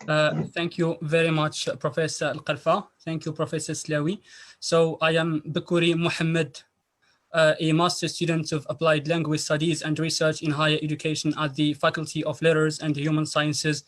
Thank you very much, Professor Al-Karfa. Thank you, Professor Slawi. So I am Bukuri Mohammed, a master student of Applied Language Studies and Research in Higher Education at the Faculty of Letters and Human Sciences,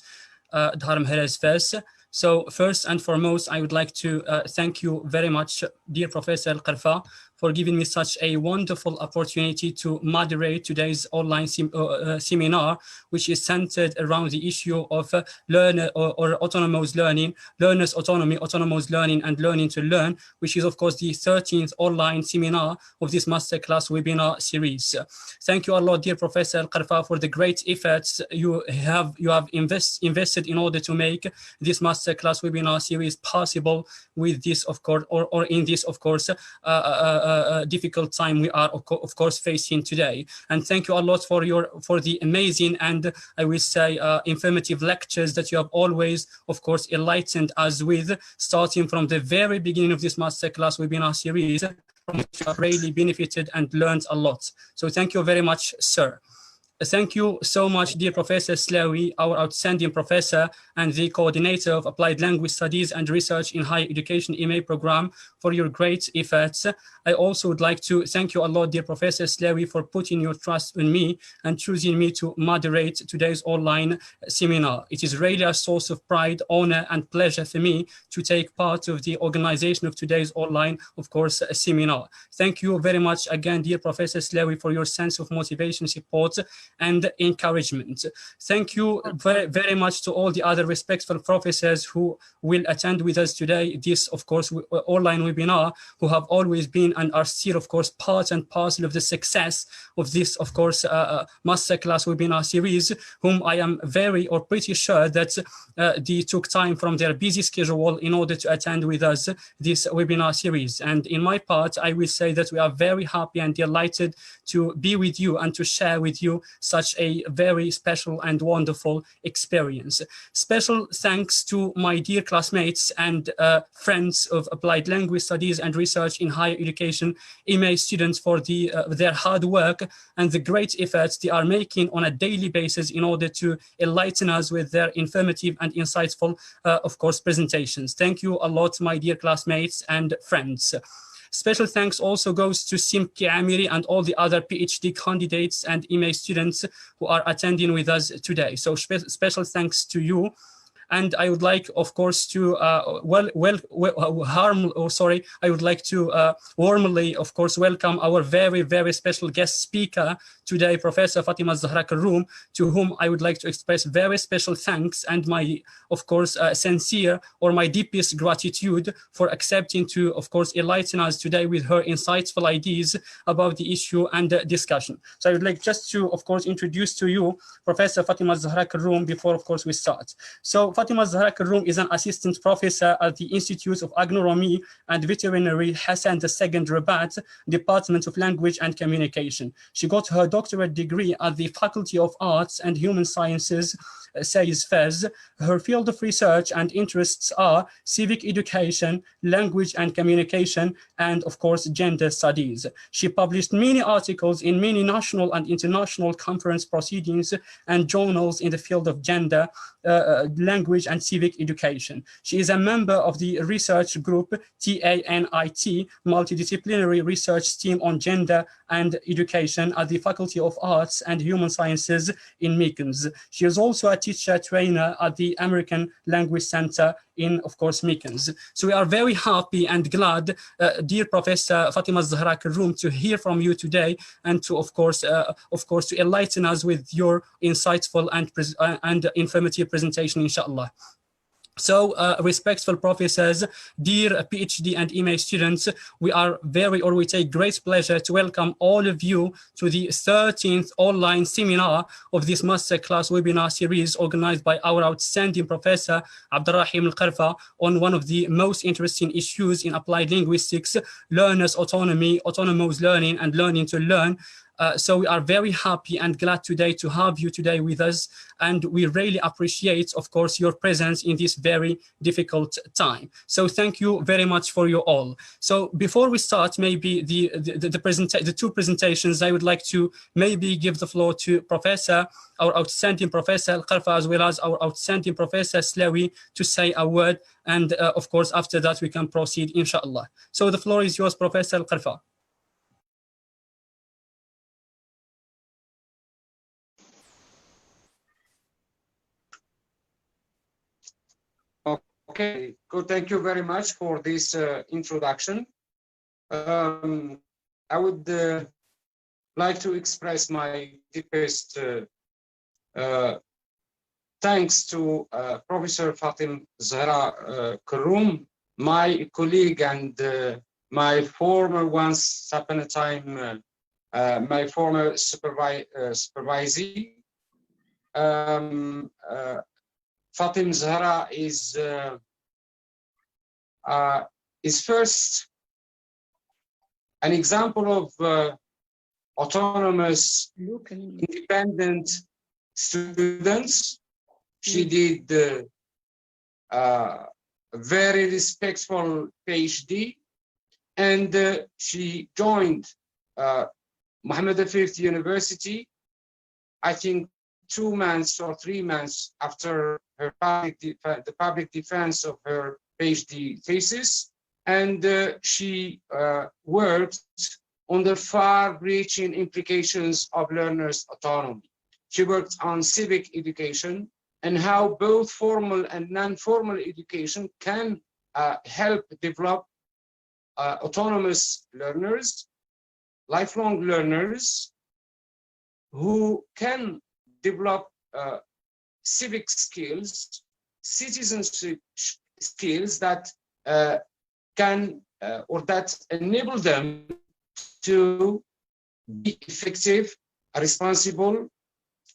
Abderrahim Fes. So first and foremost, I would like to thank you very much, dear Professor Al-Karfa, for giving me such a wonderful opportunity to moderate today's online seminar, which is centered around the issue of learner or autonomous learning, learners' autonomy, autonomous learning, and learning to learn, which is, of course, the 13th online seminar of this masterclass webinar series. Thank you a lot, dear Professor Al-Karfa, for the great efforts you have invested in order to make this masterclass webinar series possible with this, of course, or in this, of course, difficult time we are of course facing today. And thank you a lot for the amazing and I will say informative lectures that you have always of course enlightened us with, starting from the very beginning of this masterclass webinar series, from which you have really benefited and learned a lot. So thank you very much, sir. Thank you so much, dear Professor Slawi, our outstanding professor and the coordinator of Applied Language Studies and Research in Higher Education MA program, for your great efforts. I also would like to thank you a lot, dear Professor Slawi, for putting your trust in me and choosing me to moderate today's online seminar. It is really a source of pride, honor, and pleasure for me to take part of the organization of today's online, of course, seminar. Thank you very much again, dear Professor Slawi, for your sense of motivation, support, and encouragement. Thank you very, very much to all the other respectful professors who will attend with us today, this, of course, online webinar, who have always been and are still, of course, part and parcel of the success of this, of course, masterclass webinar series, whom I am pretty sure that they took time from their busy schedule in order to attend with us this webinar series. And in my part, I will say that we are very happy and delighted to be with you and to share with you such a very special and wonderful experience. Special thanks to my dear classmates and friends of Applied Language Studies and Research in Higher Education, MA students, for their hard work and the great efforts they are making on a daily basis in order to enlighten us with their informative and insightful, of course, presentations. Thank you a lot, my dear classmates and friends. Special thanks also goes to Simki Amiri and all the other PhD candidates and MA students who are attending with us today. So special thanks to you. And I would like, of course, to I would like to warmly, of course, welcome our very, very special guest speaker today, Professor Fatima Zahra Karoum, to whom I would like to express very special thanks and my, of course, sincere or my deepest gratitude for accepting to, of course, enlighten us today with her insightful ideas about the issue and discussion. So I would like just to, of course, introduce to you Professor Fatima Zahra Karoum before, of course, we start. So Fatima Zahra Karoum is an assistant professor at the Institute of Agronomy and Veterinary Hassan II Rabat, Department of Language and Communication. She got her doctorate degree at the Faculty of Arts and Human Sciences, says Fez. Her field of research and interests are civic education, language and communication, and of course, gender studies. She published many articles in many national and international conference proceedings and journals in the field of gender, language and civic education. She is a member of the research group TANIT, Multidisciplinary Research Team on Gender and Education at the Faculty of Arts and Human Sciences in Mekons. She is also a teacher trainer at the American Language Center in, of course, Mekons. So we are very happy and glad, dear Professor Fatima Zahra Karoum, to hear from you today and to, of course, to enlighten us with your insightful and informative presentation, inshallah. So, respectful professors, dear PhD and MA students, we take great pleasure to welcome all of you to the 13th online seminar of this masterclass webinar series organized by our outstanding professor, Abderrahim Al-Karfa, on one of the most interesting issues in applied linguistics, learners' autonomy, autonomous learning, and learning to learn. So we are very happy and glad today to have you today with us. And we really appreciate, of course, your presence in this very difficult time. So thank you very much for you all. So before we start, maybe the two presentations, I would like to maybe give the floor to our outstanding Professor Al-Karfa, as well as our outstanding Professor Slawi, to say a word. And of course, after that, we can proceed, inshallah. So the floor is yours, Professor Al-Karfa. Okay, good. Thank you very much for this introduction. I would like to express my deepest thanks to Professor Fatim Zahra Karoum, my colleague and my former, once upon a time, my former supervisee. Fatim Zahra is first an example of autonomous, independent students. She did a very respectful PhD, and she joined Mohammed V University, I think 2 months or 3 months after her the public defense of her PhD thesis, and she worked on the far-reaching implications of learners' autonomy. She worked on civic education and how both formal and non-formal education can help develop autonomous learners, lifelong learners, who can develop civic skills, citizenship skills that can or that enable them to be effective, responsible,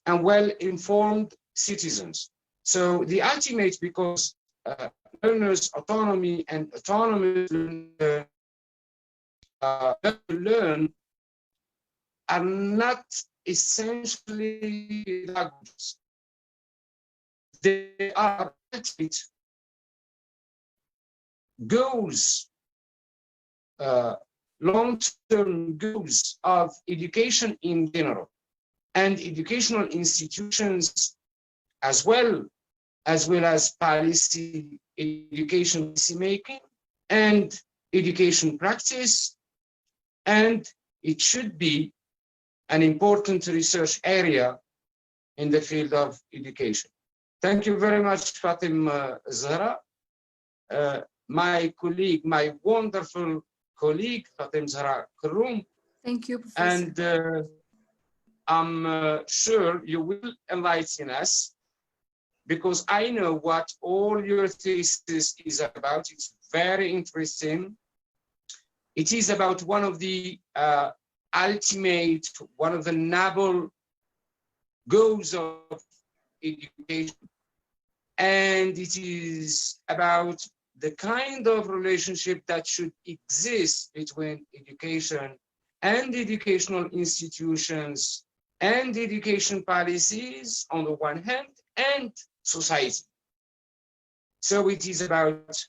and well-informed citizens. So the ultimate, because learners' autonomy and autonomous learn are not essentially languages. They are goals, long-term goals of education in general, and educational institutions as well as policy, education policy making, and education practice, and it should be an important research area in the field of education. Thank you very much, Fatim Zahra. My colleague, my wonderful colleague, Fatim Zahra Karoum. Thank you, Professor. And I'm sure you will enlighten us, because I know what all your thesis is about. It's very interesting. It is about one of the ultimate, one of the noble goals of education. And it is about the kind of relationship that should exist between education and educational institutions and education policies on the one hand, and society. So it is about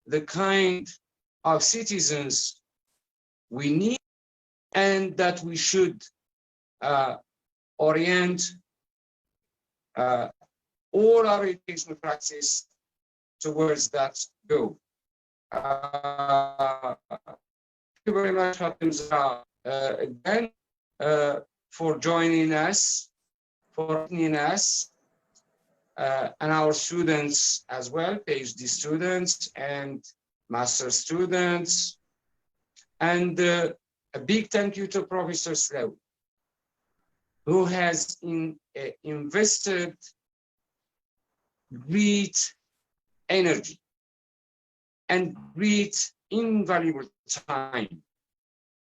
the kind of citizens we need, and that we should orient all our educational practice towards that goal. Thank you very much, Fatim Zahra, again, for joining us, for joining us, and our students as well, PhD students and master students. And a big thank you to Professor Slawi, who has invested great energy and great invaluable time.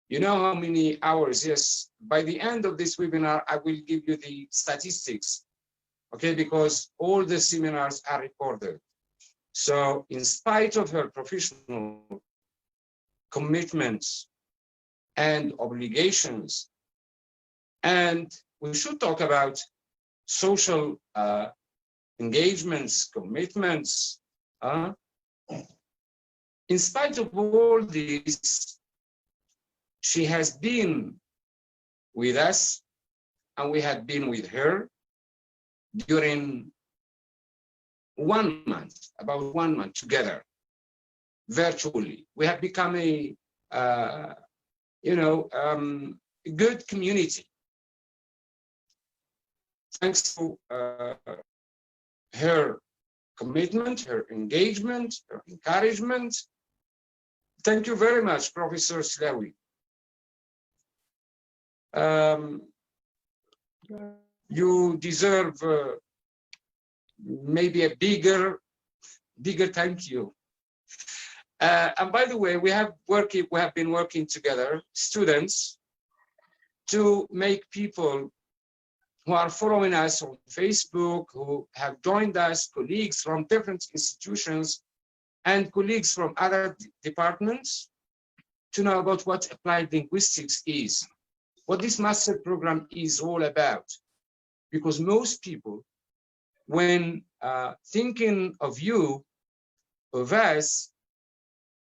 You know how many hours? Yes, by the end of this webinar, I will give you the statistics, okay, because all the seminars are recorded. So in spite of her professional commitments and obligations, And we should talk about social engagements, commitments. In spite of all this, she has been with us, and we had been with her during 1 month, about 1 month together, virtually. We have become a, good community. Thanks to her commitment, her engagement, her encouragement. Thank you very much, Professor Slawi. You deserve maybe a bigger thank you. And by the way, we have been working together, students, to make people who are following us on Facebook, who have joined us, colleagues from different institutions and colleagues from other departments, to know about what applied linguistics is, what this master program is all about. Because most people, when thinking of you, of us,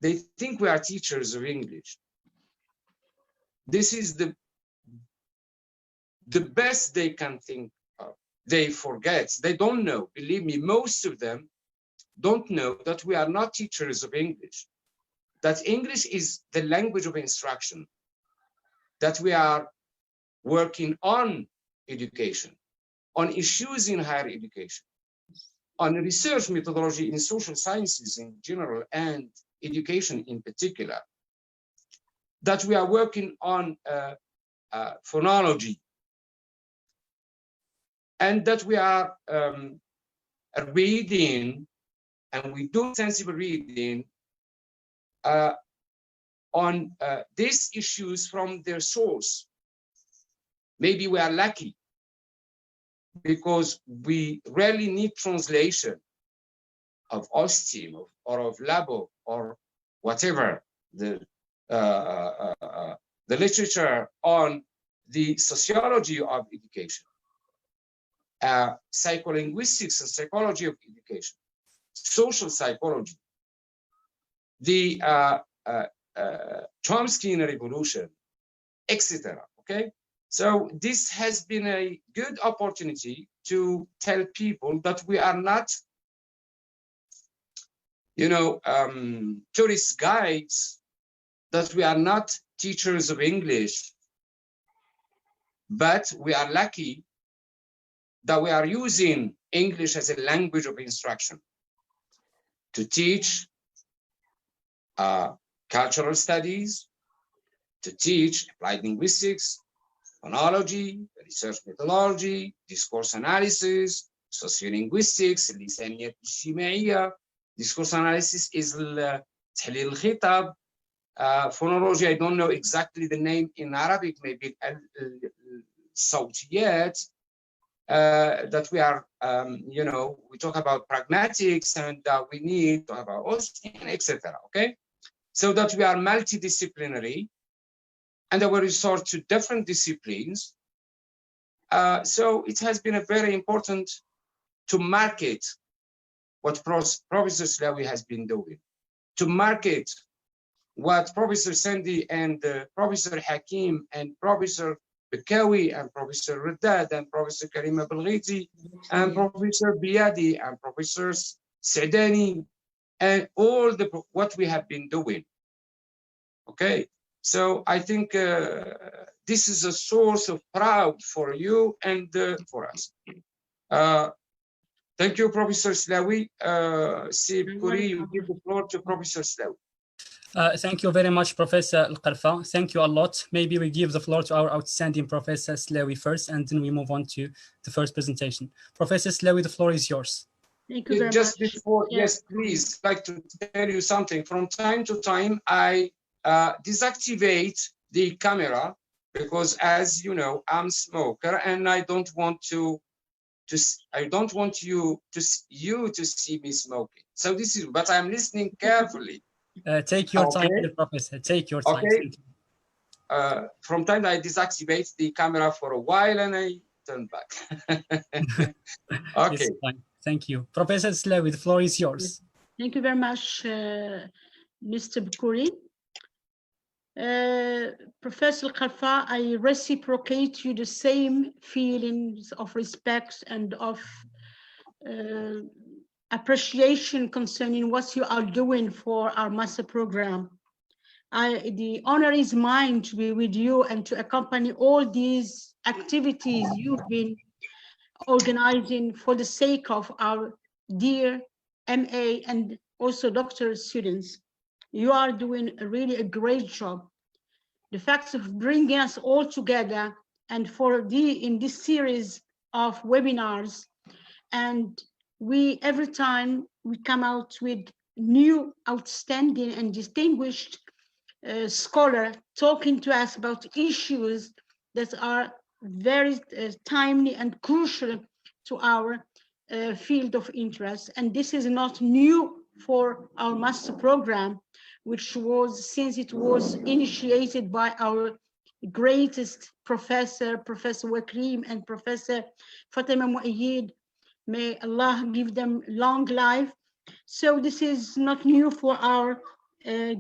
they think we are teachers of English. This is the best they can think of. They forget, they don't know, believe me, most of them don't know that we are not teachers of English, that English is the language of instruction, that we are working on education, on issues in higher education, on research methodology in social sciences in general and education in particular, that we are working on phonology, and that we are reading, and we do sensible reading on these issues from their source. Maybe we are lucky because we rarely need translation of Ostim or of Labo or whatever, the literature on the sociology of education, psycholinguistics and psychology of education, social psychology, the Chomskyan revolution, etc. Okay, so this has been a good opportunity to tell people that we are not, tourist guides, that we are not teachers of English, but we are lucky that we are using English as a language of instruction to teach cultural studies, to teach applied linguistics, phonology, research methodology, discourse analysis, sociolinguistics, اللسانيات الاجتماعية. Discourse analysis is تحليل الخطاب. Phonology, I don't know exactly the name in Arabic, maybe الصوتيات. That we are, we talk about pragmatics, and we need to talk about Austin, etc. Okay, so that we are multidisciplinary, and we resort to different disciplines. So it has been a very important to market what Professor Slawi has been doing, to market what Professor Sandy and Professor Hakim and Professor Bekawi and Professor Raddad and Professor Karima Belghiti and Professor Biadi and Professor Saadani and all what we have been doing. Okay, so I think this is a source of pride for you and for us. Thank you, Professor Slawi. Sib Kuri, you give the floor to Professor Slawi. Thank you very much, Professor Al-Karfa. Thank you a lot. Maybe we give the floor to our outstanding Professor Slawi first, and then we move on to the first presentation. Professor Slawi, the floor is yours. Thank you very Just much. before, yes, please, I'd like to tell you something. From time to time, I deactivate the camera because, as you know, I'm a smoker, and I don't want you to see me smoking. So this is, but I'm listening carefully. Take your time, Professor. Take your time. Okay. from time I deactivate the camera for a while and I turn back. Okay. It's fine. Thank you. Professor Slawi, the floor is yours. Thank you very much, Mr. Bukuri. Professor KARFA, I reciprocate you the same feelings of respect and of appreciation concerning what you are doing for our master program. The honor is mine to be with you and to accompany all these activities you've been organizing for the sake of our dear MA and also doctoral students. You are doing really a great job. The fact of bringing us all together and in this series of webinars, and every time we come out with new, outstanding and distinguished scholar talking to us about issues that are very timely and crucial to our field of interest. And this is not new for our master program, which was, since it was initiated by our greatest professor, Professor Wakrim and Professor Fatima Muayyid, may Allah give them long life. So this is not new for our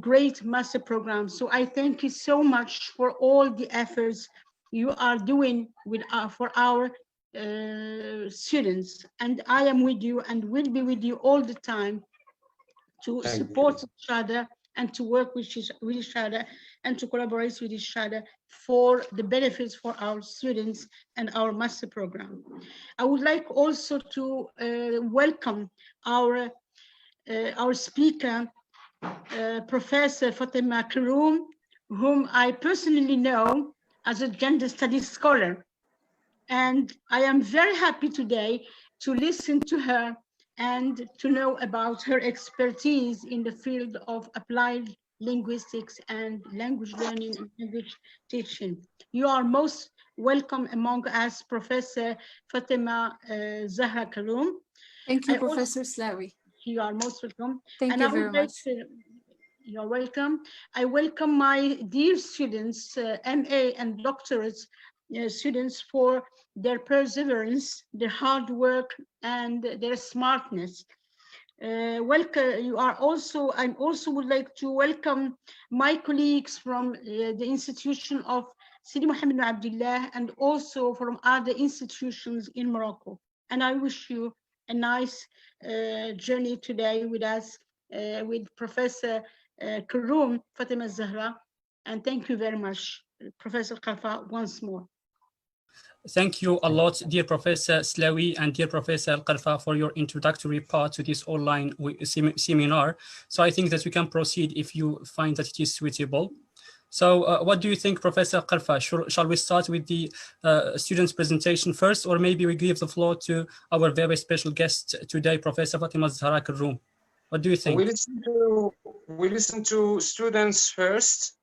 great master program. So I thank you so much for all the efforts you are doing with for our students. And I am with you and will be with you all the time to support each other and to work with each other and to collaborate with each other for the benefits for our students and our master program. I would like also to welcome our speaker, Professor Fatima Karoum, whom I personally know as a gender studies scholar. And I am very happy today to listen to her and to know about her expertise in the field of applied linguistics and language learning and language teaching. You are most welcome among us, Professor Fatima Zahra Karoum. Thank you, Professor Slawi. You are most welcome. Thank you very much. You're welcome. I welcome my dear students, MA and doctorate students, for their perseverance, their hard work, and their smartness. Welcome. You are also. I also would like to welcome my colleagues from the institution of Sidi Mohammed bin Abdullah and also from other institutions in Morocco. And I wish you a nice journey today with us, with Professor Karoum, Fatima Zahra. And thank you very much, Professor KARFA, once more. Thank you a lot, dear Professor Slawi and dear Professor KARFA, for your introductory part to this online seminar. So I think that we can proceed if you find that it is suitable. So what do you think, Professor KARFA? Shall we start with the students' presentation first, or maybe we give the floor to our very special guest today, Professor Fatima Zahra Karoum? What do you think? We listen to students first.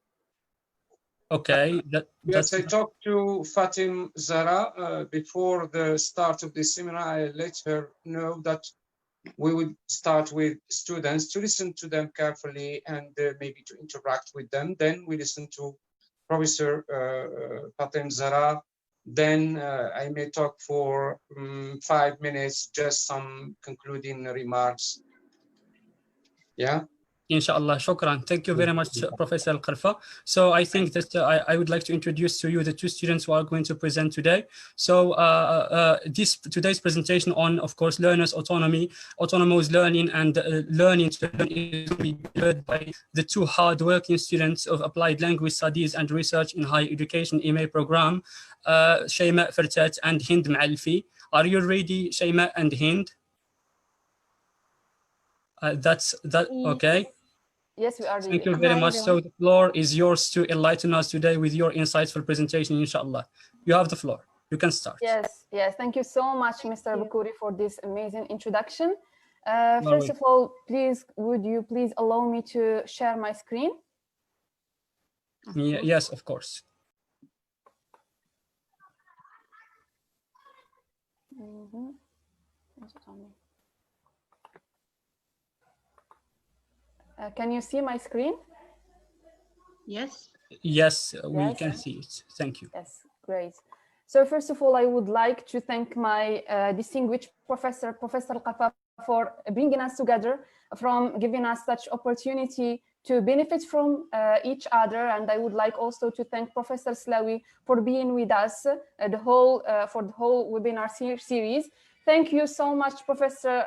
Okay. Yes, I talked to Fatima Zahra before the start of the seminar. I let her know that we would start with students to listen to them carefully and maybe to interact with them. Then we listen to Professor Fatima Zahra. Then I may talk for 5 minutes, just some concluding remarks. Yeah. Inshallah, shukran. Thank you very much, Professor Al-Karfa. So I think that I would like to introduce to you the two students who are going to present today. So today's presentation on, of course, learners' autonomy, autonomous learning, and learning to learn is led by the two hard-working students of Applied Language Studies and Research in Higher Education EMA program, Shayma Fertat and Hind Maalfi. Are you ready, Shayma and Hind? Okay. Yes, we are ready. Thank you very much. So the floor is yours to enlighten us today with your insightful presentation, inshallah. You have the floor. You can start. Yes. Thank you so much, Mr. Bukuri, for this amazing introduction. First of all, would you please allow me to share my screen? Yes, of course. Can you see my screen? Yes. Yes, we Yes. can see it. Thank you. Yes, great. So first of all, I would like to thank my distinguished professor, Professor KARFA, for bringing us together, from giving us such opportunity to benefit from each other. And I would like also to thank Professor Slawi for being with us for the whole webinar series. Thank you so much, Professor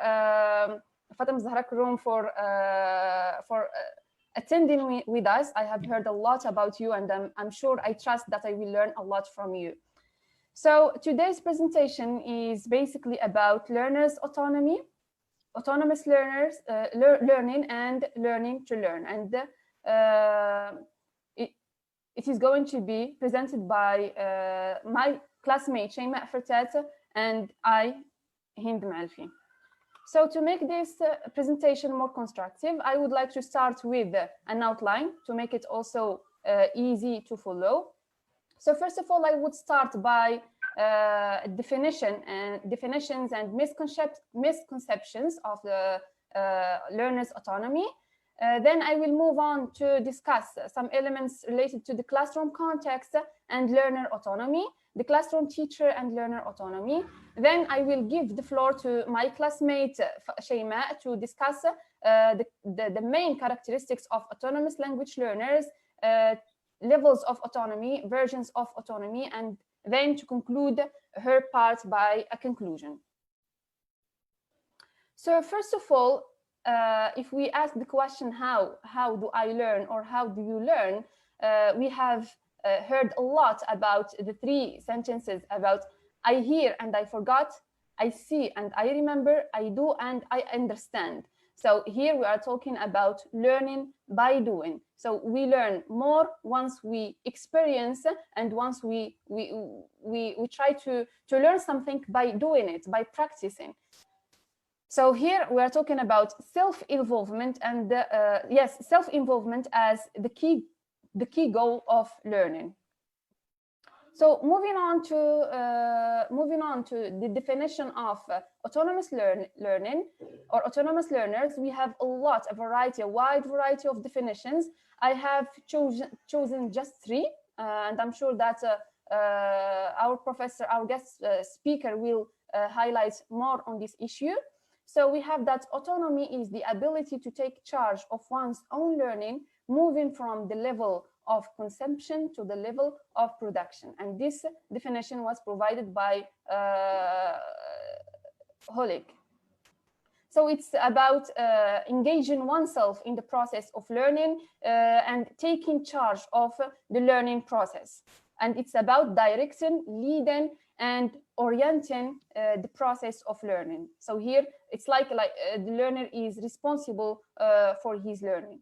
Fatem Zahrakroum, for attending with us. I have heard a lot about you, and I'm sure, I trust that I will learn a lot from you. So today's presentation is basically about learners' autonomy, autonomous learners, learning, and learning to learn. And it is going to be presented by my classmate Shayma Fertat and I, Hind Malfi. So to make this presentation more constructive, I would like to start with an outline to make it also easy to follow. So first of all, I would start by definitions and misconceptions of the learner's autonomy. Then I will move on to discuss some elements related to the classroom context and learner autonomy, the classroom teacher and learner autonomy. Then I will give the floor to my classmate Shayma to discuss the main characteristics of autonomous language learners, levels of autonomy, versions of autonomy, and then to conclude her part by a conclusion. So first of all, if we ask the question, how do I learn, or how do you learn, we have heard a lot about the three sentences about I hear and I forgot, I see and I remember, I do and I understand. So here we are talking about learning by doing. So we learn more once we experience, and once we try to learn something by doing it, by practicing. So here we are talking about self-involvement, and yes, self-involvement as the key goal of learning. So moving on to the definition of autonomous learning or autonomous learners, we have a wide variety of definitions. I have chosen just three, and I'm sure that our guest speaker will highlight more on this issue. So we have that autonomy is the ability to take charge of one's own learning, moving from the level of consumption to the level of production. And this definition was provided by Holik. So it's about engaging oneself in the process of learning and taking charge of the learning process. And it's about directing, leading, and orienting the process of learning. So here it's like the learner is responsible for his learning.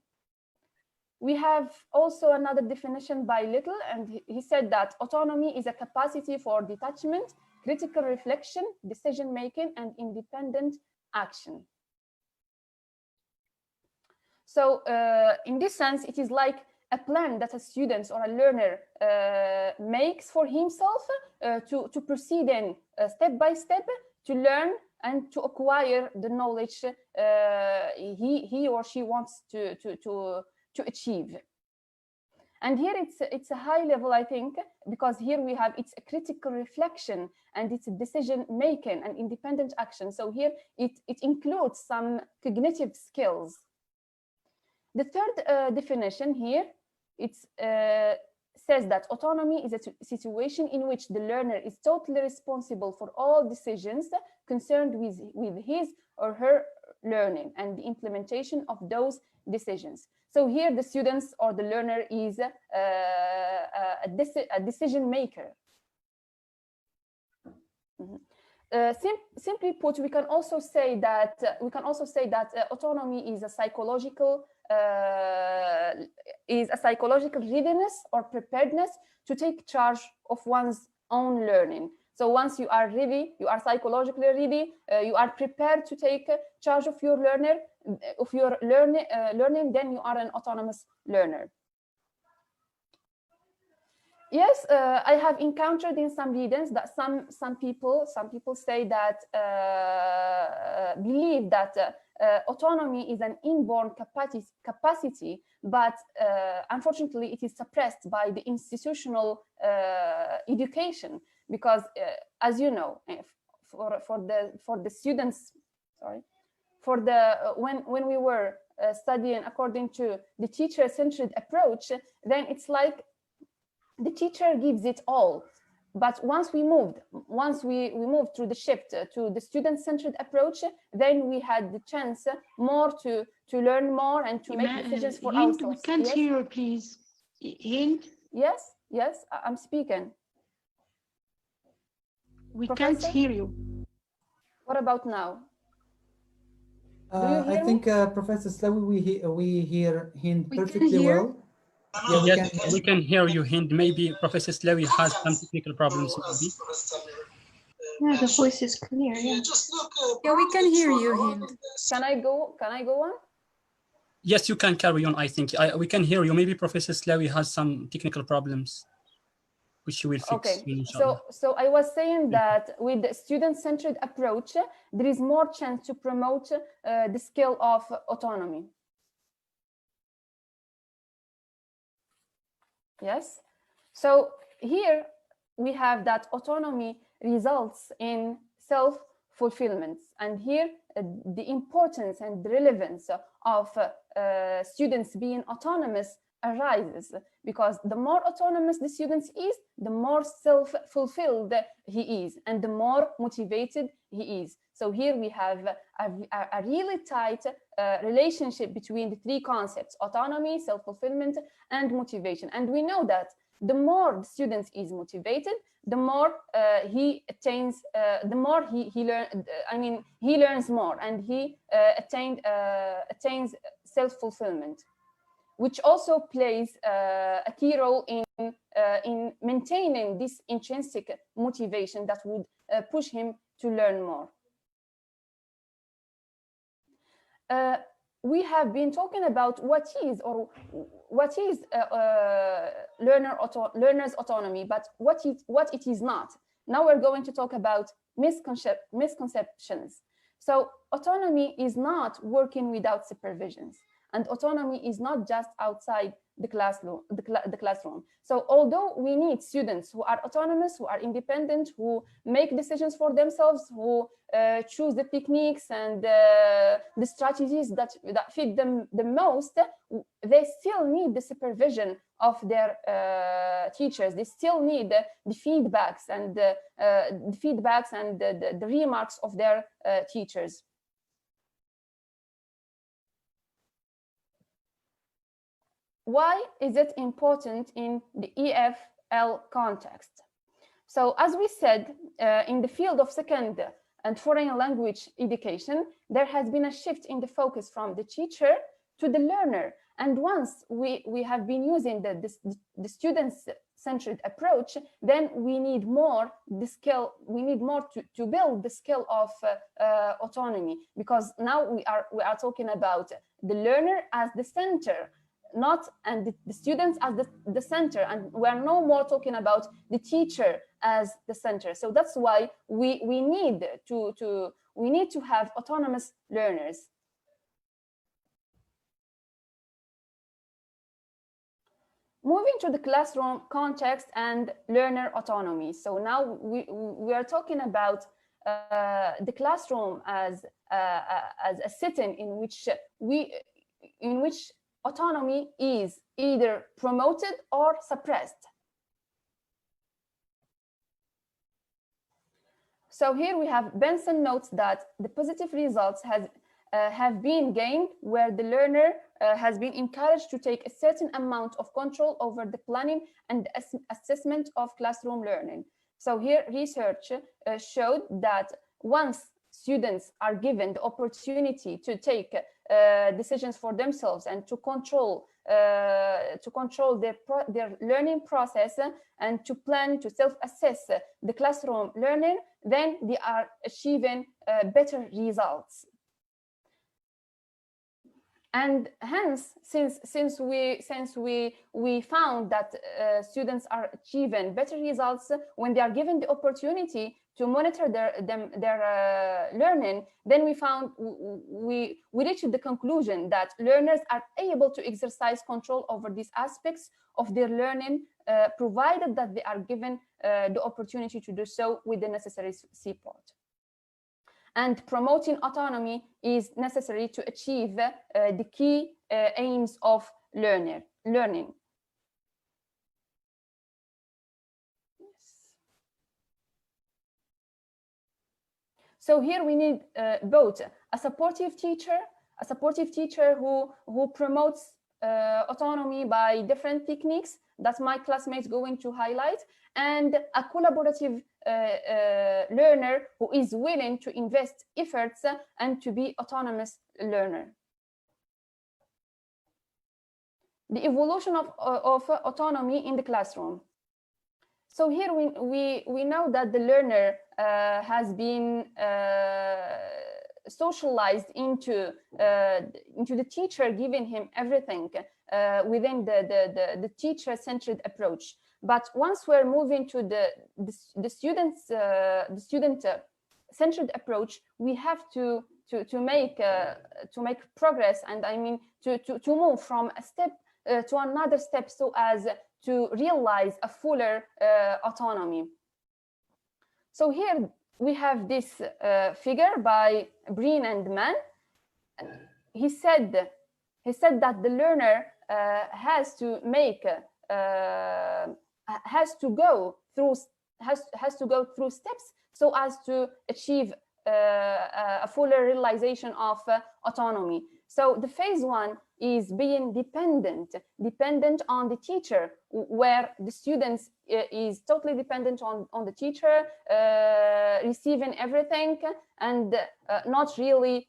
We have also another definition by Little, and he said that autonomy is a capacity for detachment, critical reflection, decision-making, and independent action. So in this sense, it is like a plan that a student or a learner makes for himself to proceed in step by step to learn and to acquire the knowledge he or she wants to achieve. And here it's a high level, I think, because here we have it's a critical reflection and it's a decision making and independent action. So here it includes some cognitive skills. The third definition here, it says that autonomy is a situation in which the learner is totally responsible for all decisions concerned with his or her learning and the implementation of those decisions. So here the students or the learner is a decision maker. Simply put, we can also say that autonomy is a psychological readiness or preparedness to take charge of one's own learning. So once you are ready, you are psychologically ready, you are prepared to take charge of your learning, then you are an autonomous learner. Yes, I have encountered in some readings that some people say that believe that autonomy is an inborn capacity, but unfortunately it is suppressed by the institutional education, because as you know, for the students, sorry, for the when we were studying according to the teacher-centered approach, then it's like the teacher gives it all. But once we moved through the shift to the student-centered approach, then we had the chance more to learn more and to make decisions for Hind, ourselves. we can't Yes? hear you, please. Hind, Yes, yes, I'm speaking. we Professor? can't hear you. What about now? Do you hear I think me? Professor Slawi, we hear Hind We can perfectly hear. well. Yeah, Yes, we can hear you, Hind. Maybe Professor Slawi has some technical problems, maybe. Yeah, the voice is clear. Yeah. Yeah, we can hear you, Hind. Can I go on? Yes, you can carry on, I think. We can hear you. Maybe Professor Slawi has some technical problems, which you will fix. Okay, Inshallah. so I was saying that with the student-centered approach, there is more chance to promote the skill of autonomy. Yes, so here we have that autonomy results in self-fulfillment, and here the importance and the relevance of students being autonomous arises, because the more autonomous the student is, the more self-fulfilled he is, and the more motivated he is. So here we have a really tight relationship between the three concepts: autonomy, self-fulfillment, and motivation. And we know that the more the student is motivated, the more he attains, the more he learns more, and he attains self-fulfillment, which also plays a key role in maintaining this intrinsic motivation that would push him to learn more. We have been talking about what is learner's autonomy, but what it is not. Now we're going to talk about misconceptions. So autonomy is not working without supervisions, and autonomy is not just outside the classroom. So although we need students who are autonomous, who are independent, who make decisions for themselves, who choose the techniques and the strategies that fit them the most, they still need the supervision of their teachers. They still need the feedbacks and the remarks of their teachers. Why is it important in the EFL context? So as we said, in the field of second and foreign language education, there has been a shift in the focus from the teacher to the learner. And once we have been using the student-centered approach, then we need more to build the skill of autonomy, because now we are talking about the learner as the center, and the students as the center, and we are no more talking about the teacher as the center. So that's why we need to have autonomous learners. Moving to the classroom context and learner autonomy. So now we are talking about the classroom as a setting in which autonomy is either promoted or suppressed. So here we have Benson notes that the positive results have been gained where the learner has been encouraged to take a certain amount of control over the planning and assessment of classroom learning. So here research showed that once students are given the opportunity to take decisions for themselves and to control their learning process and to plan, to self-assess the classroom learning, then they are achieving better results. And hence, since we found that students are achieving better results when they are given the opportunity to monitor their learning, then we reached the conclusion that learners are able to exercise control over these aspects of their learning, provided that they are given the opportunity to do so with the necessary support. And promoting autonomy is necessary to achieve the key aims of learning. So here we need both a supportive teacher who promotes autonomy by different techniques that my classmates going to highlight, and a collaborative learner who is willing to invest efforts and to be autonomous learner. The evolution of autonomy in the classroom. So here we know that the learner has been socialized into the teacher giving him everything within the teacher-centered approach. But once we're moving to the student-centered approach, we have to make progress, and I mean to move from a step to another step, so as to realize a fuller autonomy. So here we have this figure by Breen and Mann. He said that the learner has to go through steps so as to achieve a fuller realization of autonomy. So the phase one is being dependent on the teacher, where the students is totally dependent on the teacher, receiving everything and not really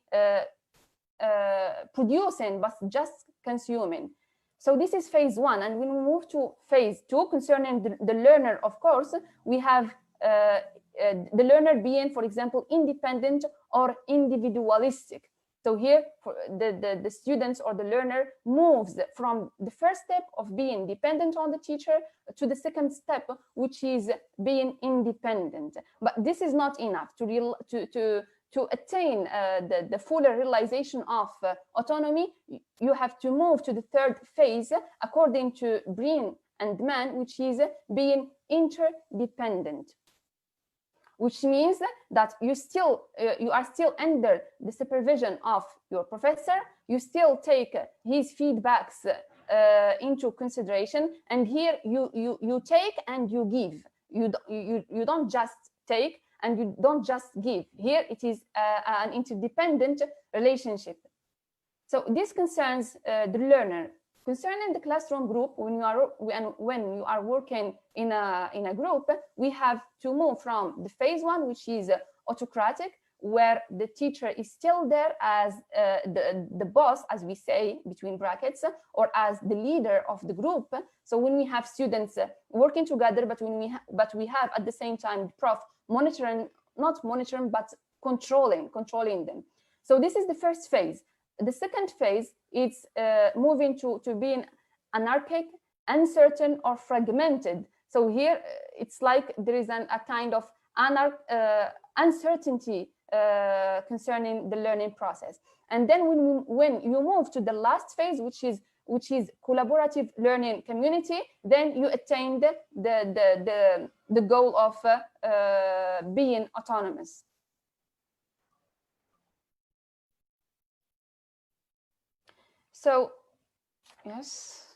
producing, but just consuming. So this is phase one. And when we move to phase two, concerning the learner, of course, we have the learner being, for example, independent or individualistic. So here, the students or the learner moves from the first step of being dependent on the teacher to the second step, which is being independent. But this is not enough to attain the fuller realization of autonomy. You have to move to the third phase, according to Breen and Mann, which is being interdependent, which means that you are still under the supervision of your professor. You still take his feedbacks into consideration, and here you take and you give. You don't just take and you don't just give. Here it is an interdependent relationship. So this concerns the learner. Concerning the classroom group, when you are working in a group, we have to move from the phase one, which is autocratic, where the teacher is still there as the boss, as we say between brackets, or as the leader of the group. So when we have students working together, but we have at the same time the prof not monitoring, but controlling them. So this is the first phase. The second phase is moving to being anarchic, uncertain, or fragmented. So here it's like there is a kind of uncertainty concerning the learning process. And then when you move to the last phase, which is collaborative learning community, then you attain the goal of being autonomous. So, yes.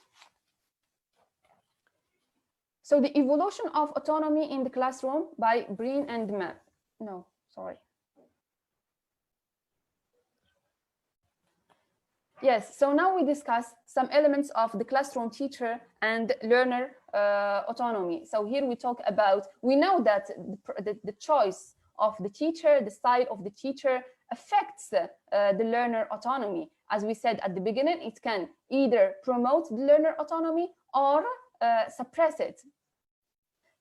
So the evolution of autonomy in the classroom by Breen and Mann. No, sorry. Yes, so now we discuss some elements of the classroom teacher and learner autonomy. So here we know that the choice of the teacher, the style of the teacher affects the learner autonomy. As we said at the beginning, it can either promote the learner autonomy or suppress it.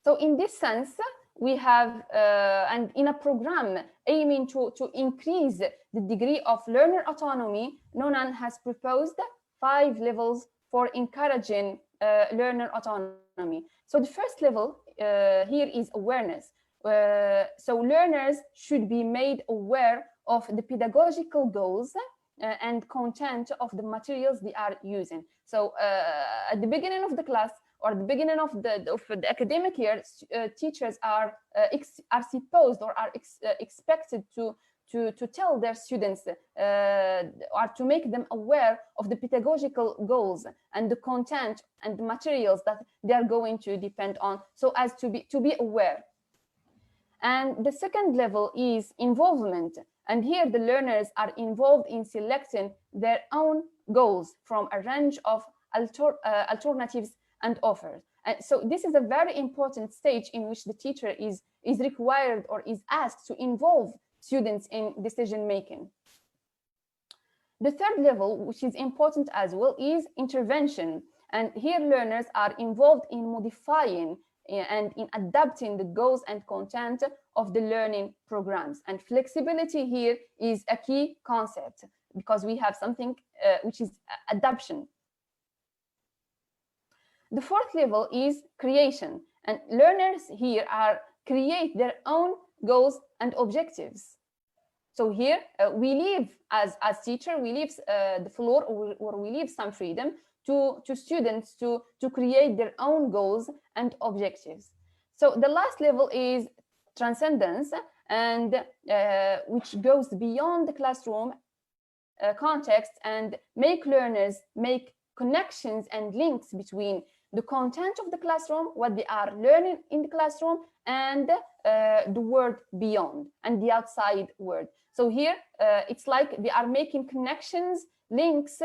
So in this sense, we have, and in a program aiming to increase the degree of learner autonomy, Nonan has proposed 5 levels for encouraging learner autonomy. So the first level here is awareness. So learners should be made aware of the pedagogical goals and content of the materials they are using. So at the beginning of the class or the beginning of the academic year, teachers are supposed or are expected to tell their students or to make them aware of the pedagogical goals and the content and the materials that they are going to depend on, so as to be aware. And the second level is involvement. And here the learners are involved in selecting their own goals from a range of alternatives and offers. And so this is a very important stage in which the teacher is required or is asked to involve students in decision making. The third level, which is important as well, is intervention. And here learners are involved in modifying and in adapting the goals and content of the learning programs. And flexibility here is a key concept, because we have something which is adaptation. The fourth level is creation, and learners here create their own goals and objectives. So here we leave, as teacher, we leave the floor, or we leave some freedom to students to create their own goals and objectives. So the last level is transcendence, and which goes beyond the classroom context and make learners make connections and links between the content of the classroom, what they are learning in the classroom, and the world beyond and the outside world. So here it's like they are making connections, links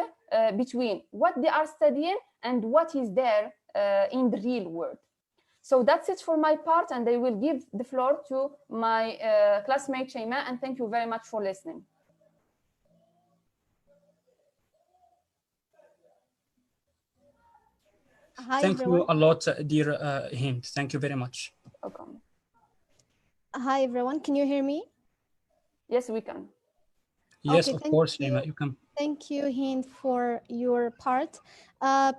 between what they are studying and what is there in the real world. So that's it for my part, and I will give the floor to my classmate Shayma, and thank you very much for listening. Hi, Thank everyone. you a lot, dear Hind. Thank you very much. Welcome. Hi, everyone. Can you hear me? Yes, we can. Yes, Okay, of course, Shayma, you can. Thank you, Hind, for your part.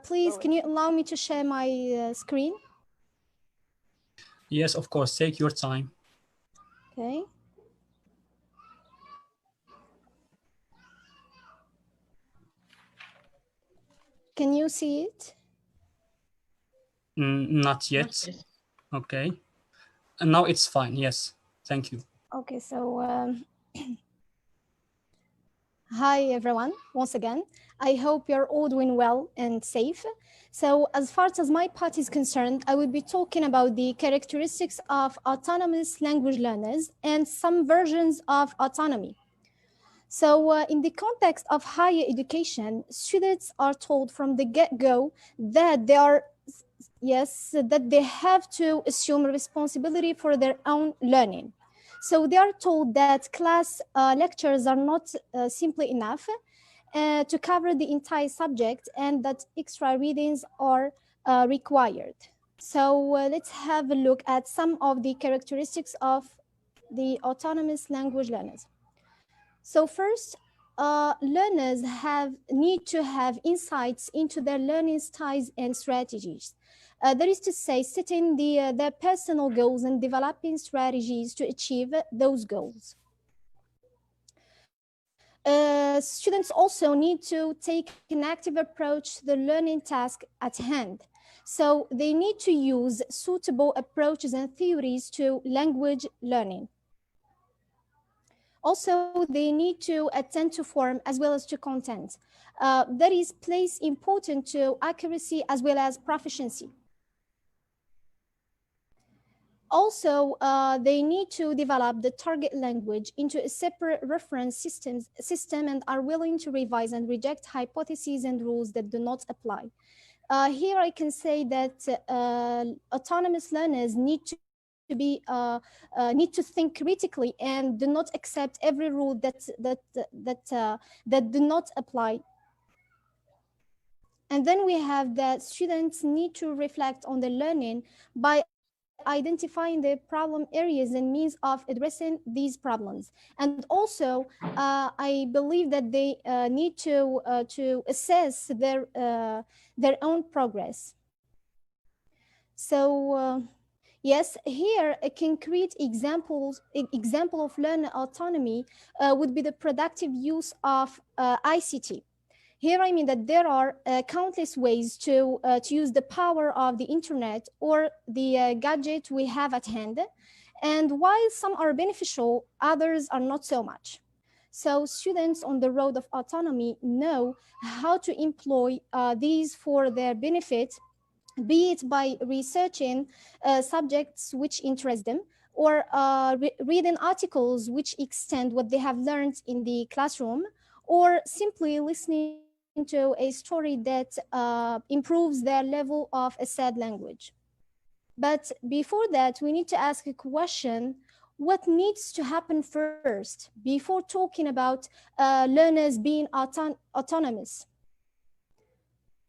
Please, can you allow me to share my screen? Yes, of course. Take your time. Okay. Can you see it? Not yet. Okay. And now it's fine. Yes. Thank you. Okay, so hi, everyone. Once again, I hope you're all doing well and safe. So as far as my part is concerned, I will be talking about the characteristics of autonomous language learners and some versions of autonomy. So in the context of higher education, students are told from the get-go that they have to assume responsibility for their own learning. So they are told that class lectures are not simply enough to cover the entire subject, and that extra readings are required. So let's have a look at some of the characteristics of the autonomous language learners. So first, learners need to have insights into their learning styles and strategies. That is to say, setting their personal goals and developing strategies to achieve those goals. Students also need to take an active approach to the learning task at hand. So they need to use suitable approaches and theories to language learning. Also, they need to attend to form as well as to content. That is place important to accuracy as well as proficiency. Also, they need to develop the target language into a separate reference system and are willing to revise and reject hypotheses and rules that do not apply. Here I can say that autonomous learners need to think critically and do not accept every rule that do not apply. And then we have that students need to reflect on the learning by identifying the problem areas and means of addressing these problems. And also, I believe that they need to assess their own progress. So Yes, here a concrete example of learner autonomy would be the productive use of ICT. Here, I mean that there are countless ways to use the power of the internet or the gadget we have at hand. And while some are beneficial, others are not so much. So students on the road of autonomy know how to employ these for their benefit, be it by researching subjects which interest them, or reading articles which extend what they have learned in the classroom, or simply listening to a story that improves their level of a said language. But before that, we need to ask a question: what needs to happen first before talking about learners being autonomous?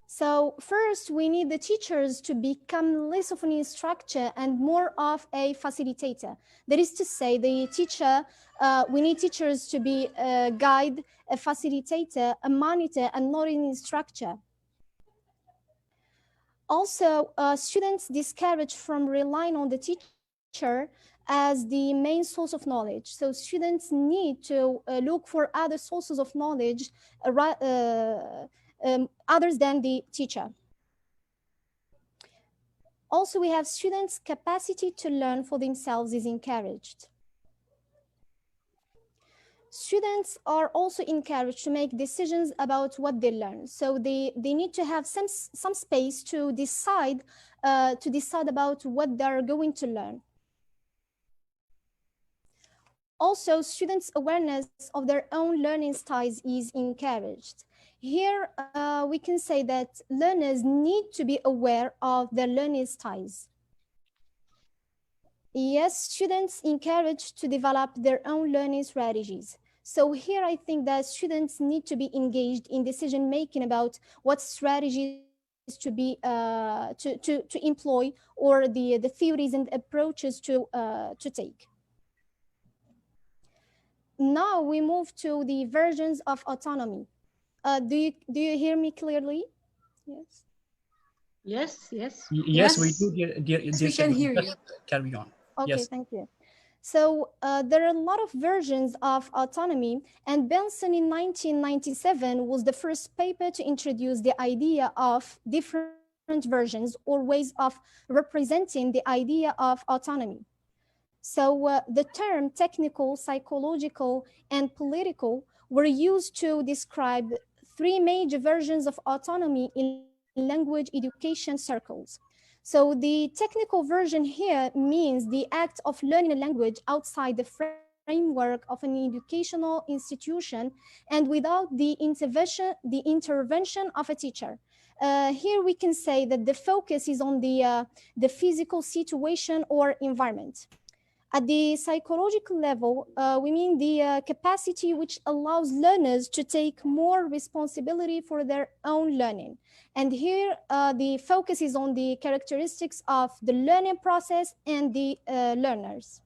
So first, we need the teachers to become less of an instructor and more of a facilitator. That is to say, we need teachers to be a guide, a facilitator, a monitor, and not an instructor. Also, students discouraged from relying on the teacher as the main source of knowledge. So students need to look for other sources of knowledge others than the teacher. Also, we have students' capacity to learn for themselves is encouraged. Students are also encouraged to make decisions about what they learn. So they need to have some space to decide about what they're going to learn. Also, students' awareness of their own learning styles is encouraged. Here, we can say that learners need to be aware of their learning styles. Yes, students encouraged to develop their own learning strategies. So here, I think that students need to be engaged in decision-making about what strategies to be to employ, or the theories and approaches to take. Now we move to the versions of autonomy. Do you hear me clearly? Yes. Yes, yes. Yes, we do, dear we can hear you. Carry on. Okay, Yes. thank you. So there are a lot of versions of autonomy, and Benson in 1997 was the first paper to introduce the idea of different versions or ways of representing the idea of autonomy. So the term technical, psychological, and political were used to describe three major versions of autonomy in language education circles. So the technical version here means the act of learning a language outside the framework of an educational institution and without the intervention of a teacher. Here we can say that the focus is on the physical situation or environment. At the psychological level, we mean the capacity which allows learners to take more responsibility for their own learning. And here, the focus is on the characteristics of the learning process and the learners.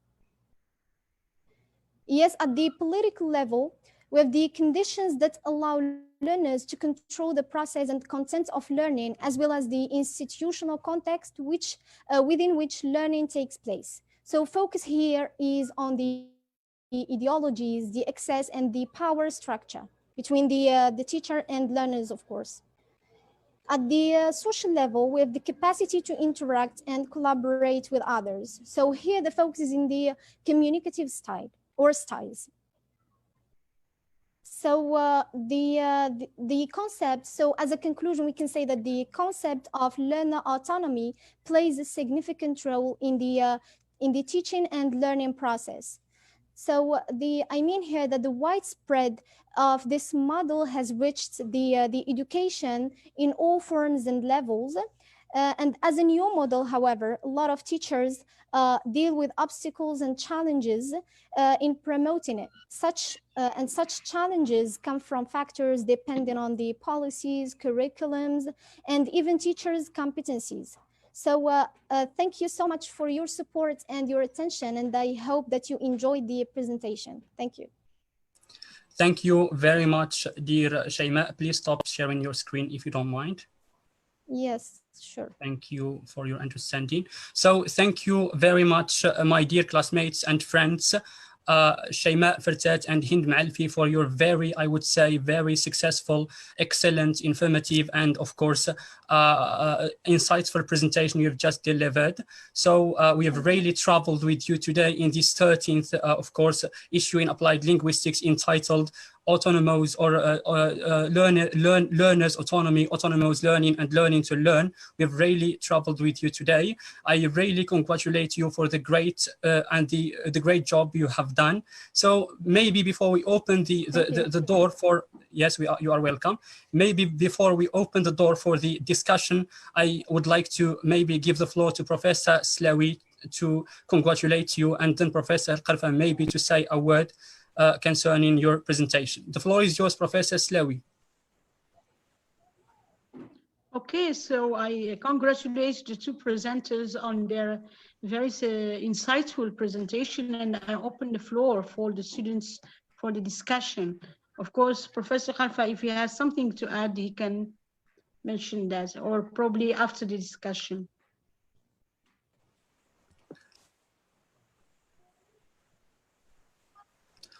Yes, at the political level, we have the conditions that allow learners to control the process and content of learning, as well as the institutional context within which learning takes place. So focus here is on the ideologies, the access, and the power structure between the teacher and learners, of course. At the social level, we have the capacity to interact and collaborate with others. So here the focus is in the communicative style or styles. So the concept, so as a conclusion, we can say that the concept of learner autonomy plays a significant role in the teaching and learning process. So I mean here that the widespread of this model has reached the education in all forms and levels. And as a new model, however, a lot of teachers deal with obstacles and challenges in promoting it. Such challenges come from factors depending on the policies, curriculums, and even teachers' competencies. So thank you so much for your support and your attention, and I hope that you enjoyed the presentation. Thank you. Thank you very much, dear Shaima. Please stop sharing your screen if you don't mind. Yes, sure. Thank you for your understanding. So thank you very much, my dear classmates and friends, Shayma Fertat and Hind Maalfi, for your very, I would say, very successful, excellent, informative, and of course, insightful presentation you've just delivered. So we have really traveled with you today in this 13th, of course, issue in applied linguistics entitled Autonomous or learners autonomy, autonomous learning and learning to learn. We've really traveled with you today. I really congratulate you for the great and the great job you have done. So maybe before we open the door for, yes, you are welcome. Maybe before we open the door for the discussion, I would like to maybe give the floor to Professor Slawi to congratulate you, and then Professor KARFA maybe to say a word concerning your presentation. The floor is yours, Professor Slawi. Okay, so I congratulate the two presenters on their very insightful presentation, and I open the floor for the students for the discussion. Of course, Professor KARFA, if he has something to add, he can mention that, or probably after the discussion.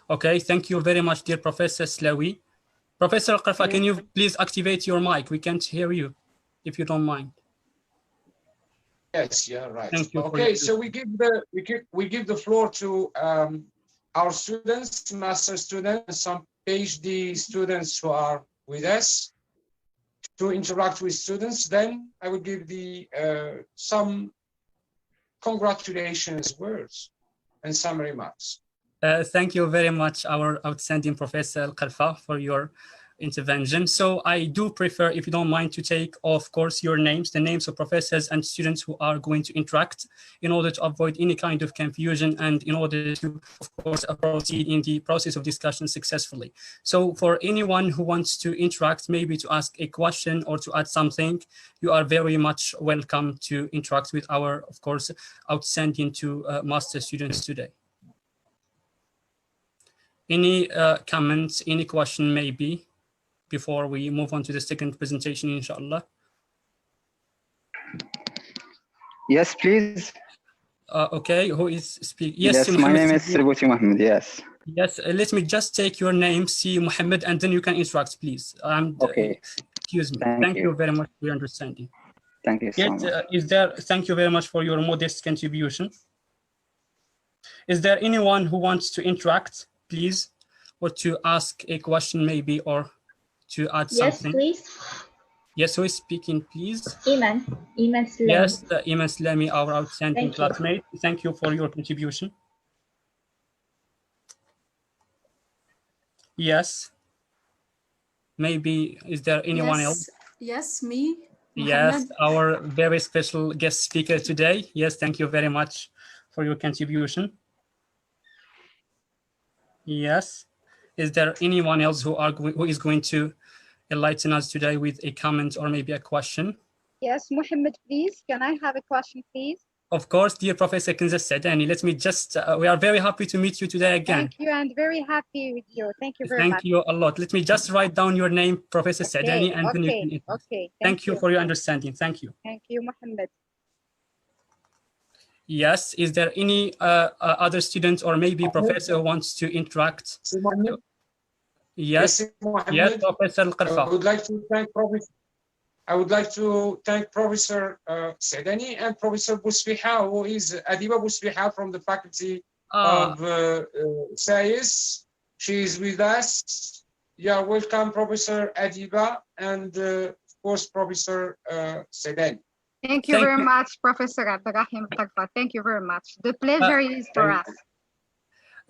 Okay, thank you very much, dear Professor Slawi. Professor KARFA, can you please activate your mic? We can't hear you, if you don't mind. Yes, yeah, right. Thank you. Okay, so we give the floor to our students, master students, some PhD students who are with us to interact with students. Then I will give the some congratulations words and some remarks. Thank you very much, our outstanding Professor KARFA, for your intervention. So I do prefer, if you don't mind, to take, of course, your names, the names of professors and students who are going to interact, in order to avoid any kind of confusion and in order to, of course, proceed in the process of discussion successfully. So for anyone who wants to interact, maybe to ask a question or to add something, you are very much welcome to interact with our, of course, outstanding two master students today. Any comments, any question maybe, before we move on to the second presentation, inshallah? Yes, please. Okay, who is speaking? Yes, my name is Sirbuti Mohammed, yes. Yes, let me just take your name, see Mohammed, and then you can interact, please. Okay. Excuse me. Thank you very much for your understanding. Thank you so much. Thank you very much for your modest contribution. Is there anyone who wants to interact, please, or to ask a question maybe, or to add something? Yes, please. Yes, who is speaking, please? Iman Slami. Yes, Iman Slami, our outstanding classmate. Thank you for your contribution. Yes. Maybe, is there anyone else? Yes, me. Yes, Mohammed. our very special guest speaker today. Yes, thank you very much for your contribution. Yes. Is there anyone else who is going to enlighten us today with a comment or maybe a question? Yes, Mohammed, please. Can I have a question, please? Of course, dear Professor Kinza Sadani. Let me just, we are very happy to meet you today again. Thank you, and very happy with you. Thank you very much. Thank you a lot. Let me just write down your name, Professor Sadani, and then you can. Okay. Thank you for your understanding. Thank you. Thank you, Mohammed. Yes. Is there any other student or maybe professor who wants to interact? Yes. Yes, Professor Al-Qarfa. I would like to thank Professor Sadani and Professor Bousfiha, who is Adiba Bousfiha from the Faculty of Science. She is with us. You are welcome, Professor Adiba, and of course, Professor Sadani. Thank you very much, Professor Abderrahim. Thank you very much. The pleasure is for us.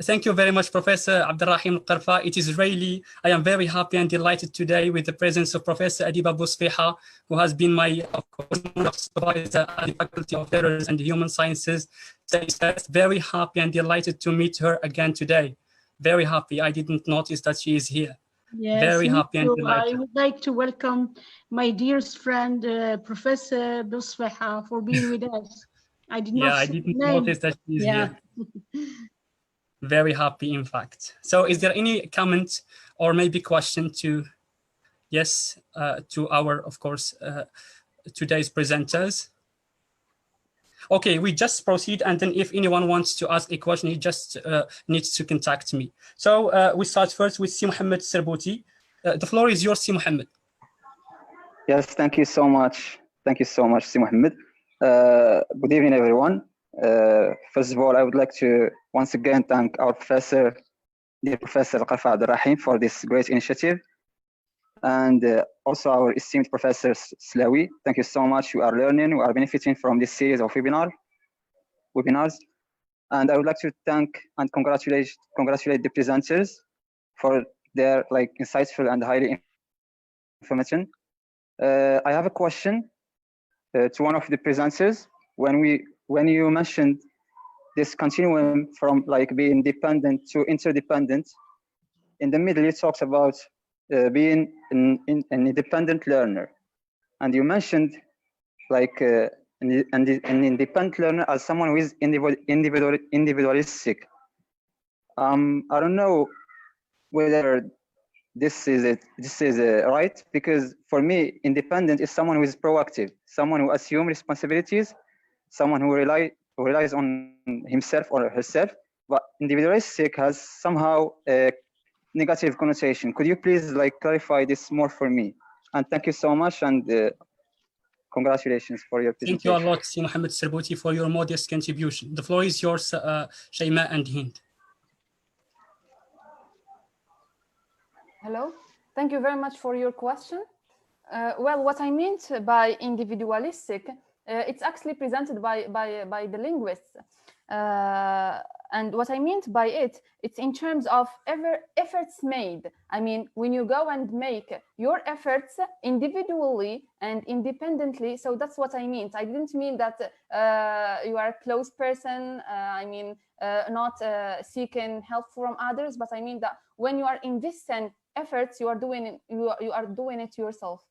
Thank you very much, Professor Abderrahim KARFA. It is really, I am very happy and delighted today with the presence of Professor Adiba Bousfiha, who has been my, of course, supervisor at the Faculty of Letters and Human Sciences. So very happy and delighted to meet her again today. Very happy. I didn't notice that she is here. Yes, very happy and delighted. I would like to welcome my dearest friend, Professor Bousfiha, for being with us. I did not I didn't notice that she is here. Very happy, in fact. So is there any comment or maybe question to, yes, to our, of course, today's presenters? Okay, we just proceed, and then if anyone wants to ask a question, he just needs to contact me. So we start first with Si Mohammed Serbouti. The floor is yours, Si Mohammed. Yes, thank you so much. Thank you so much, Si Mohammed. Good evening, everyone. First of all, I would like to once again thank our professor, dear Professor KARFA Abderrahim, for this great initiative. And also our esteemed Professor Slawi. Thank you so much. We are learning, we are benefiting from this series of webinars. And I would like to thank and congratulate the presenters for their insightful and highly information. I have a question to one of the presenters. When you mentioned this continuum from being dependent to interdependent, in the middle you talked about being an independent learner, and you mentioned an independent learner as someone who is individualistic. I don't know whether this is right, because for me, independent is someone who is proactive, someone who assumes responsibilities, someone who relies on himself or herself. But individualistic has somehow a negative connotation. Could you please clarify this more for me? And thank you so much, and congratulations for your presentation. Thank you a lot, Si Mohammed Serbouti, for your modest contribution. The floor is yours, Shayma and Hind. Hello, thank you very much for your question. Well, what I meant by individualistic, it's actually presented by the linguists. And what I meant by it, it's in terms of efforts made. I mean, when you go and make your efforts individually and independently, so that's what I meant. I didn't mean that you are a close person, not seeking help from others, but I mean that when you are investing efforts, you are doing it yourself.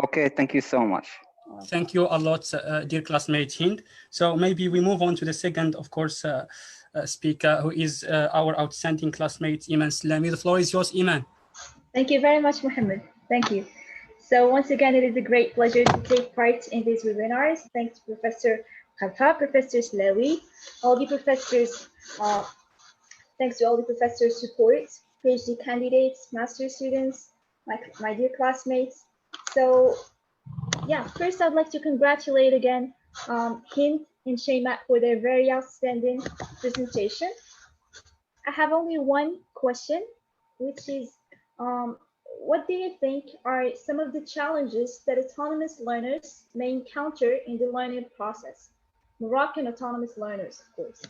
Okay, thank you so much. Thank you a lot, dear classmate Hind. So maybe we move on to the second, of course, speaker, who is our outstanding classmate, Iman Slami. The floor is yours, Iman. Thank you very much, Mohammed. Thank you. So once again, it is a great pleasure to take part in these webinars. Thanks to Professor KARFA, Professor Slawi, all the professors. Thanks to all the professors' support, PhD candidates, master students, my dear classmates. So yeah, first I'd like to congratulate again Hind and Shayma for their very outstanding presentation. I have only one question, which is, what do you think are some of the challenges that autonomous learners may encounter in the learning process? Moroccan autonomous learners, of course.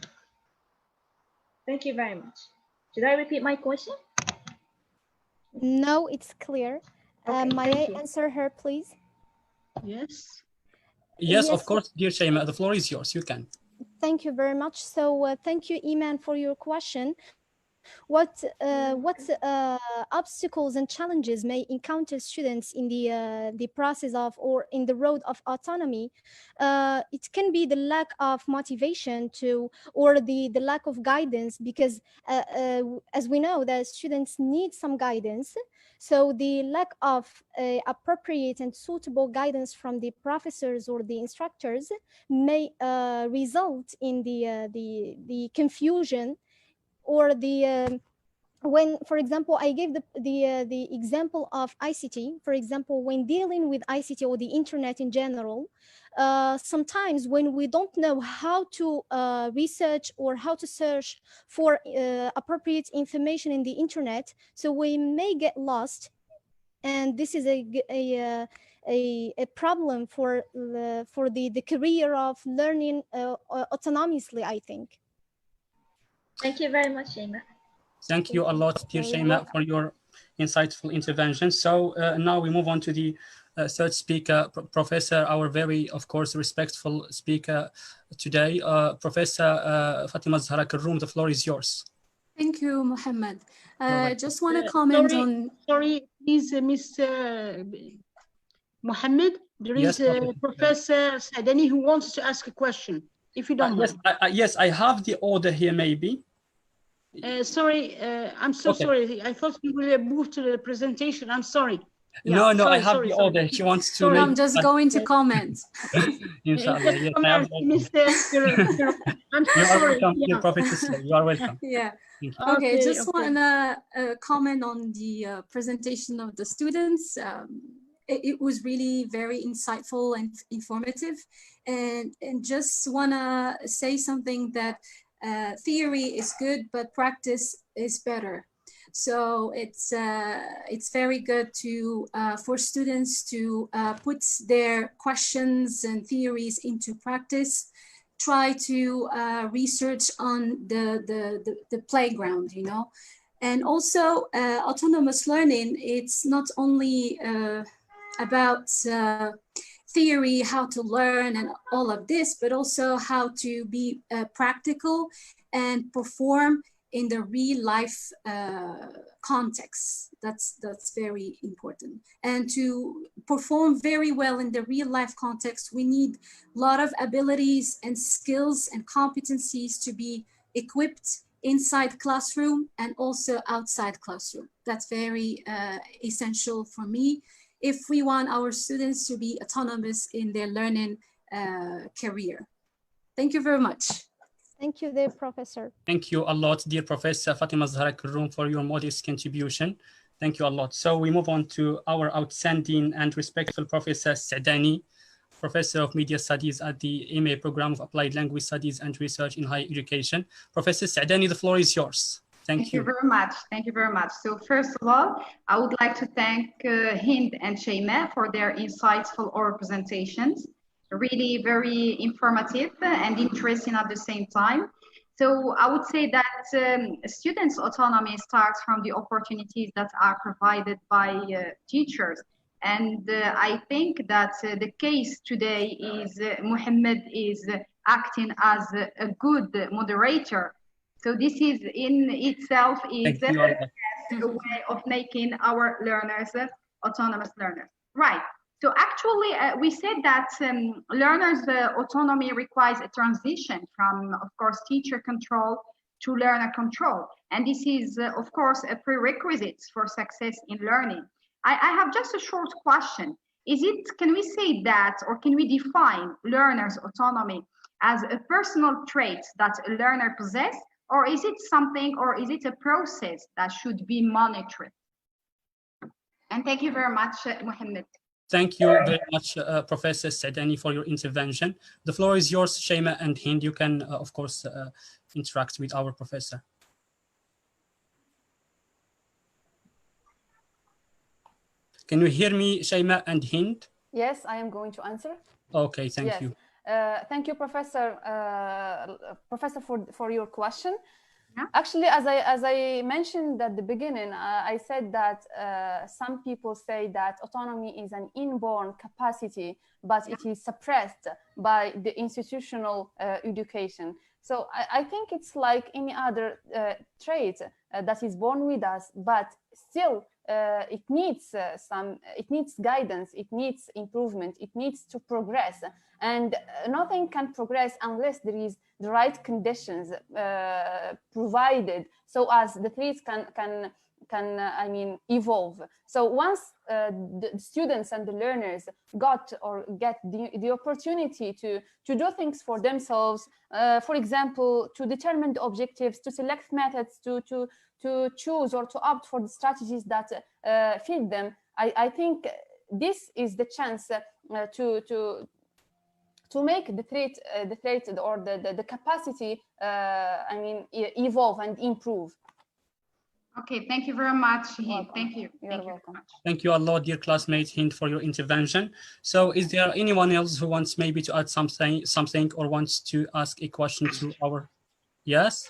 Thank you very much. Should I repeat my question? No, it's clear. Okay, may I answer her, please? Yes. Yes, of course, dear Shayma, the floor is yours. You can. Thank you very much. So thank you, Iman, for your question. What obstacles and challenges may encounter students in the process of or in the road of autonomy? It can be the lack of motivation or the lack of guidance, because as we know that students need some guidance. So the lack of appropriate and suitable guidance from the professors or the instructors may result in the confusion, or when, for example, I gave the example of ICT. For example, when dealing with ICT or the internet in general, sometimes when we don't know how to research or how to search for appropriate information in the internet, so we may get lost, and this is a problem for the career of learning autonomously, I think. Thank you very much, Shayma. Thank you a lot, dear Shayma, for your insightful intervention. So now we move on to the third speaker, Professor, our very, of course, respectful speaker today, Professor Fatima Zahra Karoum. The floor is yours. Thank you, Mohammed. Just want to comment on... Sorry, please, Mr. Mohammed. There is Professor Sadani who wants to ask a question, if you don't mind. Yes, I have the order here, maybe. Sorry, I'm so sorry. I thought we will move to the presentation. I'm sorry. No, Yeah. sorry, I have the order. She wants to make... I'm just going to comment. Inshallah, yes, I have I'm you are sorry. welcome, dear Professor. You are welcome. Yeah. Okay, Just wanna comment on the presentation of the students. It was really very insightful and informative, and just wanna say something that theory is good, but practice is better. So it's very good to for students to put their questions and theories into practice. Try to research on the playground, you know, and also autonomous learning. It's not only about theory, how to learn and all of this, but also how to be practical and perform in the real life context. That's very important. And to perform very well in the real life context, we need a lot of abilities and skills and competencies to be equipped inside classroom and also outside classroom. That's very essential for me if we want our students to be autonomous in their learning career. Thank you very much. Thank you, dear Professor. Thank you a lot, dear Professor Fatima Zahra Kurroum, for your modest contribution. Thank you a lot. So we move on to our outstanding and respectful Professor Saadani, Professor of Media Studies at the MA Program of Applied Language Studies and Research in Higher Education. Professor Saadani, the floor is yours. Thank you very much. Thank you very much. So first of all, I would like to thank Hind and Shayma for their insightful oral presentations. Really very informative and interesting at the same time. So I would say that students' autonomy starts from the opportunities that are provided by teachers. And I think that the case today is Mohammed is acting as a good moderator. So this is in itself is a way of making our learners autonomous learners. Right. So actually, we said that learners' autonomy requires a transition from, of course, teacher control to learner control. And this is, of course, a prerequisite for success in learning. I have just a short question. Can we say that, or can we define learner's autonomy as a personal trait that a learner possesses, or is it something, or is it a process that should be monitored? And thank you very much, Mohammed. Thank you very much, Professor Saadani, for your intervention. The floor is yours, Shayma and Hind. You can, of course, interact with our professor. Can you hear me, Shayma and Hind? Yes, I am going to answer. Okay, thank you. Thank you, Professor, for your question. Yeah. Actually, as I mentioned at the beginning, I said that some people say that autonomy is an inborn capacity, but it is suppressed by the institutional education. So I think it's like any other trait that is born with us, but still it needs guidance, it needs improvement, it needs to progress. And nothing can progress unless there is the right conditions provided, so as the traits can evolve. So once the students and the learners get the opportunity to do things for themselves, for example, to determine the objectives, to select methods, to choose or to opt for the strategies that fit them, I think this is the chance to make the trait or the capacity, evolve and improve. Okay, thank you very much, Hind. Thank you. You're welcome. Thank you a lot, dear classmate Hind, for your intervention. So is there anyone else who wants maybe to add something or wants to ask a question to our... Yes?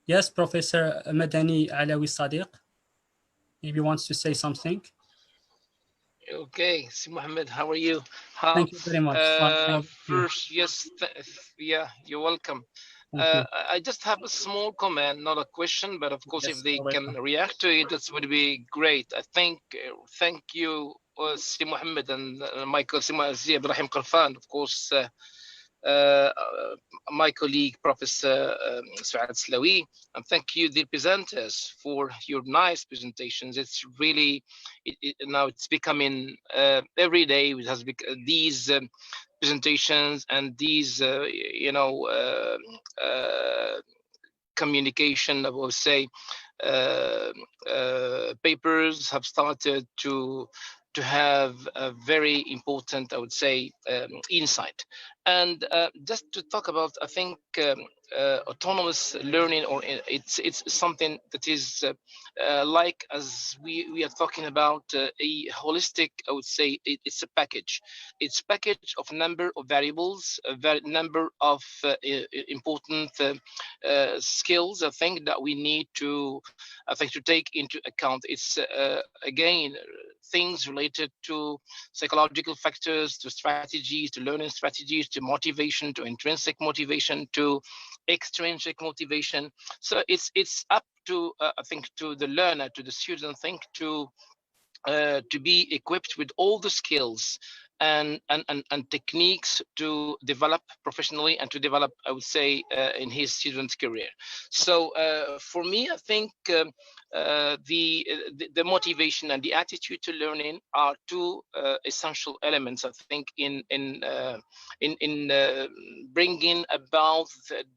Yes, Professor Madani Alawi Sadiq, maybe wants to say something. Okay, Si Mohammed, how are you? Thank you very much. First, yes, yeah, you're welcome. I just have a small comment, not a question, but of course, if they can react to it, that would be great. I think, thank you, Si Mohammed and Michael Si Abderrahim KARFA, and of course, my colleague, Professor Suad Slawi, and thank you, the presenters, for your nice presentations. It's really, now it's becoming every day, it has these presentations and these, communication, I will say, papers have started to have a very important, I would say, insight. And just to talk about, I think autonomous learning, or it's something that is like, as we are talking about, a holistic, I would say, it's a package. It's a package of number of variables, a number of important skills, I think, that we need to, to take into account. It's again, things related to psychological factors, to strategies, to learning strategies, to motivation, to intrinsic motivation, to extrinsic motivation. So it's up to I think, to the learner, to the student, I think, to be equipped with all the skills and techniques to develop professionally and to develop, I would say, in his student career. So for me, I think the motivation and the attitude to learning are two essential elements, I think, in bringing about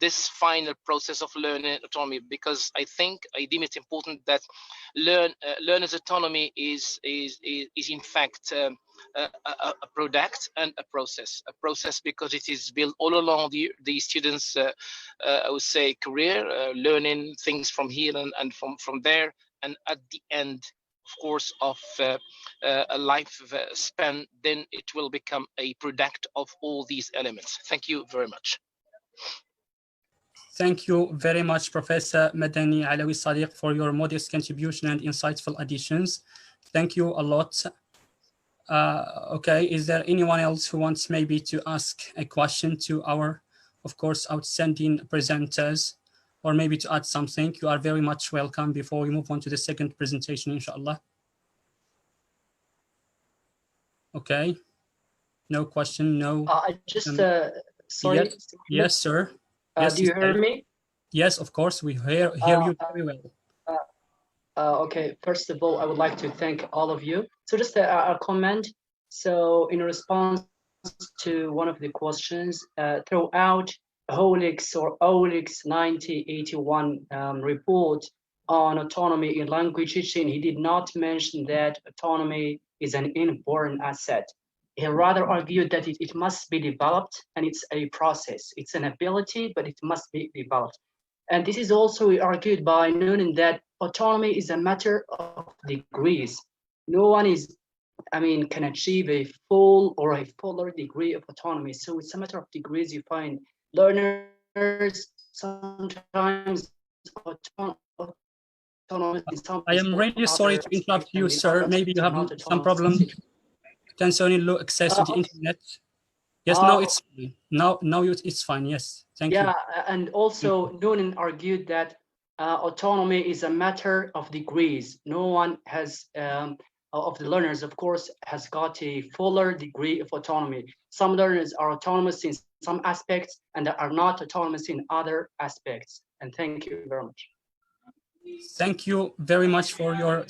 this final process of learning autonomy, because I deem it important that learner's autonomy is in fact a product and a process because it is built all along the students' I would say career, learning things from here and from there, and at the end, of course, of a life span, then it will become a product of all these elements. Thank you very much. Thank you very much, Professor Madani Alawi Sadiq, for your modest contribution and insightful additions. Thank you a lot. Okay, is there anyone else who wants maybe to ask a question to our, of course, outstanding presenters, or maybe to add something? You are very much welcome before we move on to the second presentation, inshallah. Okay, no question, no. I just, sorry. Yes, sir. Yes, do you hear me? Yes, of course, we hear you very well. Okay, first of all, I would like to thank all of you. So just a comment. So in response to one of the questions, throughout HOLIX or OLIX 9081 report on autonomy in language teaching, he did not mention that autonomy is an inborn asset. He rather argued that it must be developed, and it's a process. It's an ability, but it must be developed. And this is also argued by Noonan that autonomy is a matter of degrees. No one can achieve a full or a fuller degree of autonomy. So it's a matter of degrees. You find learners sometimes autonomous. I am really sorry to interrupt you, sir. Maybe you have some problem concerning low access to the internet. Yes, now it's fine. Now it's fine. Yes, thank you. Yeah, and also Noonan argued that autonomy is a matter of degrees. No one has, of the learners, of course, has got a fuller degree of autonomy. Some learners are autonomous in some aspects and are not autonomous in other aspects. And thank you very much. Thank you very much for your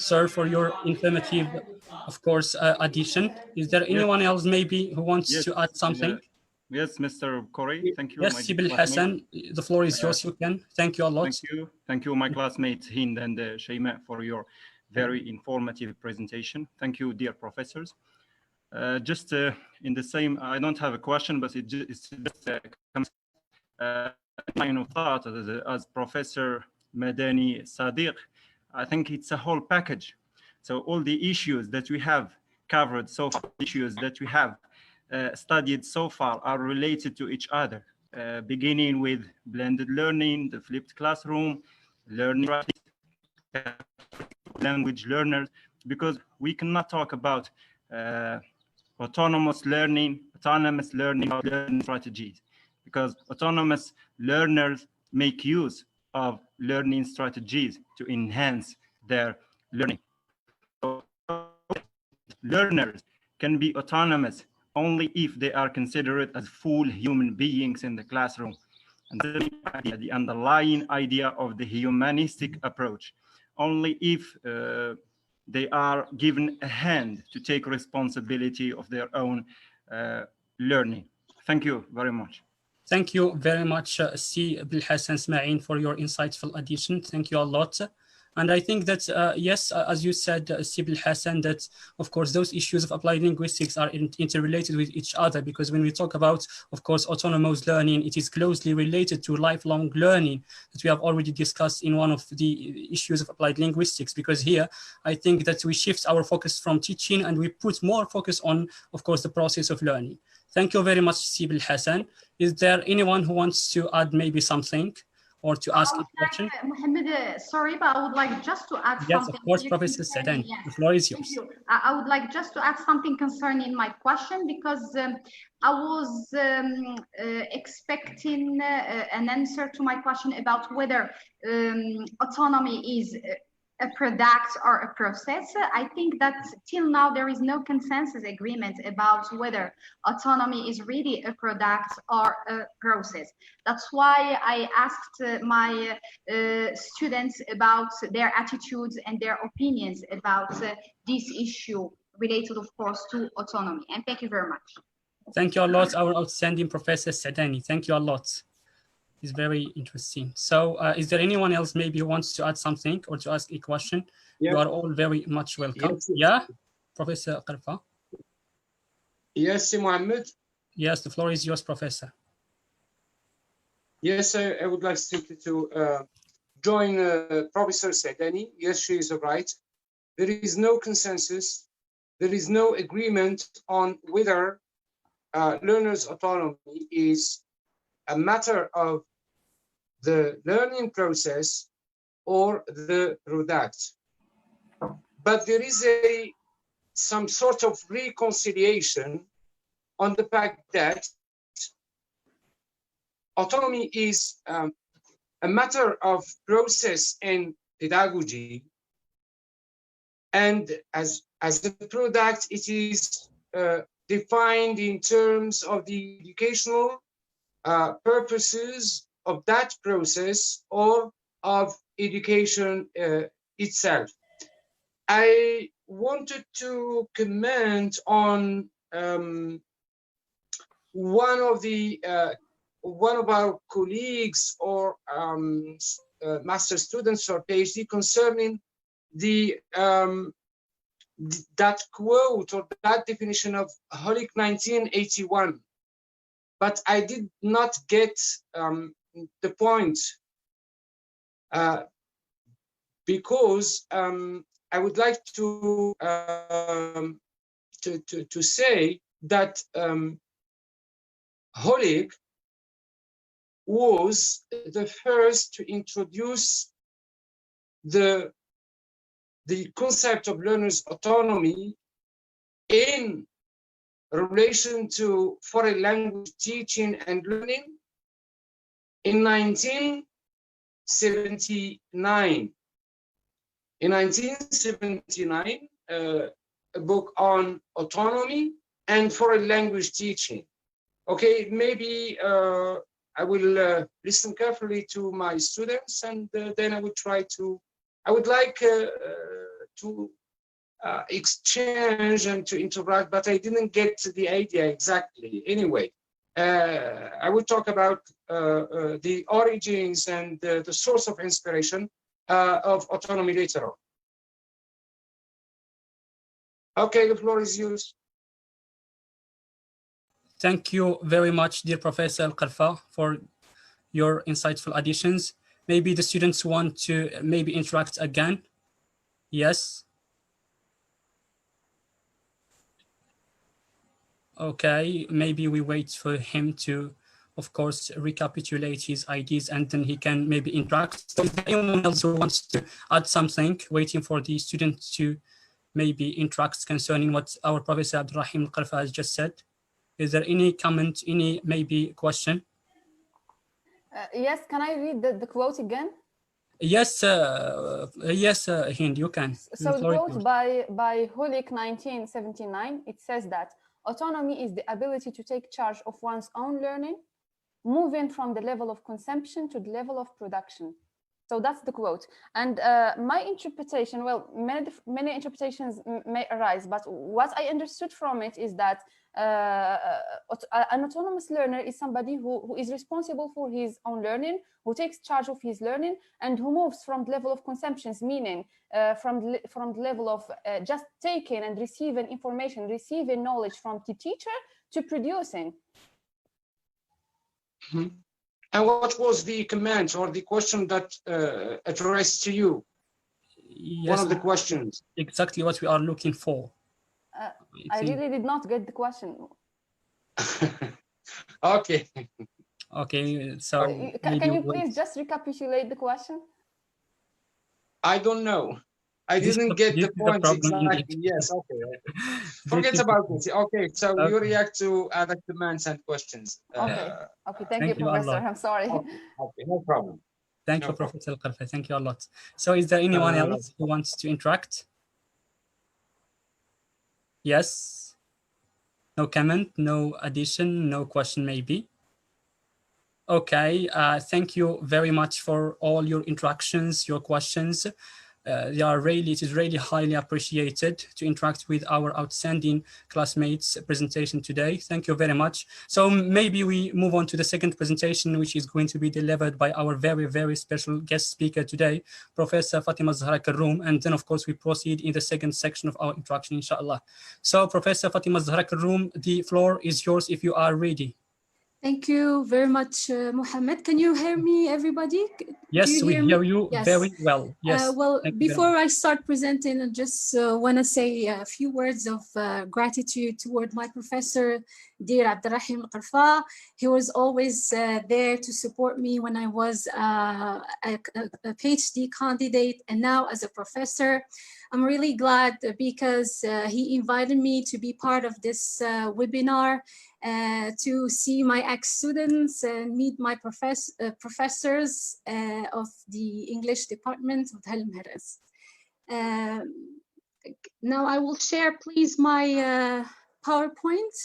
informative, of course, addition. Is there anyone else maybe who wants to add something? Yes, Mr. Corey, thank you. Yes, Sibyl Hassan, the floor is yours. You can. Thank you a lot. Thank you, my classmates Hind and Shayma, for your very informative presentation. Thank you, dear professors. Just in the same, I don't have a question, but it's just comes line of thought as Professor Madani Sadiq. I think it's a whole package. So all the issues that we have covered so far, issues that we have studied so far are related to each other, beginning with blended learning, the flipped classroom, learning language learners, because we cannot talk about autonomous learning strategies, because autonomous learners make use of learning strategies to enhance their learning. So learners can be autonomous only if they are considered as full human beings in the classroom. And the underlying idea of the humanistic approach, only if they are given a hand to take responsibility of their own learning. Thank you very much. Thank you very much, C. Bilhassan Smain, for your insightful addition. Thank you a lot. And I think that, yes, as you said, C. Bilhassan, that of course, those issues of applied linguistics are interrelated with each other, because when we talk about, of course, autonomous learning, it is closely related to lifelong learning that we have already discussed in one of the issues of applied linguistics, because here, I think that we shift our focus from teaching and we put more focus on, of course, the process of learning. Thank you very much, C. Bilhassan. Is there anyone who wants to add maybe something or to ask a question? Mohammed, sorry, but I would like just to add something. Yes, of course, Professor Sadani. Yes. The floor is yours. I would like just to add something concerning my question, because I was expecting an answer to my question about whether autonomy is a product or a process. I think that till now there is no consensus agreement about whether autonomy is really a product or a process. That's why I asked my students about their attitudes and their opinions about this issue related, of course, to autonomy. And thank you very much. Thank you a lot, our outstanding Professor Sadani. Thank you a lot. It's very interesting. So is there anyone else maybe who wants to add something or to ask a question? Yeah. You are all very much welcome. Yes. Yeah, Professor KARFA. Yes, Mohammed. Yes, the floor is yours, Professor. Yes, I would like simply to join Professor Sadani. Yes, she is right. There is no consensus. There is no agreement on whether learners' autonomy is a matter of the learning process or the product. But there is some sort of reconciliation on the fact that autonomy is a matter of process and pedagogy, and as a product, it is defined in terms of the educational purposes of that process or of education itself. I wanted to comment on one of our colleagues or master students or PhD concerning that quote or that definition of Holic 1981. But I did not get the point because I would like to say that Holic was the first to introduce the concept of learners' autonomy in relation to foreign language teaching and learning in 1979. In 1979, a book on autonomy and foreign language teaching. Okay, maybe I will listen carefully to my students, and then I will try to, I would like to exchange and to interact, but I didn't get the idea exactly. Anyway, I will talk about the origins and the source of inspiration of autonomy later on. Okay, the floor is yours. Thank you very much, dear Professor KARFA, for your insightful additions. Maybe the students want to maybe interact again. Yes. Okay, maybe we wait for him to, of course, recapitulate his ideas and then he can maybe interact. So if anyone else who wants to add something, waiting for the student to maybe interact concerning what our Professor Abderrahim KARFA has just said. Is there any comment, any maybe question? Yes, can I read the quote again? Yes, yes, Hind, you can. So the quote by Holic 1979, it says that Autonomy is the ability to take charge of one's own learning, moving from the level of consumption to the level of production. So that's the quote. And my interpretation, well, many interpretations may arise, but what I understood from it is that an autonomous learner is somebody who is responsible for his own learning, who takes charge of his learning, and who moves from the level of consumptions, meaning from the level of just taking and receiving information, receiving knowledge from the teacher, to producing. Mm-hmm. And what was the comment or the question that addressed to you? Yes, one of the questions. Exactly what we are looking for. I really did not get the question. Okay. Okay, so can you please just recapitulate the question? I don't know. I didn't get the point exactly. Yes, okay. Forget about it. Okay, so you react to other comments and questions. Okay, okay. Thank you, Professor. I'm sorry. Okay, no problem. Thank you, Professor Al-Karfa. Thank you a lot. So is there anyone else who wants to interact? Yes? No comment, no addition, no question maybe? Okay, thank you very much for all your interactions, your questions. It is really highly appreciated to interact with our outstanding classmates' presentation today. Thank you very much. So maybe we move on to the second presentation, which is going to be delivered by our very, very special guest speaker today, Professor Fatima Zahra Karoum. And then, of course, we proceed in the second section of our interaction, inshallah. So Professor Fatima Zahra Karoum, the floor is yours if you are ready. Thank you very much, Mohammed. Can you hear me, everybody? Yes, we hear you very well. Yes. Well, before I start presenting, I just want to say a few words of gratitude toward my professor, dear Abderrahim KARFA. He was always there to support me when I was a PhD candidate and now as a professor. I'm really glad because he invited me to be part of this webinar, to see my ex-students and meet my professors of the English department of Helm Harris. Now I will share, please, my PowerPoint.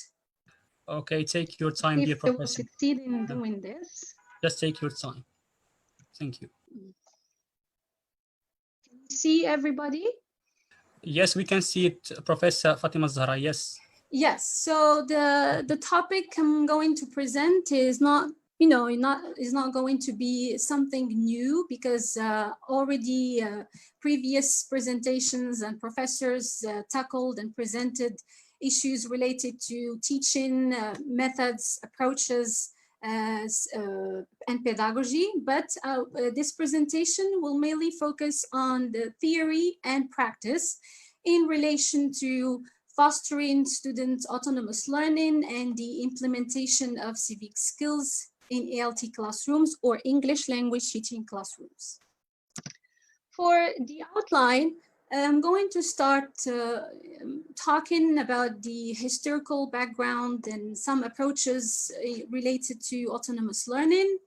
Okay, take your time, dear If I will Professor. succeed in doing this. Just take your time. Thank you. Can you see everybody? Yes, we can see it, Professor Fatima Zahra, yes. Yes, so the topic I'm going to present is not, is not going to be something new because already previous presentations and professors tackled and presented issues related to teaching methods, approaches, and pedagogy, but this presentation will mainly focus on the theory and practice in relation to fostering student autonomous learning and the implementation of civic skills in ALT classrooms or English language teaching classrooms. For the outline, I'm going to start talking about the historical background and some approaches related to autonomous learning,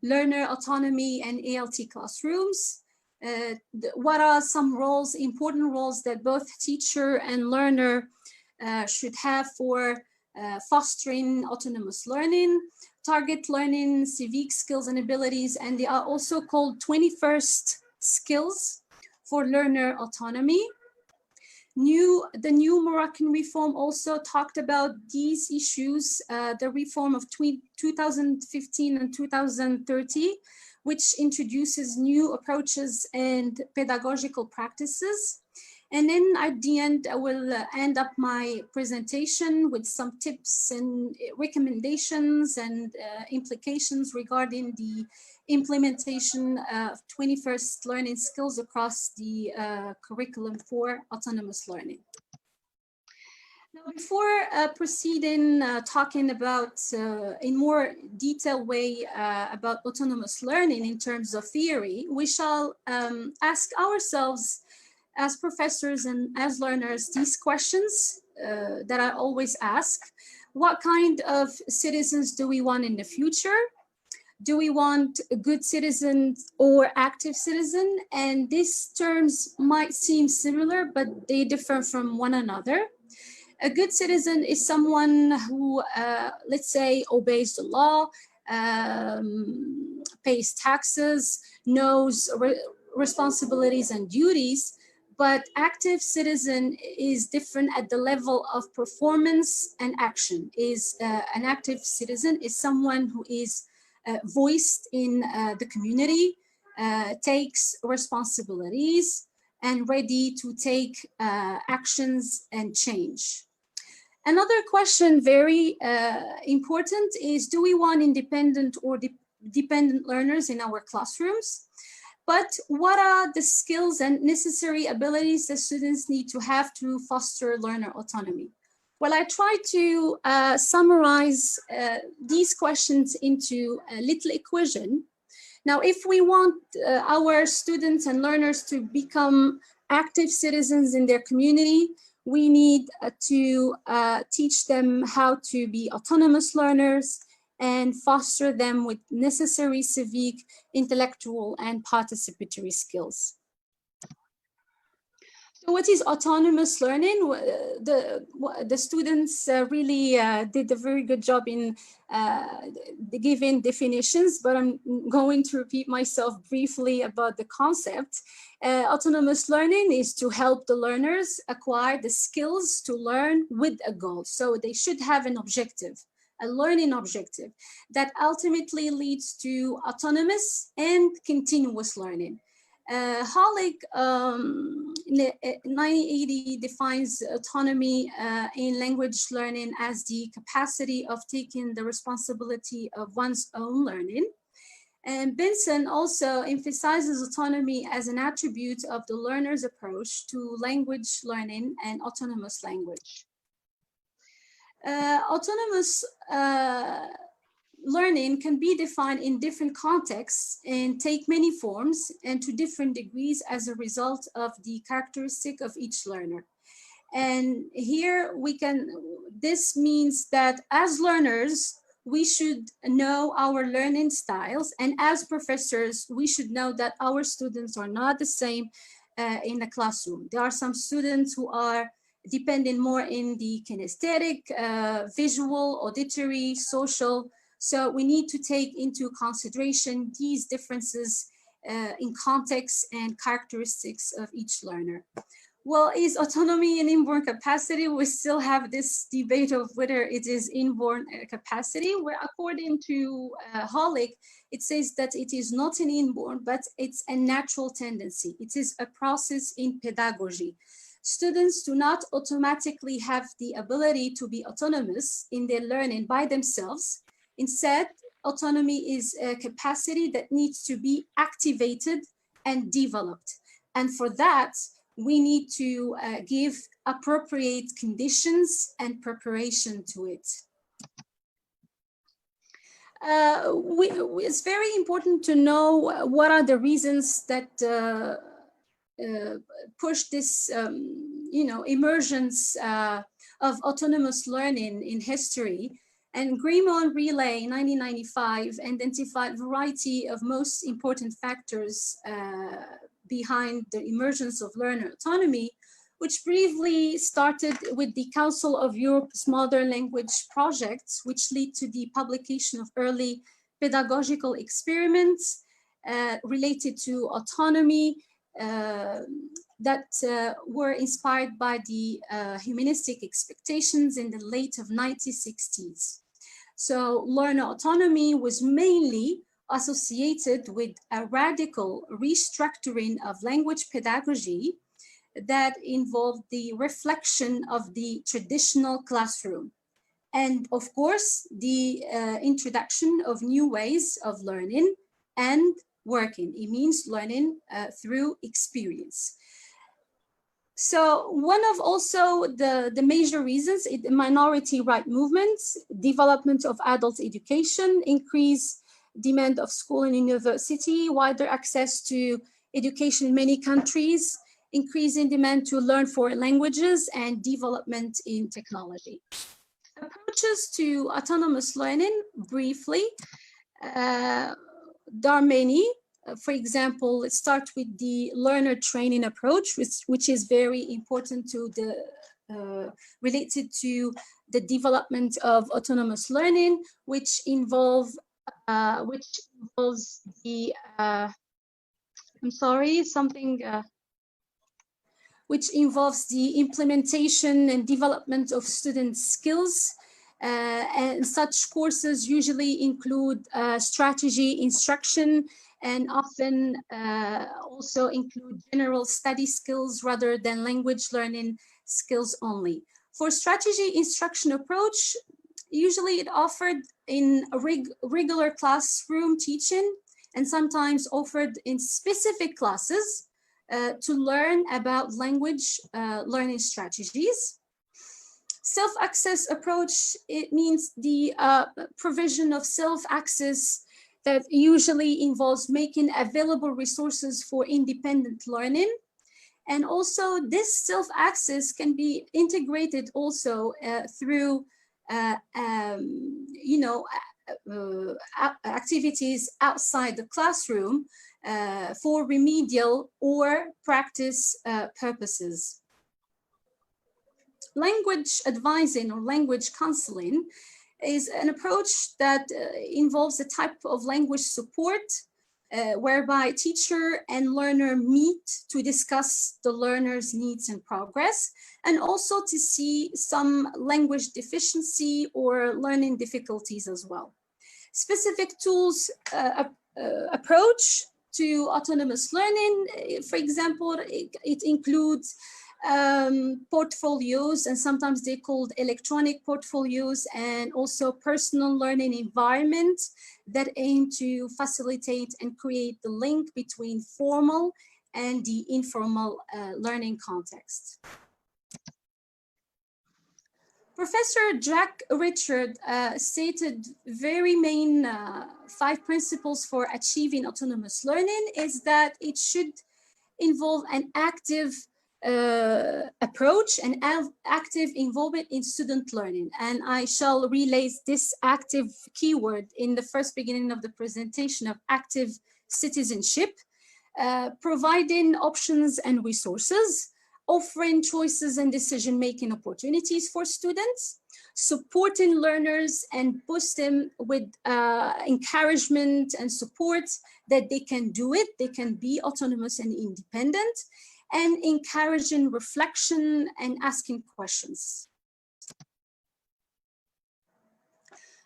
learner autonomy, and ALT classrooms. What are some roles, important roles that both teacher and learner should have for fostering autonomous learning, target learning, civic skills and abilities, and they are also called 21st skills for learner autonomy. The new Moroccan reform also talked about these issues, the reform of 2015 and 2030, which introduces new approaches and pedagogical practices. And then at the end, I will end up my presentation with some tips and recommendations and implications regarding the implementation of 21st learning skills across the curriculum for autonomous learning. Now, before proceeding, talking about in more detailed way about autonomous learning in terms of theory, we shall ask ourselves as professors and as learners these questions that I always ask. What kind of citizens do we want in the future? Do we want a good citizen or active citizen? And these terms might seem similar, but they differ from one another. A good citizen is someone who, let's say, obeys the law, pays taxes, knows responsibilities and duties, but active citizen is different at the level of performance and action. An active citizen is someone who is voiced in the community, takes responsibilities, and ready to take actions and change. Another question very important is, do we want independent or dependent learners in our classrooms? But what are the skills and necessary abilities that students need to have to foster learner autonomy? Well, I try to summarize these questions into a little equation. Now, if we want our students and learners to become active citizens in their community, we need to teach them how to be autonomous learners and foster them with necessary civic, intellectual, and participatory skills. So what is autonomous learning? The students really did a very good job in giving definitions, but I'm going to repeat myself briefly about the concept. Autonomous learning is to help the learners acquire the skills to learn with a goal. So they should have an objective, a learning objective that ultimately leads to autonomous and continuous learning. Hollig in 1980 defines autonomy in language learning as the capacity of taking the responsibility of one's own learning. And Benson also emphasizes autonomy as an attribute of the learner's approach to language learning and autonomous language. Autonomous learning can be defined in different contexts and take many forms and to different degrees as a result of the characteristic of each learner. And here this means that as learners, we should know our learning styles, and as professors, we should know that our students are not the same in the classroom. There are some students who are dependent more in the kinesthetic, visual, auditory, social. So we need to take into consideration these differences in context and characteristics of each learner. Well, is autonomy an inborn capacity? We still have this debate of whether it is inborn capacity, where according to Hollig, it says that it is not an inborn, but it's a natural tendency. It is a process in pedagogy. Students do not automatically have the ability to be autonomous in their learning by themselves. Instead, autonomy is a capacity that needs to be activated and developed. And for that, we need to give appropriate conditions and preparation to it. It's very important to know what are the reasons that push this, emergence of autonomous learning in history. And Grimo and Relay in 1995 identified a variety of most important factors behind the emergence of learner autonomy, which briefly started with the Council of Europe's Modern Language projects, which lead to the publication of early pedagogical experiments related to autonomy that were inspired by the humanistic expectations in the late of 1960s. So learner autonomy was mainly associated with a radical restructuring of language pedagogy that involved the reflection of the traditional classroom. And of course, the introduction of new ways of learning and working. It means learning through experience. So one of also the major reasons is the minority right movements, development of adult education, increased demand of school and university, wider access to education in many countries, increasing demand to learn foreign languages, and development in technology. Approaches to autonomous learning, briefly, there are many. For example, let's start with the learner training approach, which is very important to the related to the development of autonomous learning, which involves the which involves the implementation and development of student skills. And such courses usually include strategy instruction and often also include general study skills rather than language learning skills only. For strategy instruction approach, usually it offered in a regular classroom teaching and sometimes offered in specific classes to learn about language learning strategies. Self-access approach, it means the provision of self-access that usually involves making available resources for independent learning. And also this self-access can be integrated also through activities outside the classroom for remedial or practice purposes. Language advising or language counseling is an approach that involves a type of language support whereby teacher and learner meet to discuss the learner's needs and progress, and also to see some language deficiency or learning difficulties as well. Specific tools approach to autonomous learning, for example, it includes portfolios, and sometimes they're called electronic portfolios, and also personal learning environments that aim to facilitate and create the link between formal and the informal learning context. Professor Jack Richard stated very main 5 principles for achieving autonomous learning is that it should involve an active approach and active involvement in student learning. And I shall relay this active keyword in the first beginning of the presentation of active citizenship, providing options and resources, offering choices and decision-making opportunities for students, supporting learners and boost them with encouragement and support that they can do it, they can be autonomous and independent, and encouraging reflection and asking questions.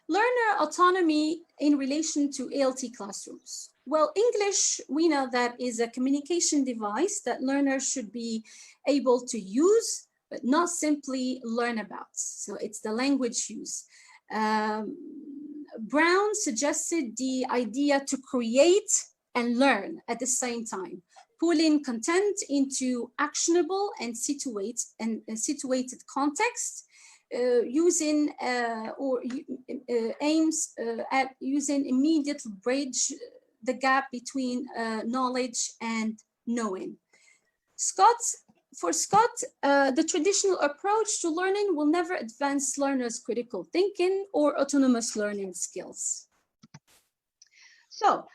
Learner autonomy in relation to ALT classrooms. Well, English, we know that is a communication device that learners should be able to use, but not simply learn about. So it's the language use. Brown suggested the idea to create and learn at the same time, pulling content into actionable and situated context, using or aims at using immediate bridge the gap between knowledge and knowing. For Scott, the traditional approach to learning will never advance learners' critical thinking or autonomous learning skills. So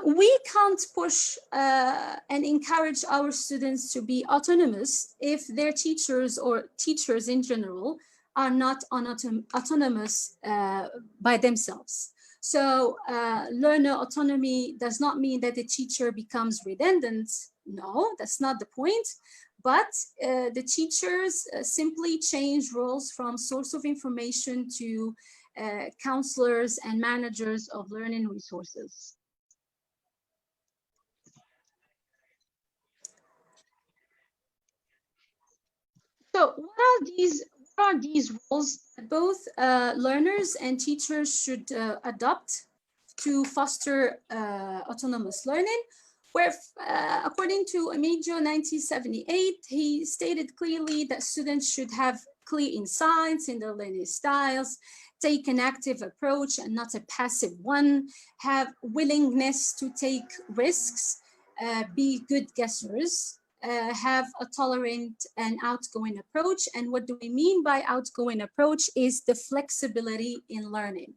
we can't push and encourage our students to be autonomous if their teachers or teachers in general are not autonomous by themselves. So learner autonomy does not mean that the teacher becomes redundant. No, that's not the point. But the teachers simply change roles from source of information to counselors and managers of learning resources. So what are these roles that both learners and teachers should adopt to foster autonomous learning? Where, according to Amijo 1978, he stated clearly that students should have clear insights in their learning styles, take an active approach and not a passive one, have willingness to take risks, be good guessers, have a tolerant and outgoing approach. And what do we mean by outgoing approach is the flexibility in learning.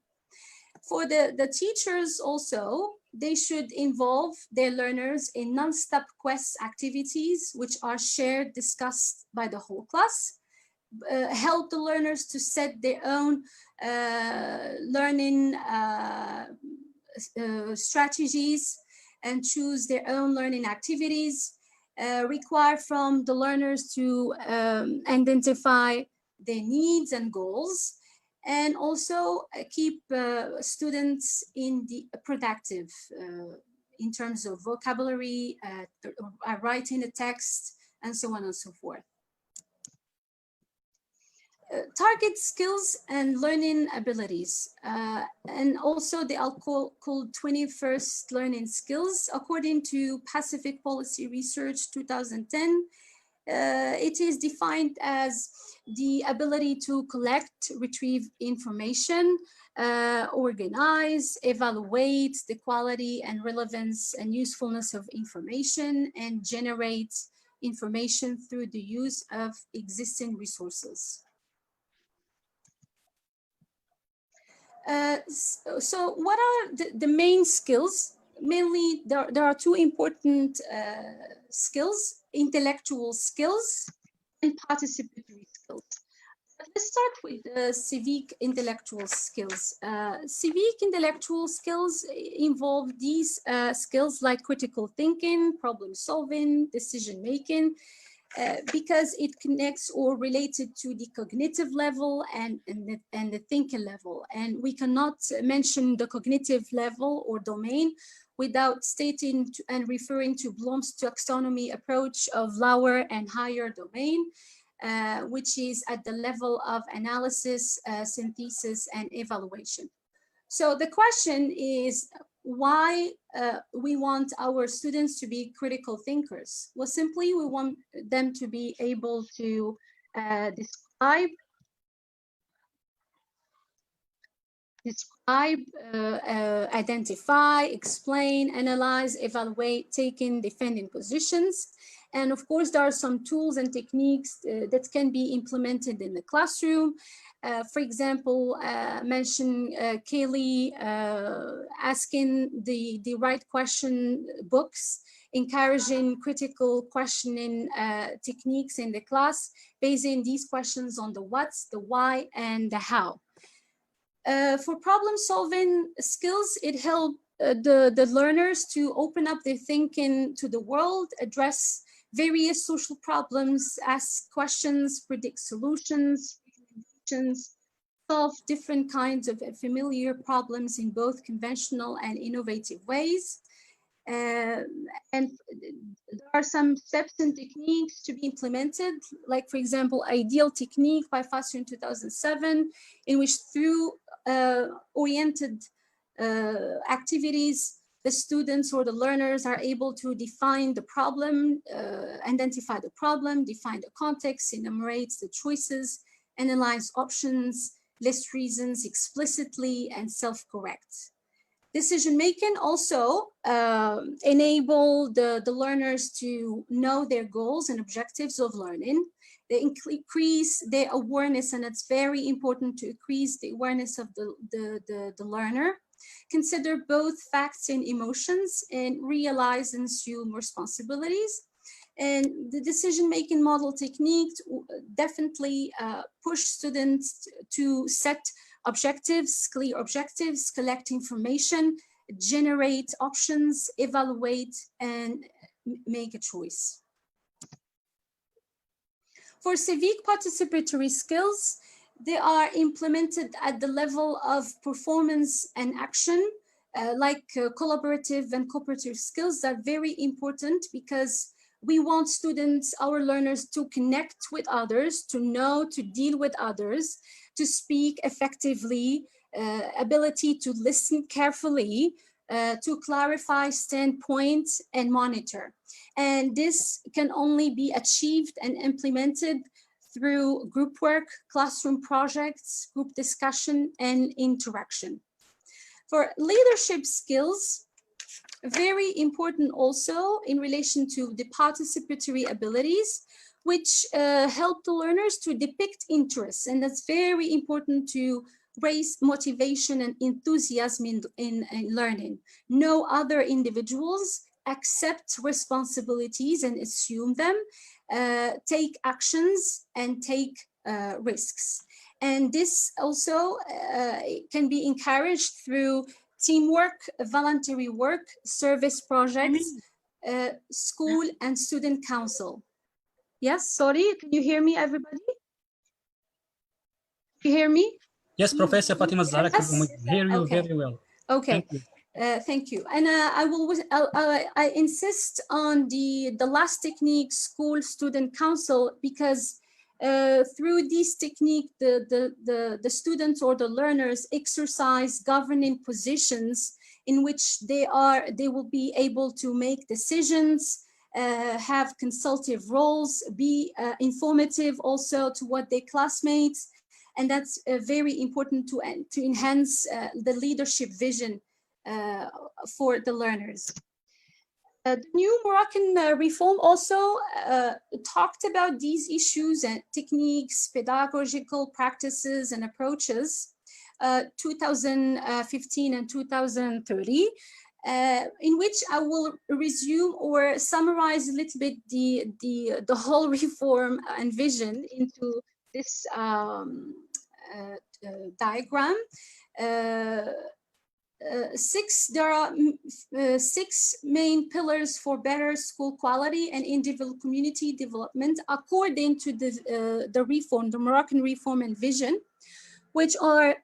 For the teachers also, they should involve their learners in non-stop quest activities, which are shared, discussed by the whole class. help the learners to set their own learning strategies and choose their own learning activities, require from the learners to identify their needs and goals, and also keep students in the productive in terms of vocabulary, writing a text, and so on and so forth. Target skills and learning abilities, and also they are called 21st learning skills. According to Pacific Policy Research 2010, it is defined as the ability to collect, retrieve information, organize, evaluate the quality and relevance and usefulness of information, and generate information through the use of existing resources. So what are the main skills? Mainly, there are two important skills: intellectual skills and participatory skills. Let's start with civic intellectual skills. Civic intellectual skills involve these skills like critical thinking, problem solving, decision making, because it connects or related to the cognitive level and the thinking level. And we cannot mention the cognitive level or domain without stating and referring to Bloom's taxonomy approach of lower and higher domain, which is at the level of analysis, synthesis, and evaluation. So the question is, why we want our students to be critical thinkers? Well, simply we want them to be able to describe, identify, explain, analyze, evaluate, taking, defending positions. And of course, there are some tools and techniques that can be implemented in the classroom. For example, mention Kaylee asking the right question books, encouraging critical questioning techniques in the class, basing these questions on the what's, the why, and the how. For problem solving skills, it helps the learners to open up their thinking to the world, address various social problems, ask questions, predict solutions, solve different kinds of familiar problems in both conventional and innovative ways. And there are some steps and techniques to be implemented, like, for example, ideal technique by Foster in 2007, in which through oriented activities, the students or the learners are able to define the problem, identify the problem, define the context, enumerate the choices, analyze options, list reasons explicitly, and self-correct. Decision-making also enable the learners to know their goals and objectives of learning. They increase their awareness, and it's very important to increase the awareness of the learner. Consider both facts and emotions, and realize and assume responsibilities. And the decision-making model techniques definitely push students to set objectives, clear objectives, collect information, generate options, evaluate, and make a choice. For civic participatory skills, they are implemented at the level of performance and action, like collaborative and cooperative skills that are very important, because we want students, our learners, to connect with others, to know, to deal with others, to speak effectively, ability to listen carefully, to clarify standpoints and monitor. And this can only be achieved and implemented through group work, classroom projects, group discussion, and interaction. For leadership skills, very important also in relation to the participatory abilities, which help the learners to depict interests. And that's very important to raise motivation and enthusiasm in learning. Know other individuals, accept responsibilities and assume them, take actions and take risks. And this also can be encouraged through teamwork, voluntary work, service projects, school and student council. Yes, sorry, can you hear me, everybody? You hear me? Yes, Professor Fatima Zahra, we hear you Okay. very well. Okay. Thank you. Thank you. And I insist on the last technique, school student council, because through this technique, the students or the learners exercise governing positions in which they will be able to make decisions, have consultative roles, be informative also to what their classmates, and that's very important to enhance the leadership vision for the learners. The new Moroccan reform also talked about these issues and techniques, pedagogical practices and approaches, 2015 and 2030, in which I will resume or summarize a little bit the whole reform and vision into this diagram. There are 6 main pillars for better school quality and individual community development according to the reform, the Moroccan reform and vision, which are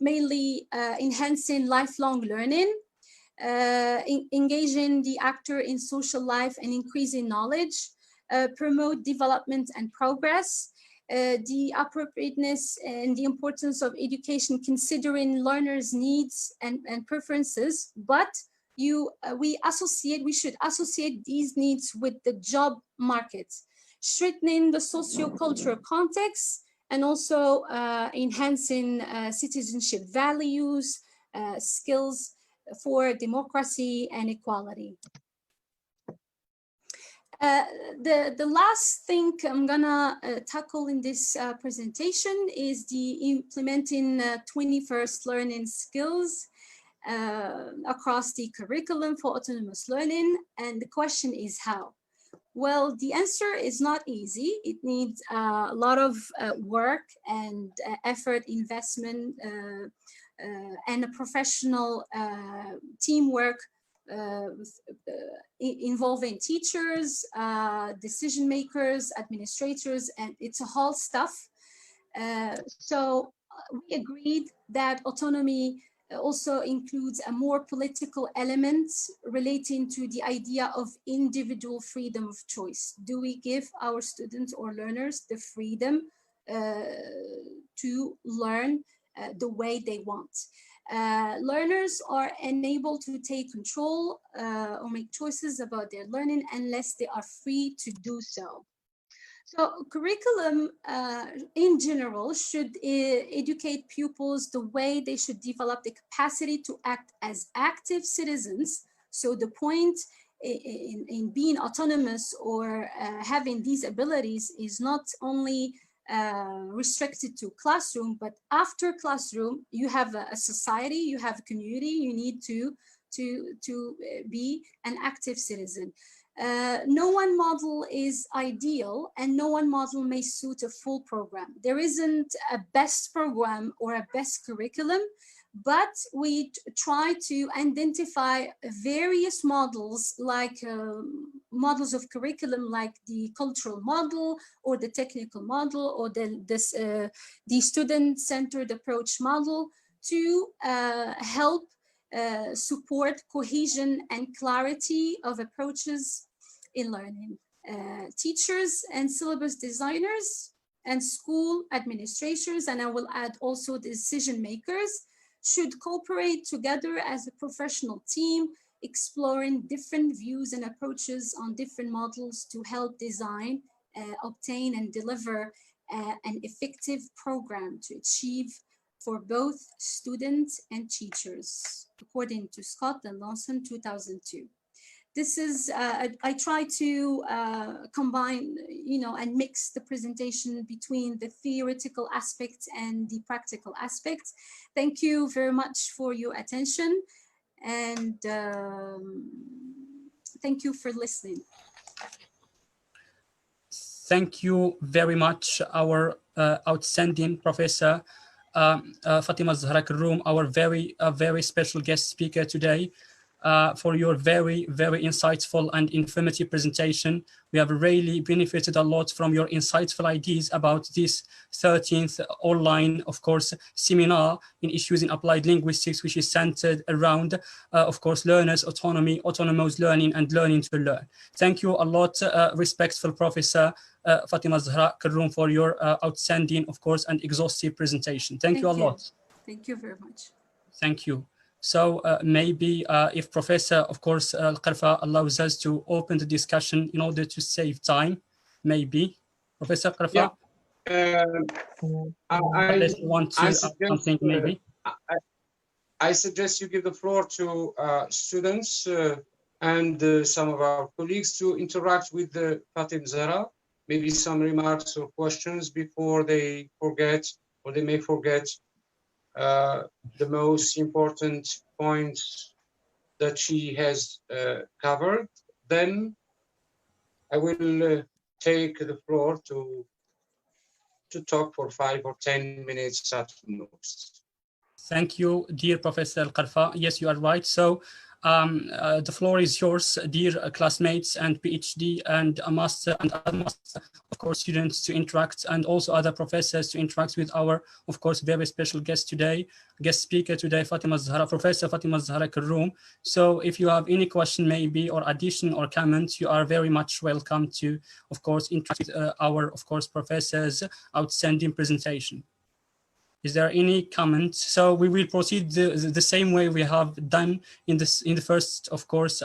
mainly enhancing lifelong learning, engaging the actor in social life and increasing knowledge, promote development and progress, the appropriateness and the importance of education considering learners' needs and preferences, but we should associate these needs with the job market, strengthening the socio-cultural context and also enhancing citizenship values, skills for democracy and equality. The last thing I'm gonna tackle in this presentation is the implementing 21st learning skills across the curriculum for autonomous learning. And the question is how? Well, the answer is not easy. It needs a lot of work and effort, investment, and a professional teamwork involving teachers, decision makers, administrators, and it's a whole stuff. So we agreed that autonomy also includes a more political element relating to the idea of individual freedom of choice. Do we give our students or learners the freedom to learn the way they want? Learners are unable to take control or make choices about their learning unless they are free to do so. So curriculum in general should educate pupils the way they should develop the capacity to act as active citizens. So the point in being autonomous or having these abilities is not only restricted to classroom, but after classroom, you have a society, you have a community, you need to be an active citizen. No one model is ideal and no one model may suit a full program. There isn't a best program or a best curriculum, but we try to identify various models like models of curriculum like the cultural model or the technical model or the student-centered approach model to help support cohesion and clarity of approaches in learning. Teachers and syllabus designers and school administrators, and I will add also decision makers, should cooperate together as a professional team, exploring different views and approaches on different models to help design, obtain and deliver an effective program to achieve for both students and teachers, according to Scott and Lawson 2002. This is, I try to combine, and mix the presentation between the theoretical aspect and the practical aspect. Thank you very much for your attention, and thank you for listening. thank you very much, our outstanding Professor Fatima Zahra Karoum, our very special guest speaker today, for your very insightful and informative presentation. We have really benefited a lot from your insightful ideas about this 13th online, of course, seminar in issues in applied linguistics, which is centered around, of course, learners' autonomy, autonomous learning, and learning to learn. Thank you a lot, respectful Professor Fatima Zahra Karoum, for your outstanding, of course, and exhaustive presentation. Thank you a lot. Thank you very much. Thank you. So maybe if Professor, of course, KARFA allows us to open the discussion in order to save time, maybe. Professor KARFA? Yeah. Unless you want to add something, maybe. I suggest you give the floor to students and some of our colleagues to interact with Fatima Zahra, maybe some remarks or questions before they forget, or they may forget, the most important points that she has covered. Then I will take the floor to talk for 5 or 10 minutes at most. Thank you, dear Professor KARFA. Yes, you are right. So the floor is yours, dear classmates and PhD and a master and other master, of course, students to interact, and also other professors to interact with our, of course, very special guest today, guest speaker today, Fatima Zahra, Professor Fatima Zahra Karoum. So if you have any question maybe or addition or comment, you are very much welcome to, of course, interact with our, of course, professor's outstanding presentation. Is there any comment? So we will proceed the same way we have done in the first, of course,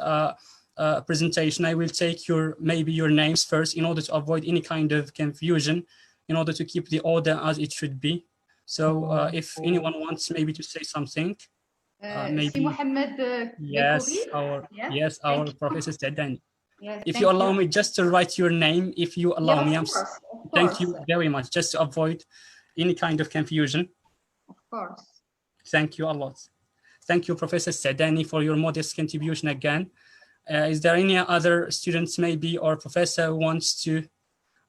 presentation. I will take maybe your names first in order to avoid any kind of confusion, in order to keep the order as it should be. So if anyone wants maybe to say something, maybe. Mohammed, yes, our Professor Sadani. Yes, if you allow me just to write your name, if you allow me, thank you very much, just to avoid any kind of confusion. Of course. Thank you a lot. Thank you, Professor Sadani, for your modest contribution again. Is there any other students maybe or professor who wants to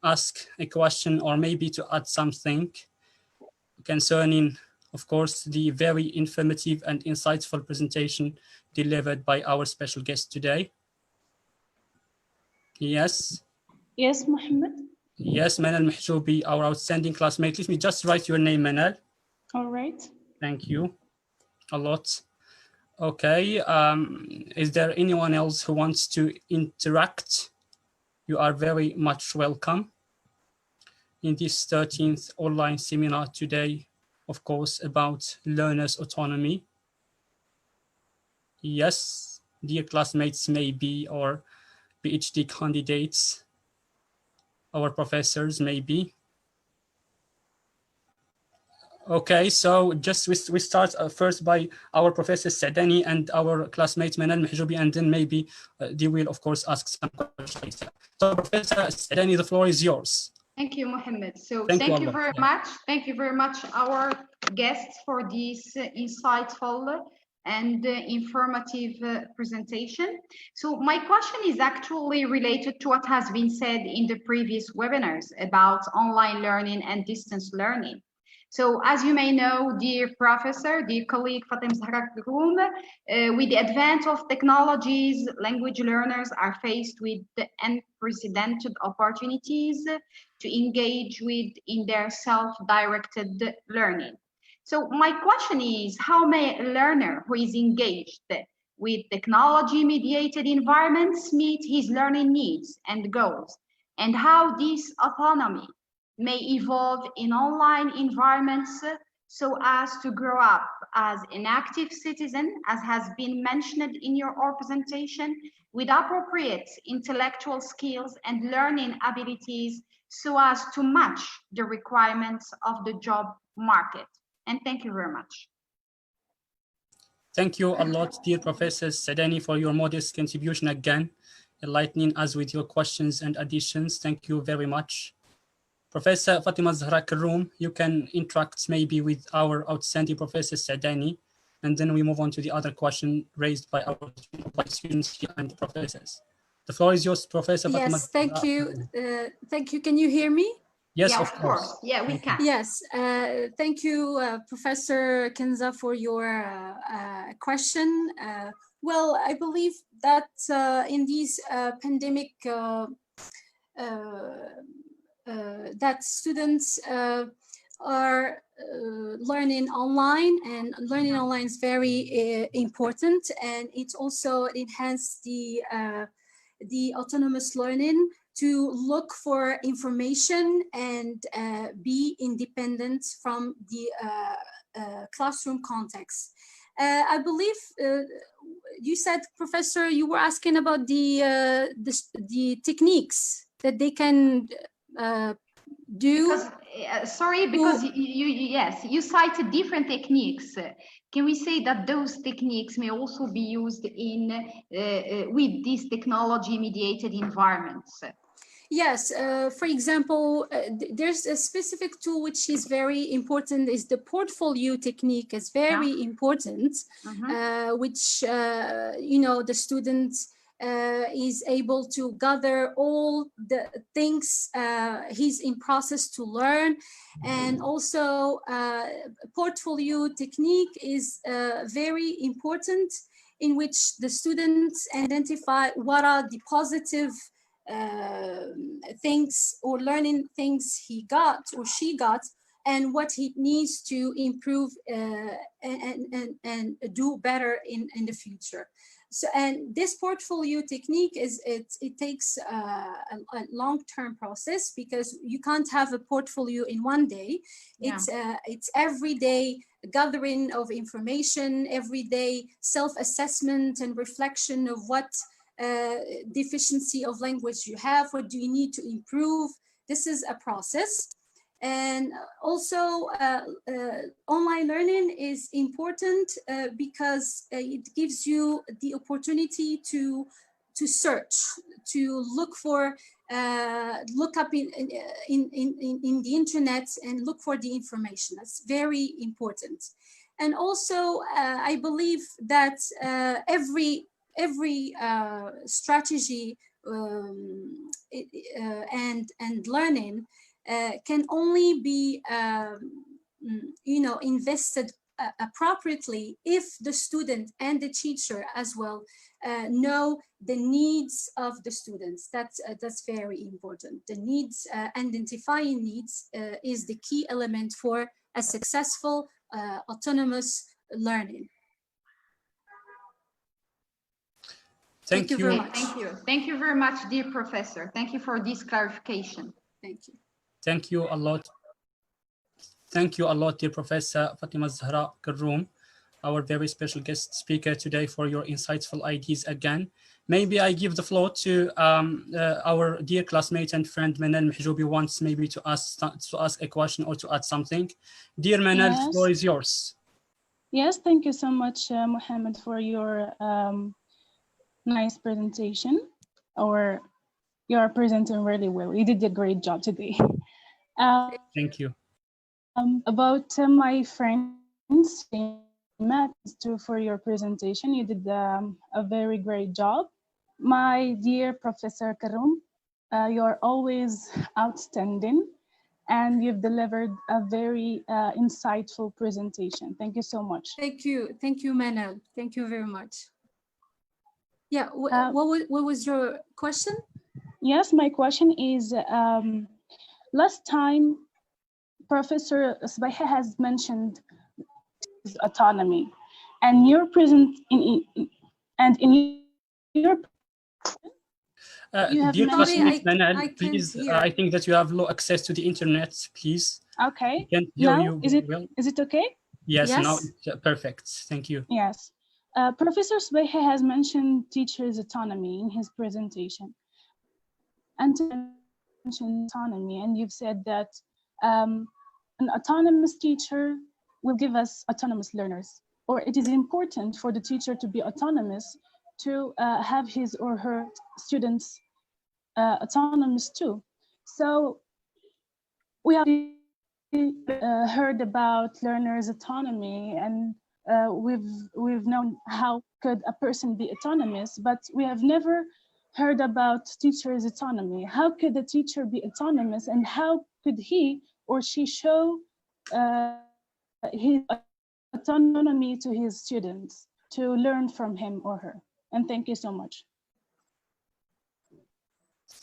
ask a question or maybe to add something concerning, of course, the very informative and insightful presentation delivered by our special guest today? Yes. Yes, Mohammed. Yes, Manal Mahjoubi, our outstanding classmate. Let me just write your name, Manal. All right. Thank you a lot. Okay, is there anyone else who wants to interact? You are very much welcome in this 13th online seminar today, of course, about learners' autonomy. Yes, dear classmates, maybe, or PhD candidates, our professors, maybe. Okay, so just we start first by our Professor Sadani and our classmate Manal Mahjoubi, and then maybe they will, of course, ask some questions. So Professor Sadani, the floor is yours. Thank you, Mohammed. So thank you very much. Thank you very much, our guests, for this insightful and informative presentation. So my question is actually related to what has been said in the previous webinars about online learning and distance learning. So as you may know, dear professor, dear colleague Fatima Zahra Karoum, with the advent of technologies, language learners are faced with the unprecedented opportunities to engage with in their self-directed learning. So my question is, how may a learner who is engaged with technology-mediated environments meet his learning needs and goals, and how this autonomy may evolve in online environments so as to grow up as an active citizen, as has been mentioned in your presentation, with appropriate intellectual skills and learning abilities so as to match the requirements of the job market. And thank you very much. Thank you a lot, dear Professor Sadani, for your modest contribution again, enlightening us with your questions and additions. Thank you very much. Professor Fatima Zahra Karoum, you can interact maybe with our outstanding Professor Sadani, and then we move on to the other question raised by our students and professors. The floor is yours, Professor Fatima. Yes, thank you. Thank you. Can you hear me? Yes, Yeah, of course. Yeah, we can. Yes, thank you, Professor Kenza, for your question. Well, I believe that in these pandemic, that students are learning online, and learning online is very important, and it also enhances the autonomous learning to look for information and be independent from the classroom context. I believe you said, Professor, you were asking about the techniques that they can do. Because, sorry, because yes, you cited different techniques. Can we say that those techniques may also be used in with these technology-mediated environments? Yes, for example, there's a specific tool which is very important, is the portfolio technique is very important, which, you know, the students is able to gather all the things he's in process to learn. And also portfolio technique is very important, in which the students identify what are the positive things or learning things he got or she got, and what he needs to improve and do better in the future. So, and this portfolio technique it takes a long-term process, because you can't have a portfolio in one day. It's everyday gathering of information, everyday self-assessment and reflection of what deficiency of language you have, what do you need to improve. This is a process. And also online learning is important because it gives you the opportunity to search, to look for, look up in the internet and look for the information. That's very important. And also I believe that every strategy and learning can only be you know, invested appropriately if the student and the teacher as well know the needs of the students. That's very important. The needs, identifying needs is the key element for a successful autonomous learning. Thank you very much. Thank you. Thank you very much, dear Professor. Thank you for this clarification. Thank you. Thank you a lot. Thank you a lot, dear Professor Fatima Zahra Karroum, our very special guest speaker today, for your insightful ideas again. Maybe I give the floor to our dear classmate and friend Manal Mahjoubi wants maybe to ask a question or to add something. Dear Manal, the floor is yours. Yes, thank you so much, Mohammed, for your nice presentation. Or you're presenting really well. You did a great job today. Thank you. About my friends, Matt, for your presentation. You did a very great job. My dear Professor Karroum, you're always outstanding, and you've delivered a very insightful presentation. Thank you so much. Thank you, Manal. Thank you very much. Yeah, what was your question? Yes, my question is, last time Professor Sbaiha has mentioned autonomy, and you're present in your dear classmate Manal, please, I think that you have low access to the internet, please. Okay. I can't hear now, you well. Is it okay? Yes, now it's perfect. Thank you. Yes. Professor Sbaiha has mentioned teachers' autonomy in his presentation. And to mention autonomy, and you've said that an autonomous teacher will give us autonomous learners, or it is important for the teacher to be autonomous to have his or her students autonomous too. So we have heard about learners' autonomy, and we've known how could a person be autonomous, but we have never heard about teachers' autonomy. How could a teacher be autonomous, and how could he or she show his autonomy to his students to learn from him or her? And thank you so much.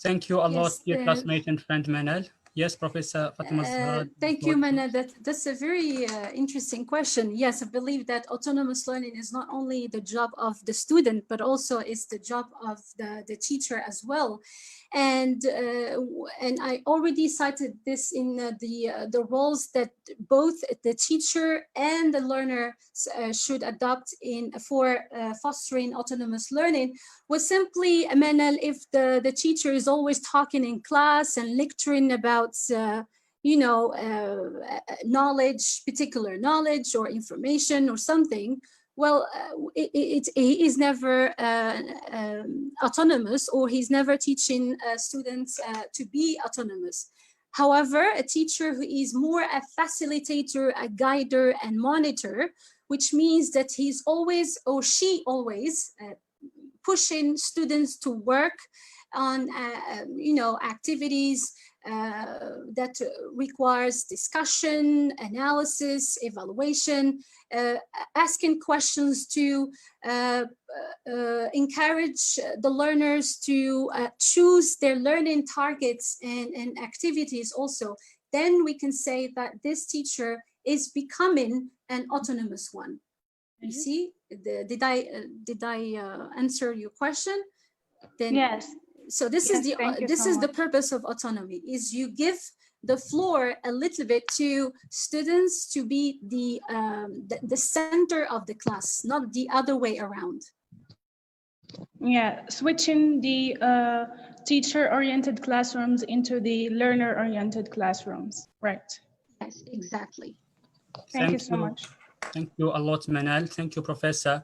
Thank you a lot, Yes, dear classmate and friend Manal. Yes, Professor Fatima Zahra. Thank you, Mana. That's a very interesting question. Yes, I believe that autonomous learning is not only the job of the student, but also it's the job of the teacher as well. And I already cited this in the roles that both the teacher and the learner should adopt for fostering autonomous learning. Was simply, Manal, if the teacher is always talking in class and lecturing about knowledge, particular knowledge or information or something, well, he is never autonomous, or he's never teaching students to be autonomous. However, a teacher who is more a facilitator, a guider and monitor, which means that he's always, or she always, pushing students to work on activities that requires discussion, analysis, evaluation, asking questions to encourage the learners to choose their learning targets and activities also. Then we can say that this teacher is becoming an autonomous one. You see, did I answer your question? Then yes. So this is the purpose of autonomy: is you give the floor a little bit to students to be the center of the class, not the other way around. Yeah, switching the teacher-oriented classrooms into the learner-oriented classrooms, right? Yes, exactly. Thank you so much. Thank you a lot, Manal. Thank you, Professor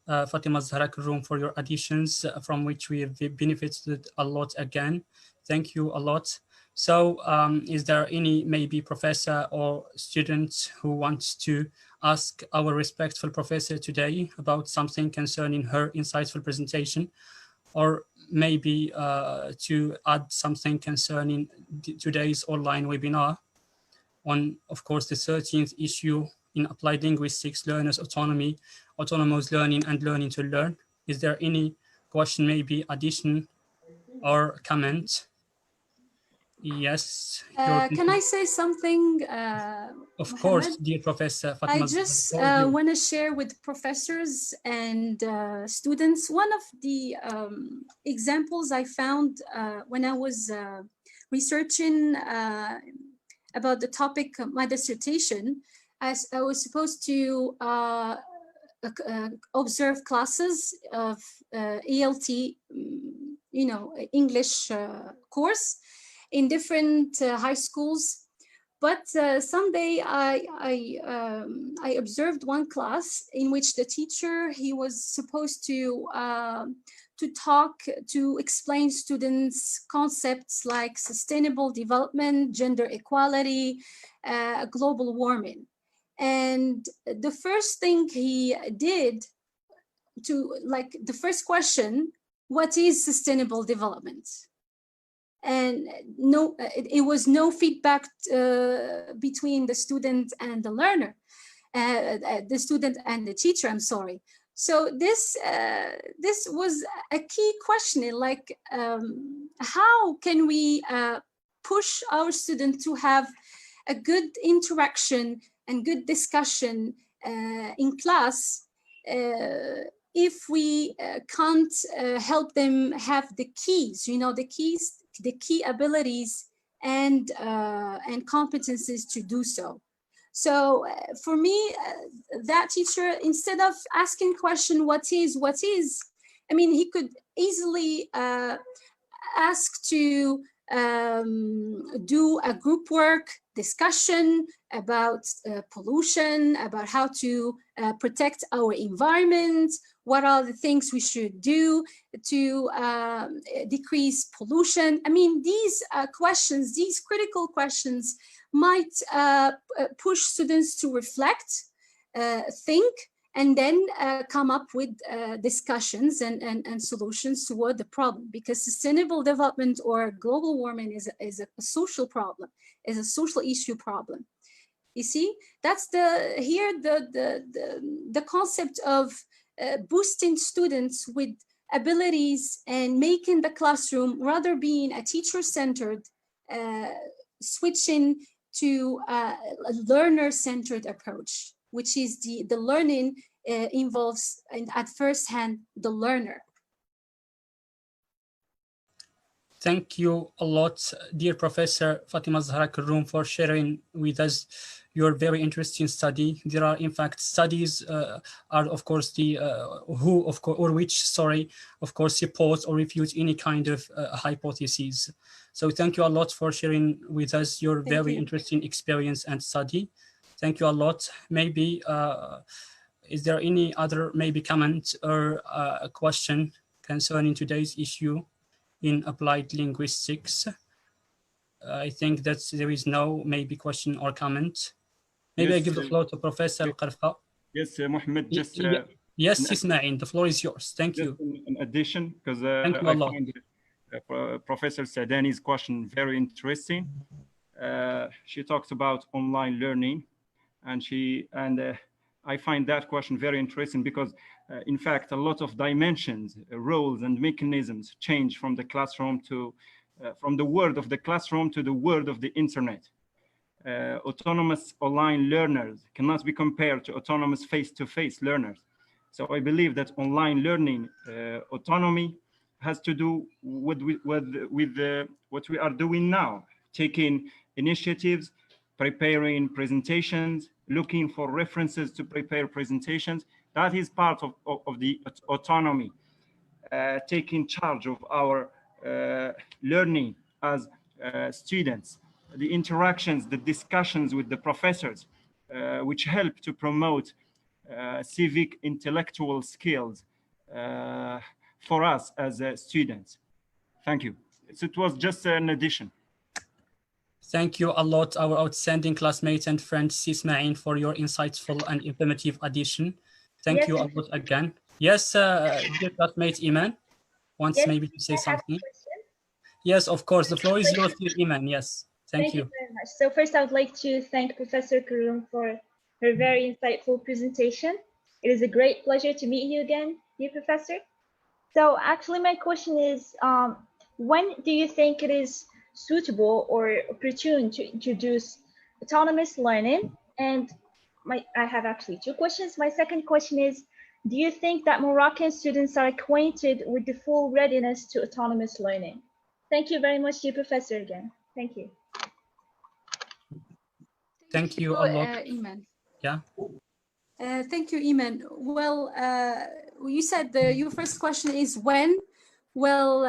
Fatima Zahra Karoum, for your additions, from which we have benefited a lot again. Thank you a lot. So is there any maybe professor or student who wants to ask our respectful professor today about something concerning her insightful presentation, or maybe to add something concerning today's online webinar on, of course, the 13th issue in applied linguistics, learners' autonomy, autonomous learning and learning to learn? Is there any question, maybe addition or comment? Yes. Can I say something? Of course, dear Professor Fatima. I just want to share with professors and students one of the examples I found when I was researching about the topic of my dissertation. As I was supposed to observe classes of ELT, English course in different high schools. But someday I observed one class in which the teacher, he was supposed to explain students concepts like sustainable development, gender equality, global warming. And the first thing he did the first question, what is sustainable development? And no, it was no feedback between the student and the learner, the student and the teacher, I'm sorry. So this was a key question, like how can we push our students to have a good interaction and good discussion in class if we can't help them have the keys, the key abilities and competencies to do so. So for me, that teacher, instead of asking question, what is, I mean, he could easily ask to do a group work discussion about pollution, about how to protect our environment, what are the things we should do to decrease pollution. I mean, these questions, these critical questions might push students to reflect, think, and then come up with discussions and solutions toward the problem, because sustainable development or global warming is a social problem, is a social issue problem. You see, that's the concept of boosting students with abilities and making the classroom rather being a teacher-centered, switching to a learner-centered approach, which is the learning involves at first hand the learner. Thank you a lot, dear Professor Fatima Zahra Karoum, for sharing with us your very interesting study. There are, in fact, studies are, of course, which support or refute any kind of hypotheses. So thank you a lot for sharing with us your very interesting experience and study. Thank you a lot. Maybe, is there any other maybe comment or a question concerning today's issue in applied linguistics? I think that there is no maybe question or comment. Maybe I give the floor to Professor Al-Karfa. Yes, Mohammed, just... yes, Ismail, the floor is yours. Thank you. In addition, because I find Professor Sadani's question very interesting. She talks about online learning, and I find that question very interesting because, in fact, a lot of dimensions, roles, and mechanisms change from the classroom to, from the world of the classroom to the world of the internet. Autonomous online learners cannot be compared to autonomous face-to-face learners. So I believe that online learning autonomy has to do with what we are doing now, taking initiatives, preparing presentations, looking for references to prepare presentations. That is part of the autonomy, taking charge of our learning as students, the interactions, the discussions with the professors, which help to promote civic intellectual skills for us as students. Thank you. So it was just an addition. Thank you a lot, our outstanding classmates and friends, Ismail, for your insightful and informative addition. Thank you a lot again. Yes, dear classmate Iman wants maybe to say something. Yes, of course. The floor is yours, dear Iman. Yes, thank you. Thank you very much. So first, I would like to thank Professor Karoum for her very insightful presentation. It is a great pleasure to meet you again, dear Professor. So actually, my question is, when do you think it is suitable or opportune to introduce autonomous learning? And I have actually two questions. My second question is, do you think that Moroccan students are acquainted with the full readiness to autonomous learning? Thank you very much, dear Professor, again. Thank you. Thank you a lot. Iman. Yeah. Thank you, Iman. Well, you said your first question is when. Well,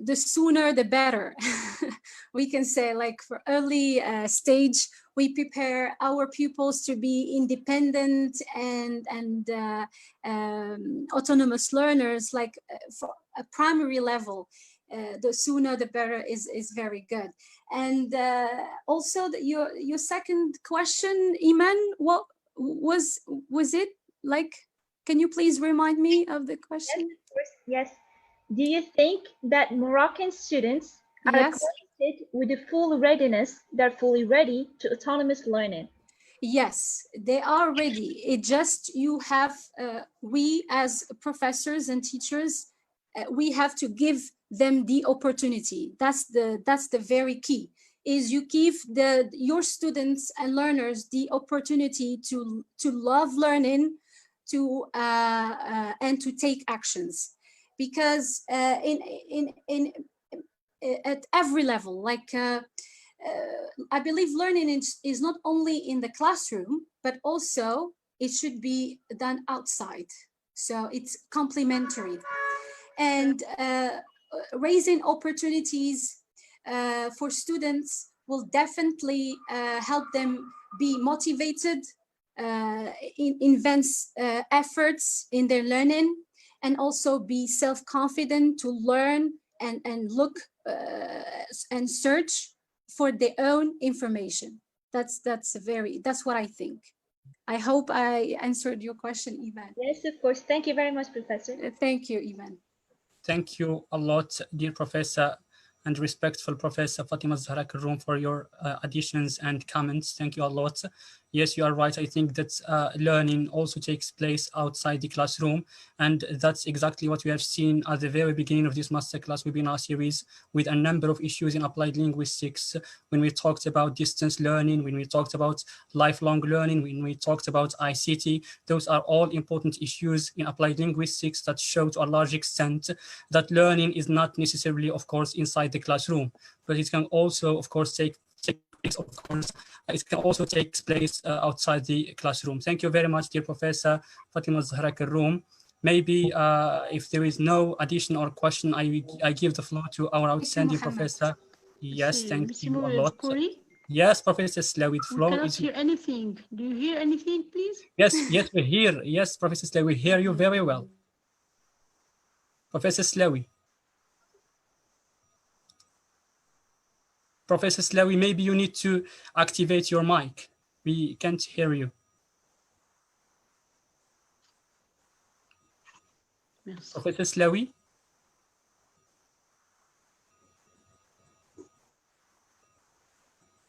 the sooner the better. We can say, like, for early stage, we prepare our pupils to be independent and autonomous learners, like for a primary level. The sooner the better is very good. And also your second question, Iman, what was it like? Can you please remind me of the question? Yes, of course. Yes. Do you think that Moroccan students are acquainted with the full readiness, they're fully ready to autonomous learning? Yes, they are ready. It just, you have, we as professors and teachers, we have to give them the opportunity. That's the very key, is you give your students and learners the opportunity to love learning, and to take actions. Because at every level, like I believe learning is not only in the classroom, but also it should be done outside. So it's complementary. And raising opportunities for students will definitely help them be motivated, invent efforts in their learning, and also be self-confident to learn and look and search for their own information. That's what I think. I hope I answered your question, Ivan. Yes, of course. Thank you very much, Professor. Thank you, Ivan. Thank you a lot, dear Professor and respectful Professor Fatima Zahra Karoum, for your additions and comments. Thank you a lot. Yes, you are right. I think that learning also takes place outside the classroom. And that's exactly what we have seen at the very beginning of this masterclass webinar series, with a number of issues in applied linguistics. When we talked about distance learning, when we talked about lifelong learning, when we talked about ICT, those are all important issues in applied linguistics that show to a large extent that learning is not necessarily, of course, inside the classroom, but it can also, of course, take place, of course, it can also take place outside the classroom. Thank you very much, dear Professor Fatima Zahra Karoum. Maybe if there is no addition or question, I give the floor to our outstanding professor. Yes, thank you a lot. Yes, Professor Slawi, the floor cannot is hear anything. Do you hear anything, please? Yes, we hear. Yes, Professor Slawi, we hear you very well. Professor Slawi. Professor Slawi, maybe you need to activate your mic. We can't hear you. Yes. Professor Slawi?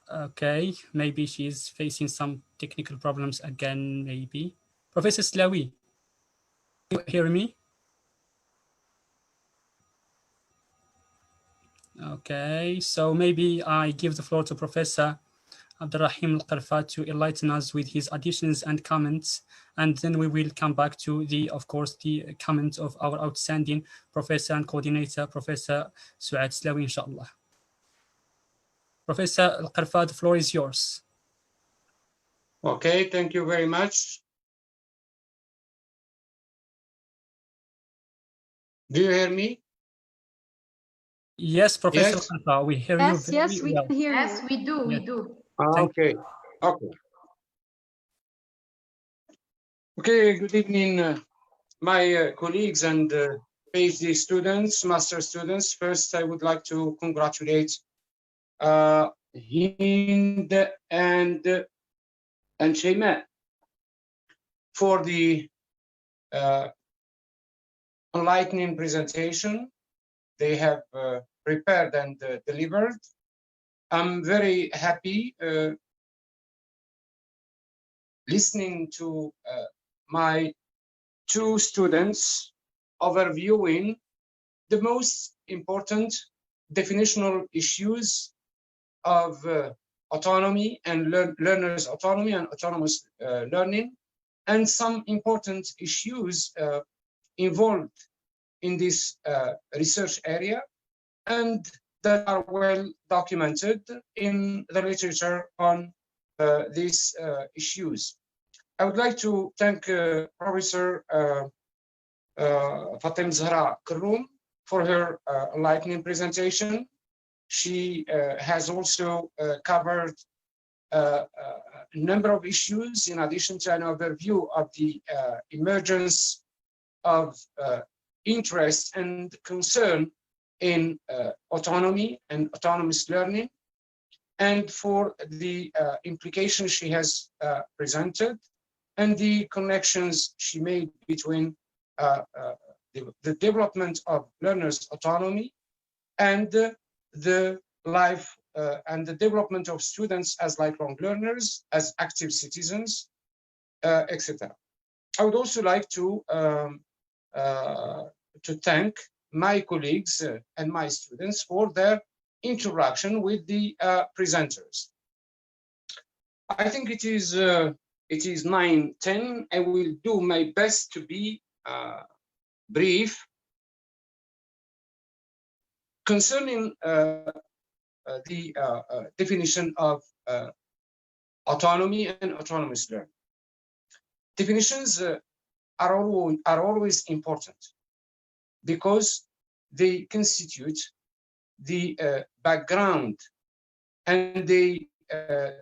Okay, maybe she's facing some technical problems again, maybe. Professor Slawi, you hear me? Okay, so maybe I give the floor to Professor Abderrahim Al-KARFA to enlighten us with his additions and comments, and then we will come back to the, of course, the comments of our outstanding professor and coordinator, Professor Suad Slawi, inshallah. Professor Al-KARFA, the floor is yours. Okay, thank you very much. Do you hear me? Yes, Professor Yes? Al-KARFA, we hear you very Yes, we well. can hear you. Yes, we do, we Yes. do. Okay, okay. Okay, good evening, my colleagues and PhD students, master students. First, I would like to congratulate Hind and Shayma for the enlightening presentation they have prepared and delivered. I'm very happy listening to my two students overviewing the most important definitional issues of autonomy and learners' autonomy and autonomous learning, and some important issues involved in this research area, and that are well documented in the literature on these issues. I would like to thank Professor Fatima Zahra Karoum for her enlightening presentation. She has also covered a number of issues in addition to an overview of the emergence of interest and concern in autonomy and autonomous learning, and for the implications she has presented and the connections she made between the development of learners' autonomy and the life and the development of students as lifelong learners, as active citizens, etc. I would also like to thank my colleagues and my students for their interaction with the presenters. I think it is 9:10. I will do my best to be brief concerning the definition of autonomy and autonomous learning. Definitions are always important because they constitute the background, and they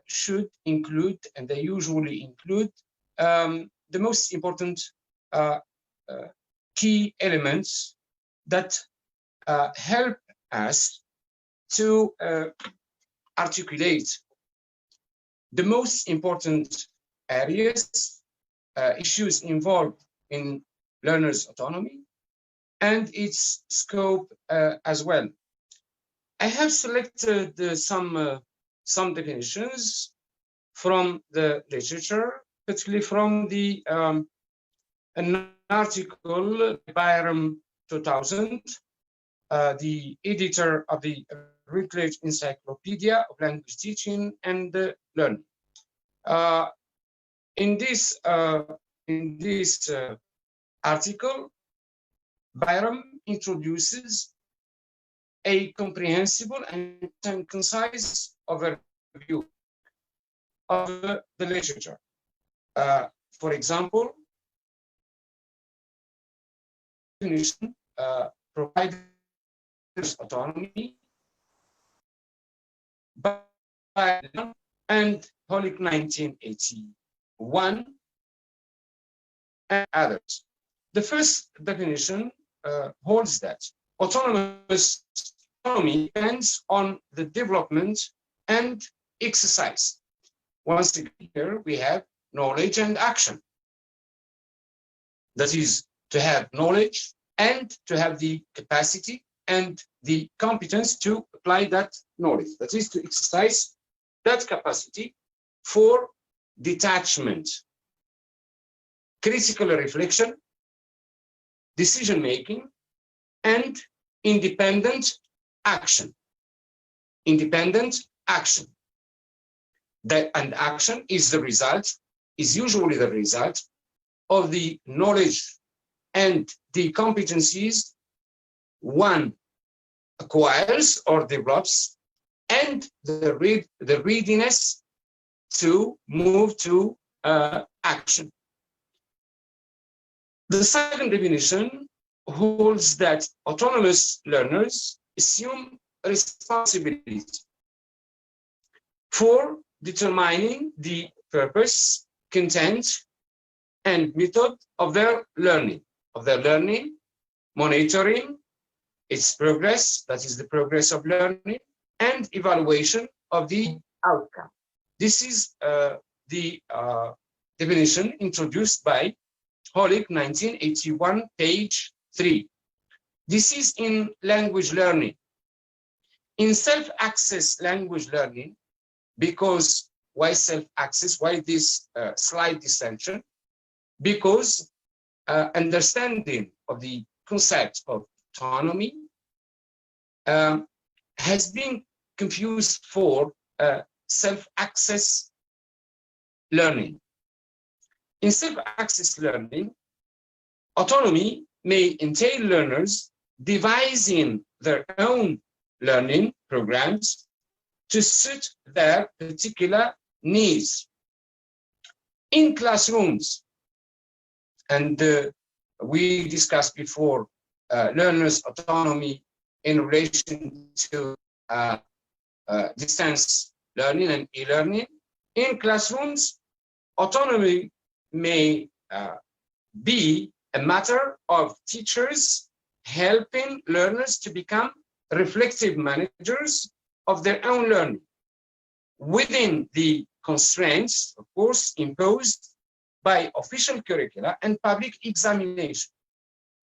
should include, and they usually include, the most important key elements that help us to articulate the most important areas, issues involved in learners' autonomy, and its scope as well. I have selected some definitions from the literature, particularly from an article by Abderrahim 2000, the editor of the Routledge Encyclopedia of Language Teaching and Learning. In this article, Abderrahim introduces a comprehensible and concise overview of the literature. For example, definition provides autonomy by and Holick 1981 and others. The first definition holds that autonomy depends on the development and exercise. Once again, here we have knowledge and action. That is, to have knowledge and to have the capacity and the competence to apply that knowledge. That is, to exercise that capacity for detachment, critical reflection, decision-making, and independent action. Independent action. And action is usually the result of the knowledge and the competencies one acquires or develops, and the readiness to move to action. The second definition holds that autonomous learners assume responsibility for determining the purpose, content, and method of their learning, monitoring its progress, that is the progress of learning, and evaluation of the outcome. This is the definition introduced by Holick 1981, page 3. This is in language learning. In self-access language learning, because why self-access? Why this slight distinction? Because understanding of the concept of autonomy has been confused for self-access learning. In self-access learning, autonomy may entail learners devising their own learning programs to suit their particular needs. In classrooms, and we discussed before learners' autonomy in relation to distance learning and e-learning. In classrooms, autonomy may be a matter of teachers helping learners to become reflective managers of their own learning within the constraints, of course, imposed by official curricula and public examination.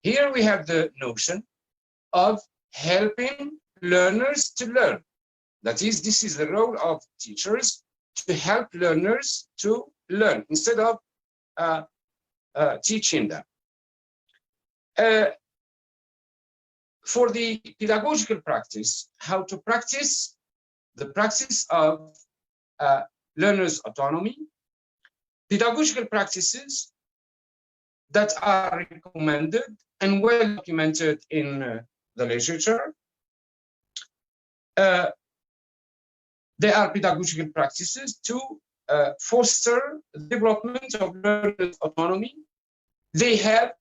Here we have the notion of helping learners to learn. That is, this is the role of teachers, to help learners to learn instead of teaching them. For the pedagogical practice, how to practice the practice of learners' autonomy, pedagogical practices that are recommended and well documented in the literature. There are pedagogical practices to foster the development of learners' autonomy. They have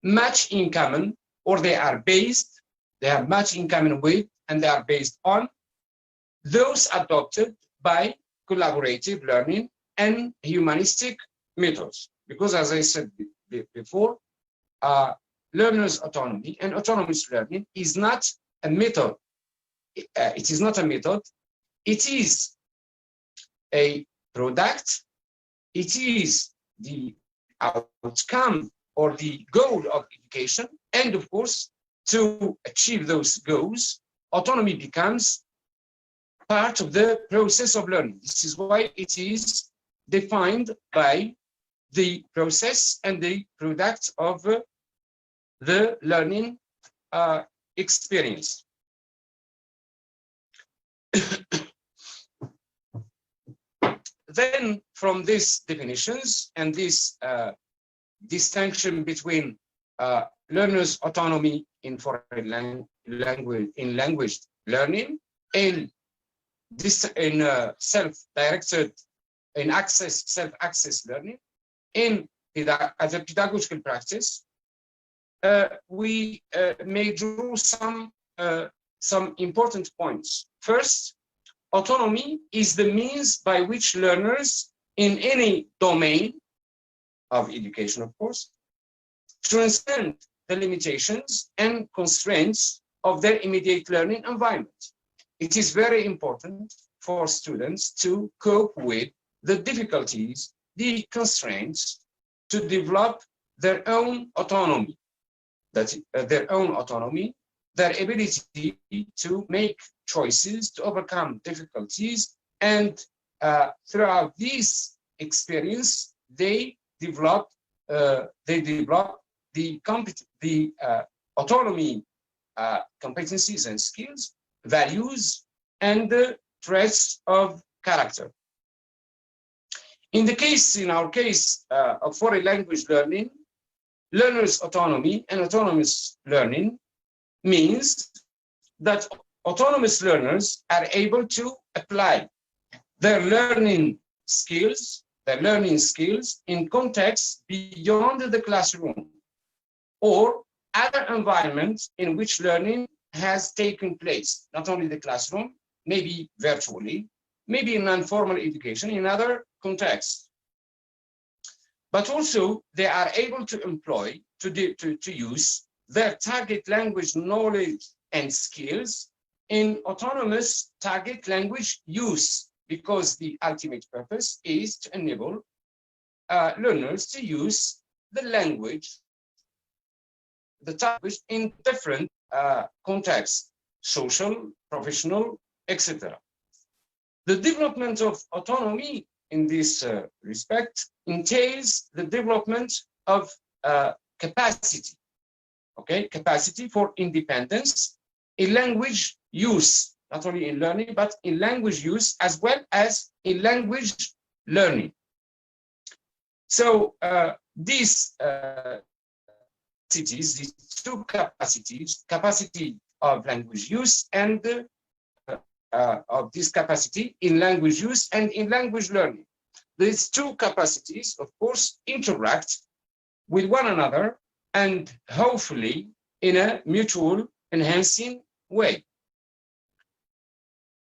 much in common, or they have much in common with, and they are based on those adopted by collaborative learning and humanistic methods. Because as I said before, learners' autonomy and autonomous learning is not a method. It is not a method. It is a product it is the outcome or the goal of education. And of course, to achieve those goals, autonomy becomes part of the process of learning. This is why it is defined by the process and the product of the learning experience. Then, from these definitions and this distinction between learners' autonomy in foreign language learning and this in self-directed, in self-access learning, as a pedagogical practice, we may draw some important points. First, autonomy is the means by which learners in any domain of education, of course, transcend the limitations and constraints of their immediate learning environment. It is very important for students to cope with the difficulties, the constraints, to develop their own autonomy, their ability to make choices, to overcome difficulties, and throughout this experience, they develop the autonomy competencies and skills, values, and traits of character. In our case of foreign language learning, learners' autonomy and autonomous learning means that autonomous learners are able to apply their learning skills in contexts beyond the classroom or other environments in which learning has taken place, not only the classroom, maybe virtually, maybe in non-formal education, in other contexts. But also they are able to employ, to use their target language knowledge and skills in autonomous target language use, because the ultimate purpose is to enable learners to use the language, in different contexts, social, professional, etc. The development of autonomy in this respect entails the development of capacity, capacity for independence in language use, not only in learning, but in language use as well as in language learning. So these two capacities, capacity of language use and of this capacity in language use and in language learning. These two capacities, of course, interact with one another and hopefully in a mutual enhancing way.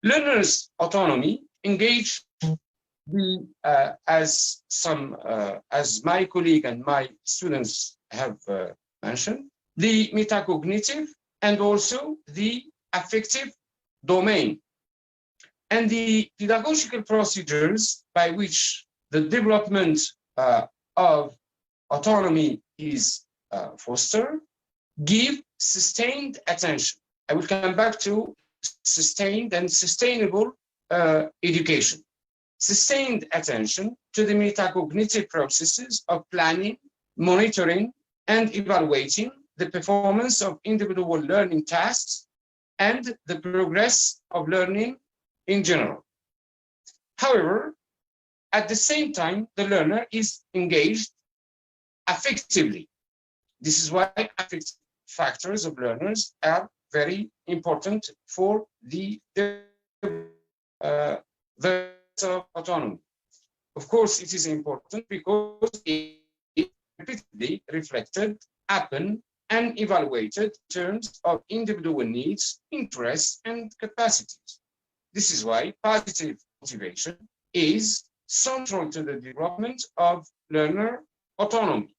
Learners' autonomy engage as my colleague and my students have mentioned, the metacognitive and also the affective domain, and the pedagogical procedures by which the development of autonomy is fostered give sustained attention. I will come back to sustained and sustainable education. Sustained attention to the metacognitive processes of planning, monitoring, and evaluating the performance of individual learning tasks and the progress of learning in general. However, at the same time, the learner is engaged affectively. This is why affective factors of learners are very important for the autonomy. Of course, it is important because it is repeatedly reflected upon and evaluated in terms of individual needs, interests, and capacities. This is why positive motivation is central to the development of learner autonomy.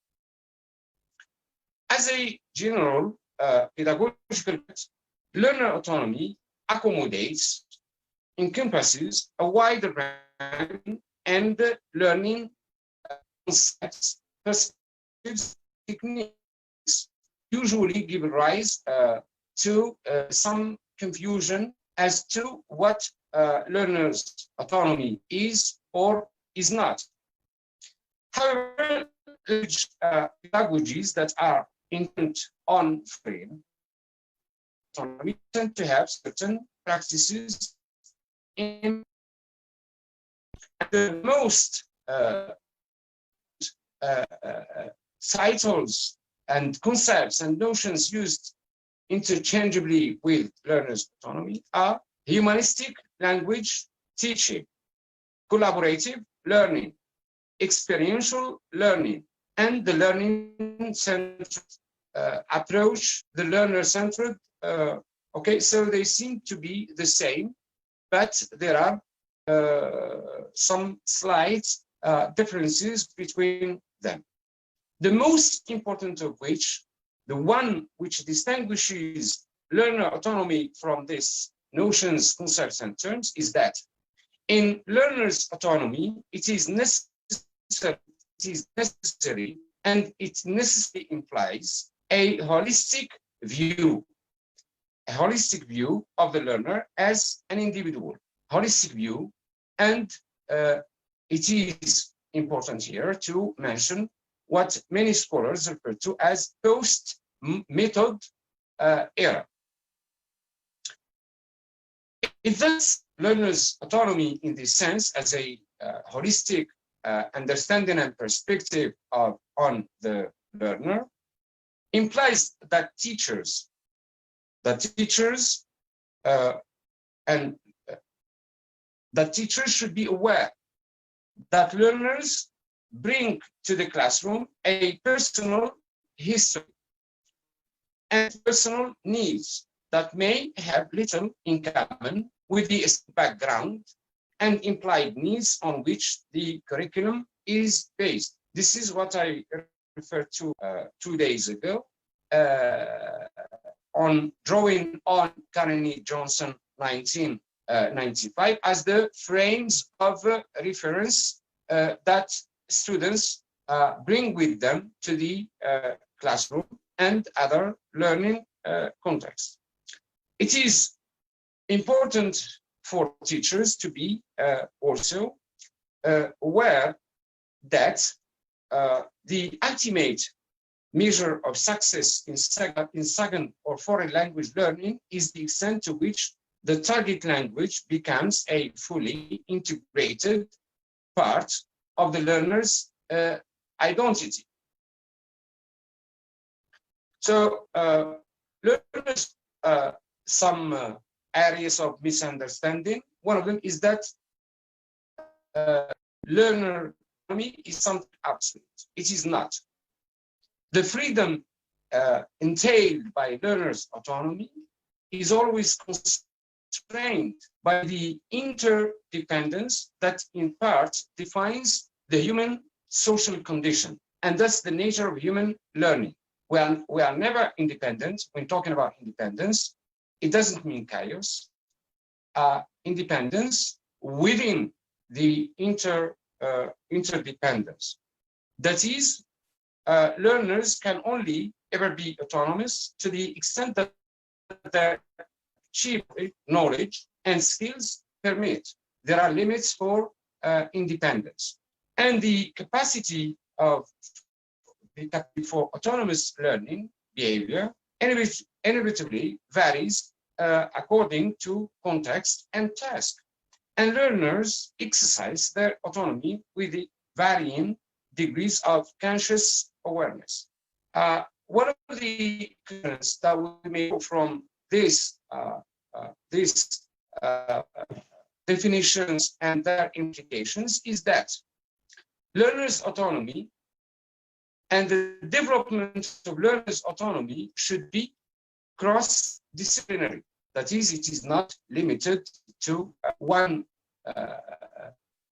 As a general pedagogical, learner autonomy accommodates, encompasses a wide range and learning concepts, perspectives, techniques usually give rise to some confusion as to what learners' autonomy is or is not. However, pedagogies that are intent on frame autonomy tend to have certain practices in the most titles and concepts and notions used interchangeably with learners' autonomy are humanistic language teaching, collaborative learning, experiential learning, and the learning-centered approach, the learner-centered. Okay, so they seem to be the same, but there are some slight differences between them. The most important of which, the one which distinguishes learner autonomy from these notions, concepts, and terms, is that in learner's autonomy, it is necessary, and it necessarily implies a holistic view of the learner as an individual, holistic view, and it is important here to mention what many scholars refer to as post-method era. If that's learner's autonomy in this sense as a holistic understanding and perspective on the learner, implies that teachers should be aware that learners bring to the classroom a personal history and personal needs that may have little in common with the background and implied needs on which the curriculum is based. This is what I referred to 2 days ago on drawing on Carnegie Johnson 1995 as the frames of reference that students bring with them to the classroom and other learning contexts. It is important for teachers to be also aware that the ultimate measure of success in second or foreign language learning is the extent to which the target language becomes a fully integrated part of the learner's identity. So learners, some areas of misunderstanding. One of them is that learner autonomy is something absolute. It is not. The freedom entailed by learner's autonomy is always constrained by the interdependence that in part defines the human social condition, and thus the nature of human learning. We are never independent. When talking about independence, it doesn't mean chaos. Independence within the interdependence. That is, learners can only ever be autonomous to the extent that their knowledge and skills permit. There are limits for independence. And the capacity for autonomous learning behavior inevitably varies according to context and task. And learners exercise their autonomy with the varying degrees of conscious awareness. One of the conclusions that we make from these definitions and their implications is that learners' autonomy and the development of learners' autonomy should be cross-disciplinary. That is, it is not limited to one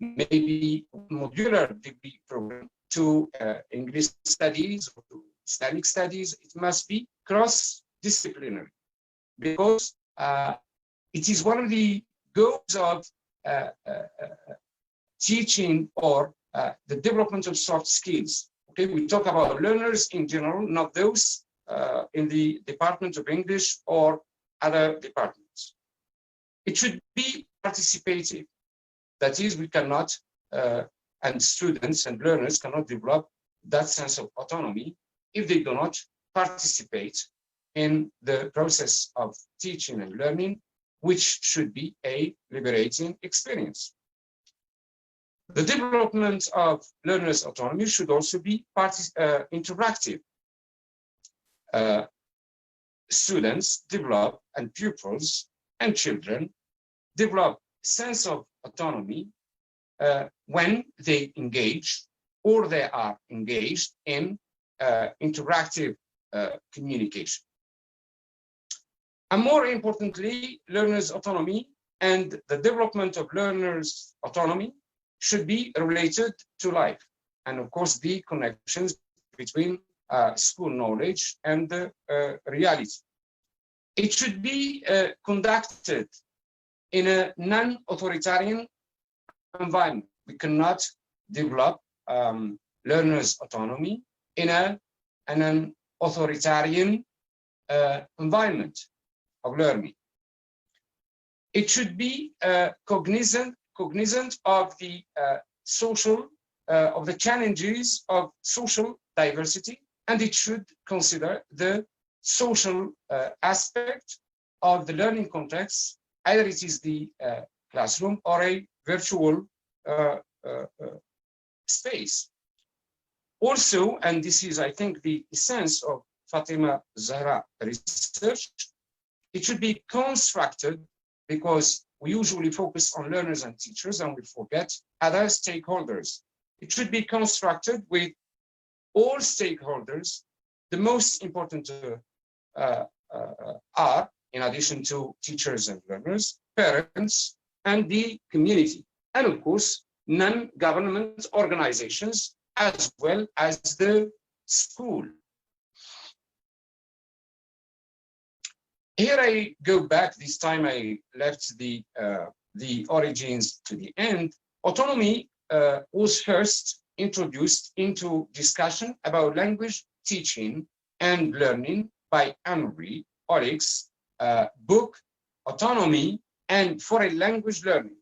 maybe modular degree program to English studies or to Islamic studies. It must be cross-disciplinary because it is one of the goals of teaching or the development of soft skills. Okay, we talk about learners in general, not those in the Department of English or other departments. It should be participative. That is, we cannot, and students and learners cannot develop that sense of autonomy if they do not participate in the process of teaching and learning, which should be a liberating experience. The development of learners' autonomy should also be interactive. Students develop, and pupils and children develop sense of autonomy when they engage or they are engaged in interactive communication. And more importantly, learners' autonomy and the development of learners' autonomy should be related to life. And of course, the connections between school knowledge and reality. It should be conducted in a non-authoritarian environment. We cannot develop learners' autonomy in an authoritarian environment of learning. It should be cognizant of the of the challenges of social diversity, and it should consider the social aspect of the learning context, either it is the classroom or a virtual space. Also, and this is, I think, the essence of Fatima Zahra research, it should be constructed, because we usually focus on learners and teachers and we forget other stakeholders. It should be constructed with all stakeholders. The most important are, in addition to teachers and learners, parents and the community, and of course, non-government organizations, as well as the school. Here I go back. This time I left the origins to the end. Autonomy was first introduced into discussion about language teaching and learning by Henry Olick's book Autonomy and Foreign Language Learning,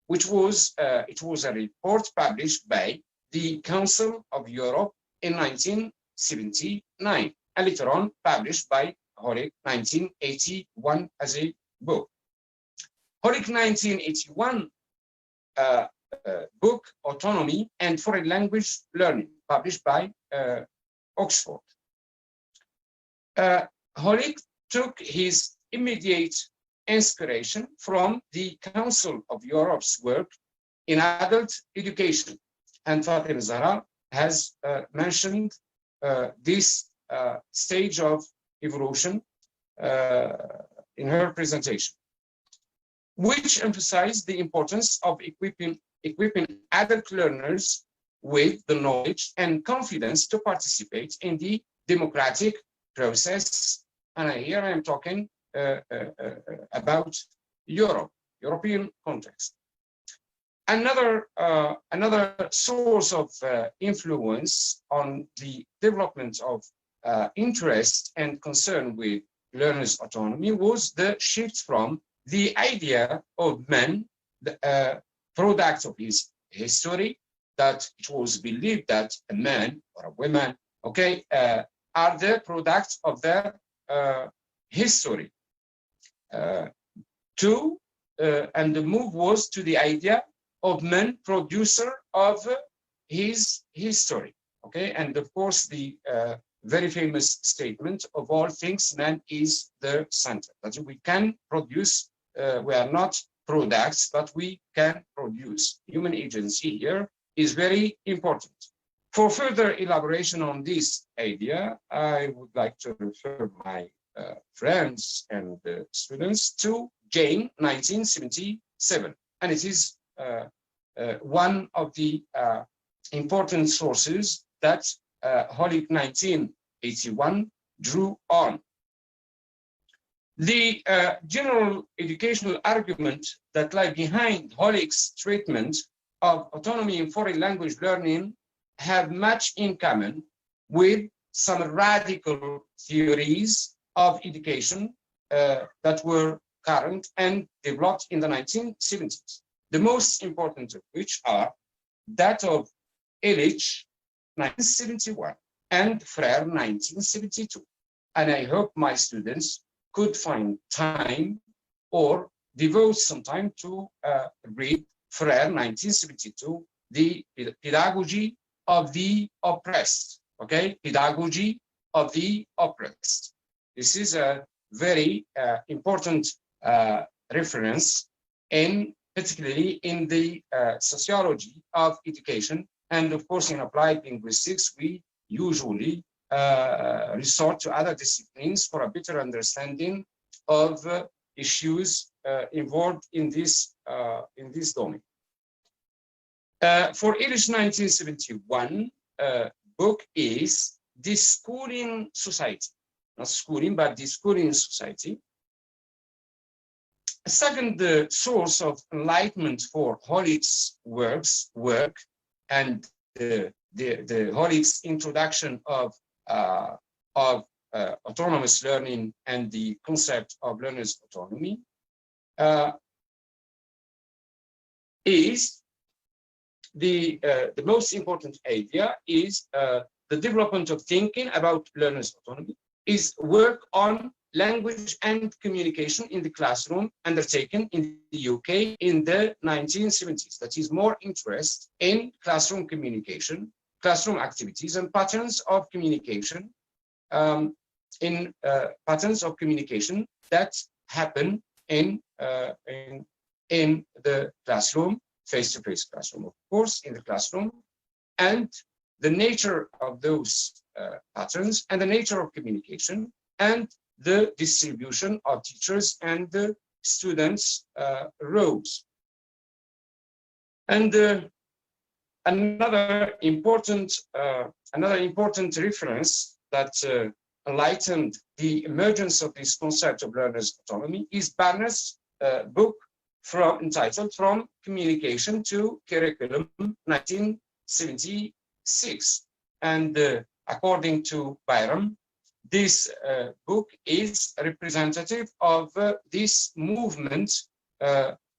which was it was a report published by the Council of Europe in 1979, and later on published by Olick 1981 as a book. Olick 1981 book Autonomy and Foreign Language Learning, published by Oxford. Olick took his immediate inspiration from the Council of Europe's work in adult education, and Fatima Zahra has mentioned this stage of evolution in her presentation, which emphasized the importance of equipping adult learners with the knowledge and confidence to participate in the democratic process. And here I am talking about European context. Another source of influence on the development of interest and concern with learners' autonomy was the shift from the idea of man, the product of his history, that it was believed that a man or a woman, okay, are the product of their history. And the move was to the idea of man, producer of his history, okay? And of course, the very famous statement of all things, man is the center. That we can produce, we are not products, but we can produce. Human agency here is very important. For further elaboration on this idea, I would like to refer my friends and students to Jane 1977. And it is one of the important sources that Olick 1981 drew on. The general educational argument that lie behind Olick's treatment of autonomy in foreign language learning have much in common with some radical theories of education that were current and developed in the 1970s. The most important of which are that of Illich, 1971, and Frere, 1972. And I hope my students could find time or devote some time to read Frere, 1972, the pedagogy of the oppressed, okay? Pedagogy of the oppressed. This is a very important reference, particularly in the sociology of education. And of course, in applied linguistics, we usually resort to other disciplines for a better understanding of issues involved in this domain. For Illich 1971, book is Discooling Society, not schooling, but Discooling Society. A second source of enlightenment for Hollick's work and the Hollick's introduction of autonomous learning and the concept of learner's autonomy is the most important idea is the development of thinking about learner's autonomy, is work on language and communication in the classroom undertaken in the UK in the 1970s. That is more interest in classroom communication, classroom activities and patterns of communication, that happen in the classroom, face-to-face classroom, of course, in the classroom, and the nature of those patterns and the nature of communication and the distribution of teachers and the students' roles. And another important reference that enlightened the emergence of this concept of learner's autonomy is Barner's book entitled From Communication to Curriculum, 1976. And according to Byram, this book is representative of this movement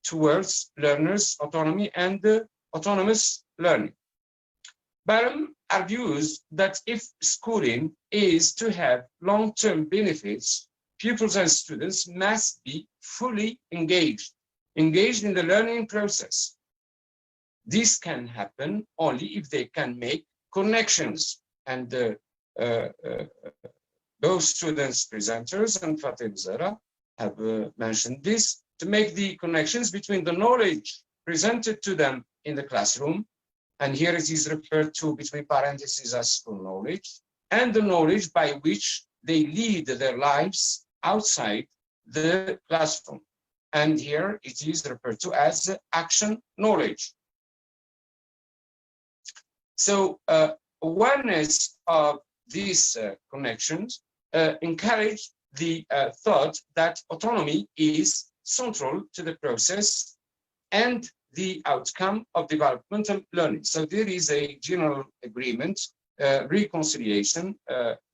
towards learners' autonomy and autonomous learning. Byram argues that if schooling is to have long-term benefits, pupils and students must be fully engaged in the learning process. This can happen only if they can make connections, and both students presenters and Fatem Zara have mentioned this, to make the connections between the knowledge presented to them in the classroom, and here it is referred to between parentheses as school knowledge, and the knowledge by which they lead their lives outside the classroom. And here it is referred to as action knowledge. So awareness of these connections encourage the thought that autonomy is central to the process and the outcome of developmental learning. So there is a general agreement, reconciliation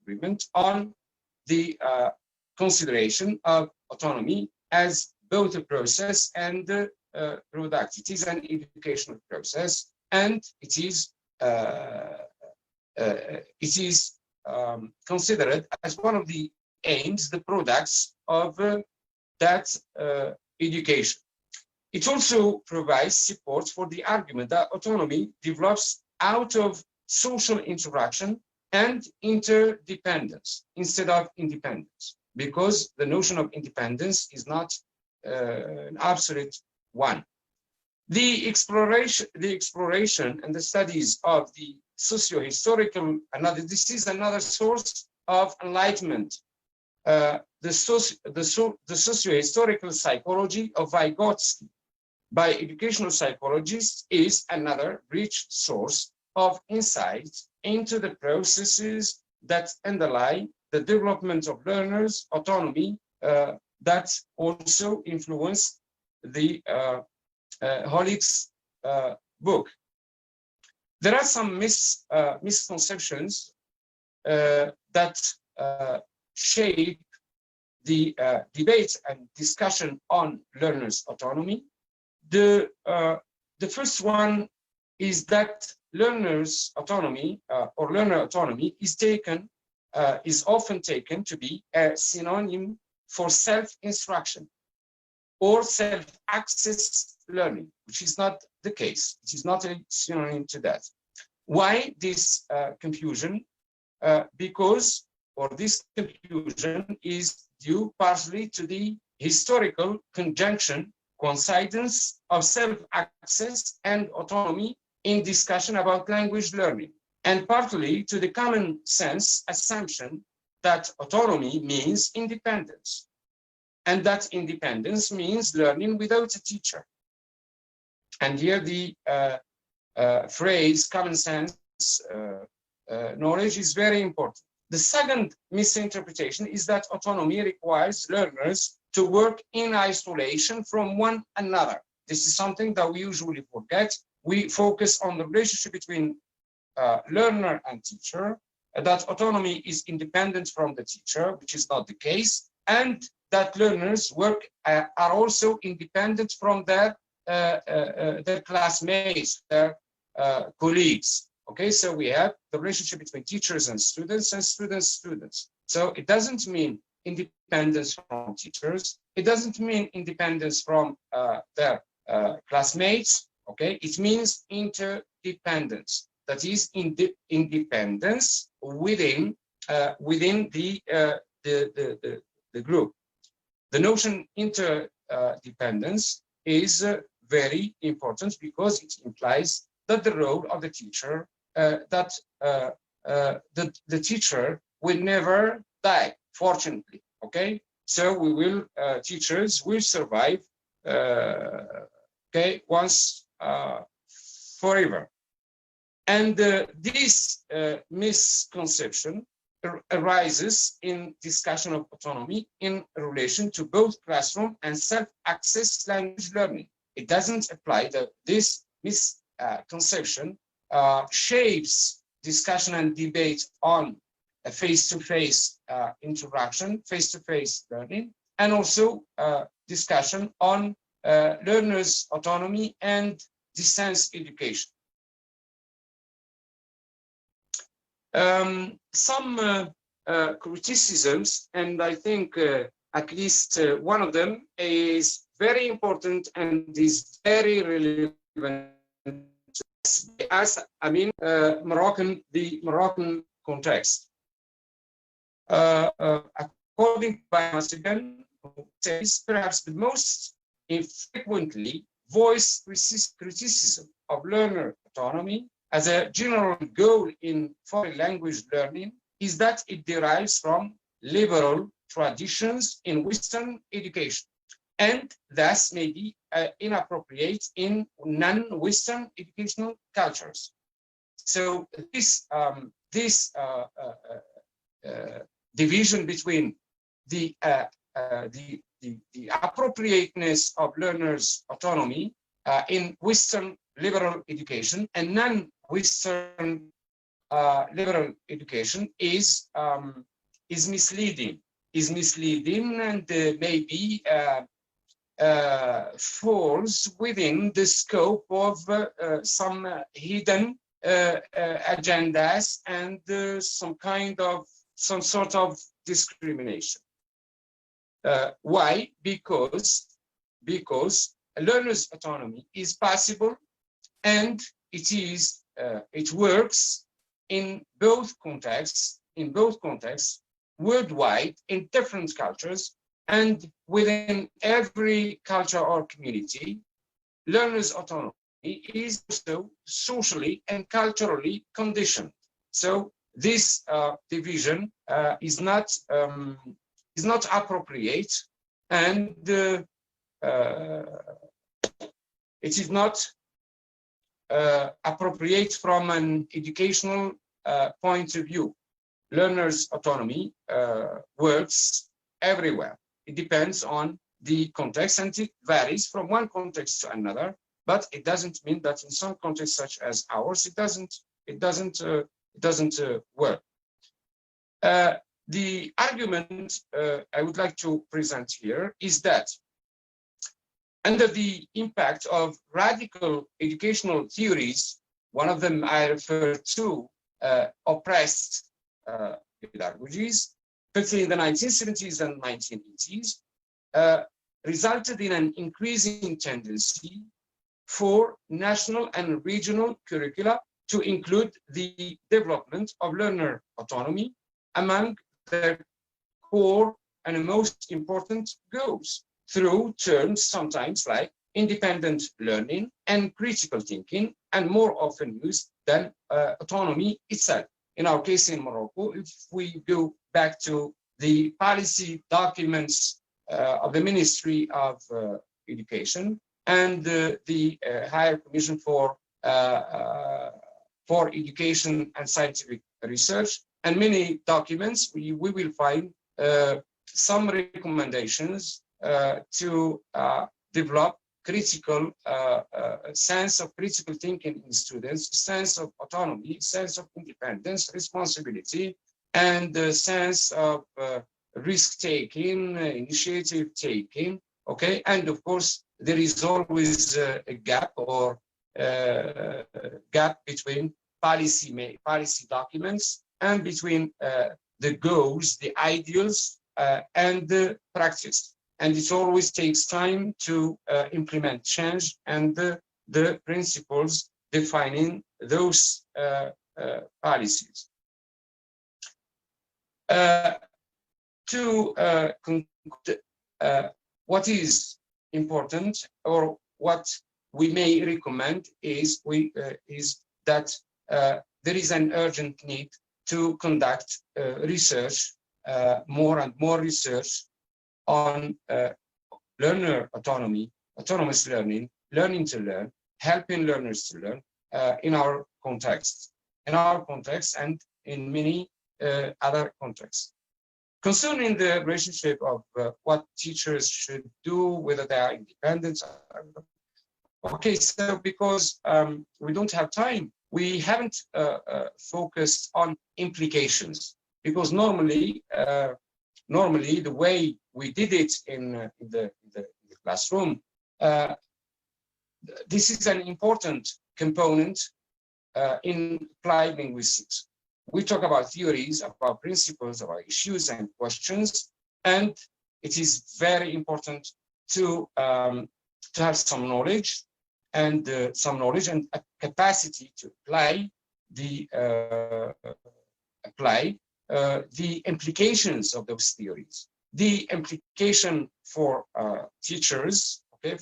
agreement on the consideration of autonomy as both a process and product. It is an educational process, and it is considered as one of the aims, the products of that education. It also provides support for the argument that autonomy develops out of social interaction and interdependence instead of independence, because the notion of independence is not an absolute one. The exploration and the studies of the socio-historical, this is another source of enlightenment. The socio-historical psychology of Vygotsky by educational psychologists is another rich source of insight into the processes that underlie the development of learners' autonomy that also influence the Hollick's book. There are some misconceptions that shape the debate and discussion on learners' autonomy. The first one is that learners' autonomy or learner autonomy is often taken to be a synonym for self-instruction or self-access learning, which is not the case. It is not a synonym to that. Why this confusion? Because this confusion is due partially to the historical conjunction, coincidence of self-access and autonomy in discussion about language learning, and partly to the common sense assumption that autonomy means independence, and that independence means learning without a teacher. And here the phrase common sense knowledge is very important. The second misinterpretation is that autonomy requires learners to work in isolation from one another. This is something that we usually forget. We focus on the relationship between learner and teacher, that autonomy is independent from the teacher, which is not the case, and that learners work are also independent from their classmates, their colleagues. Okay, so we have the relationship between teachers and students students. So it doesn't mean independence from teachers. It doesn't mean independence from their classmates. Okay, it means interdependence. That is independence within the group. The notion interdependence is very important because it implies that the role of the teacher, the teacher will never die, fortunately. Okay, so we will teachers will survive. Okay, once forever. And this misconception arises in discussion of autonomy in relation to both classroom and self-access language learning. It doesn't apply that this misconception shapes discussion and debate on a face-to-face interaction, face-to-face learning, and also discussion on learners' autonomy and distance education. Some criticisms, and I think at least one of them is very important and is very relevant as the Moroccan context. According to Bamassigan, says perhaps the most infrequently voiced criticism of learner autonomy as a general goal in foreign language learning is that it derives from liberal traditions in Western education and thus may be inappropriate in non-Western educational cultures. So this division between the appropriateness of learners' autonomy in Western liberal education and non-Western liberal education is misleading. And maybe falls within the scope of some hidden agendas and some sort of discrimination. Why? Because learners' autonomy is possible and it works in both contexts worldwide, in different cultures, and within every culture or community. Learners' autonomy is also socially and culturally conditioned. So this division is not appropriate, and it is not appropriate from an educational point of view. Learners' autonomy works everywhere. It depends on the context and it varies from one context to another, but it doesn't mean that in some contexts such as ours, it doesn't work. The argument I would like to present here is that under the impact of radical educational theories, one of them I refer to, oppressed pedagogies, particularly in the 1970s and 1980s, resulted in an increasing tendency for national and regional curricula to include the development of learner autonomy among their core and most important goals through terms sometimes like independent learning and critical thinking, and more often used than autonomy itself. In our case in Morocco, if we go back to the policy documents of the Ministry of Education and the Higher Commission for Education and Scientific Research, and many documents, we will find some recommendations to develop critical sense of critical thinking in students, sense of autonomy, sense of independence, responsibility, and the sense of risk-taking, initiative-taking, okay? And of course, there is always a gap or gap between policy documents and between the goals, the ideals, and the practice. And it always takes time to implement change and the principles defining those policies. To conclude, what is important or what we may recommend is that there is an urgent need to conduct research, more and more research on learner autonomy, autonomous learning, learning to learn, helping learners to learn in our context and in many other contexts. Concerning the relationship of what teachers should do, whether they are independent. Okay, so because we don't have time, we haven't focused on implications, because normally the way we did it in the classroom, this is an important component in applied linguistics. We talk about theories, about principles, about issues and questions, and it is very important to have some knowledge and a capacity to apply the implications of those theories. The implication for teachers, okay,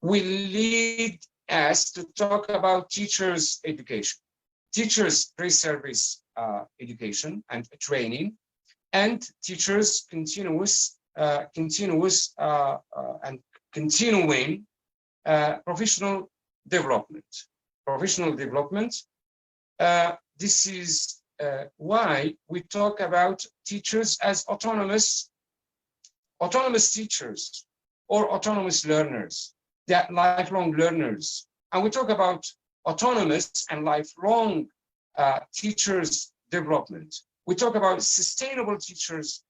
will lead us to talk about teachers' education, teachers' pre-service education and training, and teachers' continuous and continuing professional development. This is why we talk about teachers as autonomous teachers or autonomous learners. They are lifelong learners. And we talk about autonomous and lifelong teachers' development. We talk about sustainable teachers'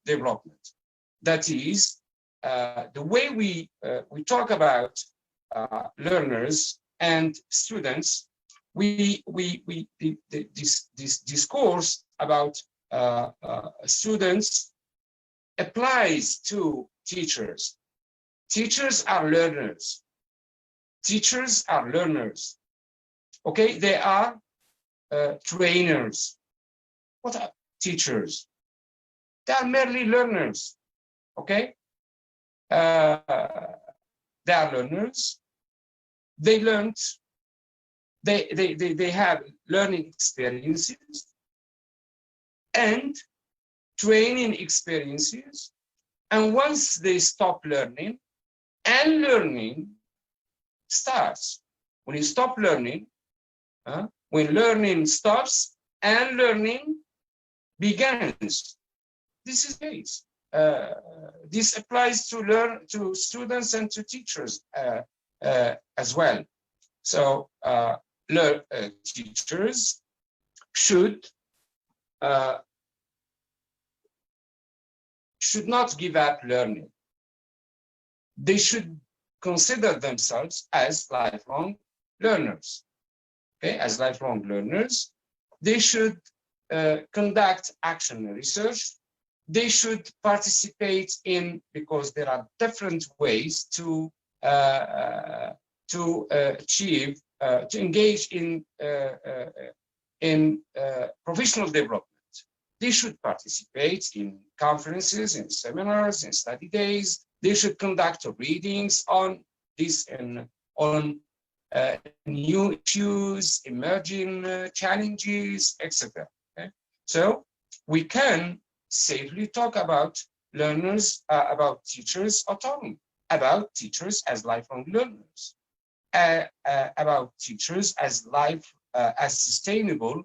development. That is, the way we talk about learners and students, this discourse about students applies to teachers. Teachers are learners. Teachers are learners. Okay, they are trainers. What are teachers? They are merely learners. Okay, they are learners. They learned. They have learning experiences and training experiences. And once they stop learning, and learning starts. When you stop learning, when learning stops and learning begins. This is the case. this applies to students and to teachers as well. So teachers should not give up learning. They should consider themselves as lifelong learners. Okay, as lifelong learners, they should conduct action and research. They should participate in, because there are different ways to achieve, to engage in professional development. They should participate in conferences, in seminars, in study days. They should conduct readings on this and on new issues, emerging challenges, etc. Okay? So we can safely talk about learners, about teachers' autonomy, about teachers as lifelong learners, about teachers as sustainable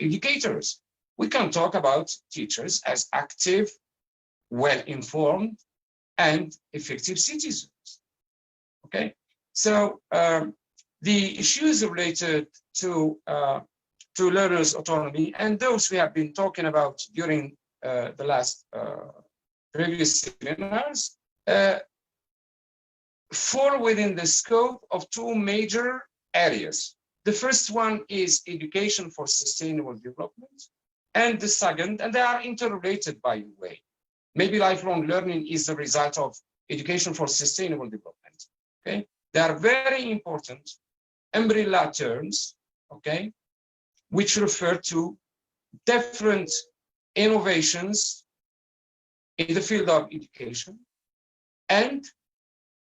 educators. We can talk about teachers as active, well-informed, and effective citizens. Okay, so the issues related to learners' autonomy and those we have been talking about during the last previous seminars fall within the scope of two major areas. The first one is education for sustainable development, and the second, and they are interrelated by the way. Maybe lifelong learning is the result of education for sustainable development. Okay, they are very important umbrella terms. Okay, which refer to different innovations in the field of education and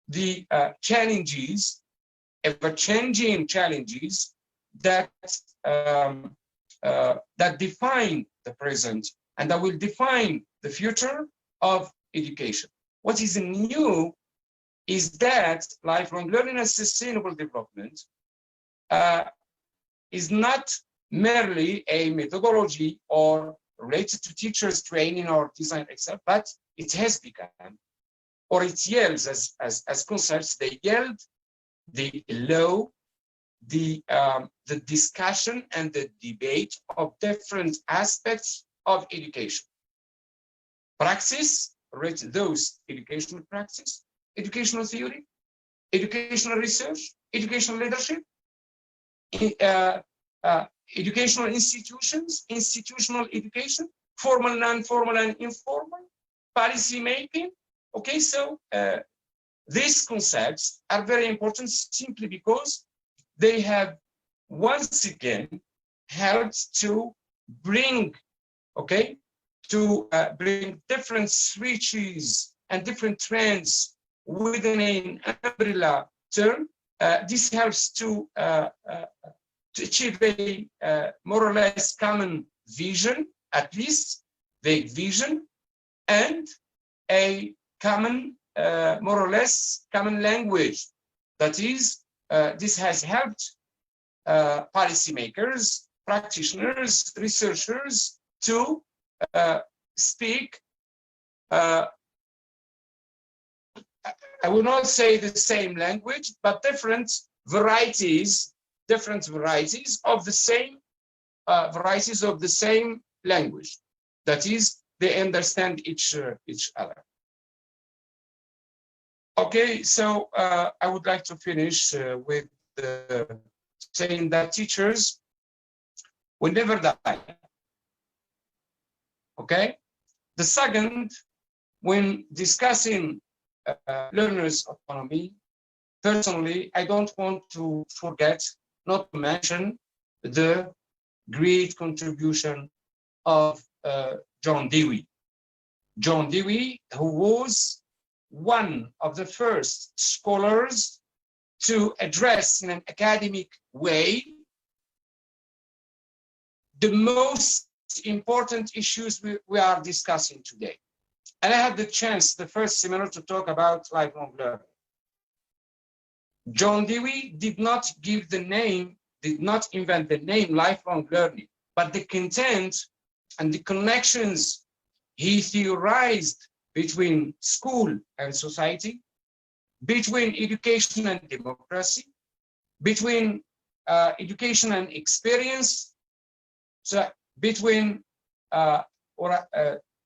the challenges, ever-changing challenges that that define the present and that will define the future of education. What is new is that lifelong learning and sustainable development is not merely a methodology or related to teachers training or design, etc., but it has become, or it yields as concepts, they yield, they allow the discussion and the debate of different aspects of education. Praxis, those educational practice, educational theory, educational research, educational leadership, educational institutions, institutional education, formal, non-formal, and informal, policy making. Okay, so these concepts are very important simply because they have once again helped to bring, okay, to bring different switches and different trends within an umbrella term. This helps to achieve a more or less common vision, at least vague vision, and a common, more or less common language. That is, this has helped policymakers, practitioners, researchers to speak, I will not say the same language, but different varieties of the same language. That is, they understand each other. Okay, so I would like to finish with saying that teachers will never die. Okay, the second, when discussing learners' autonomy, personally, I don't want to forget, not to mention, the great contribution of John Dewey. John Dewey, who was one of the first scholars to address in an academic way the most important issues we are discussing today. And I had the chance, the first seminar, to talk about lifelong learning. John Dewey did not give the name, did not invent the name lifelong learning, but the content and the connections he theorized between school and society, between education and democracy, between education and experience, so between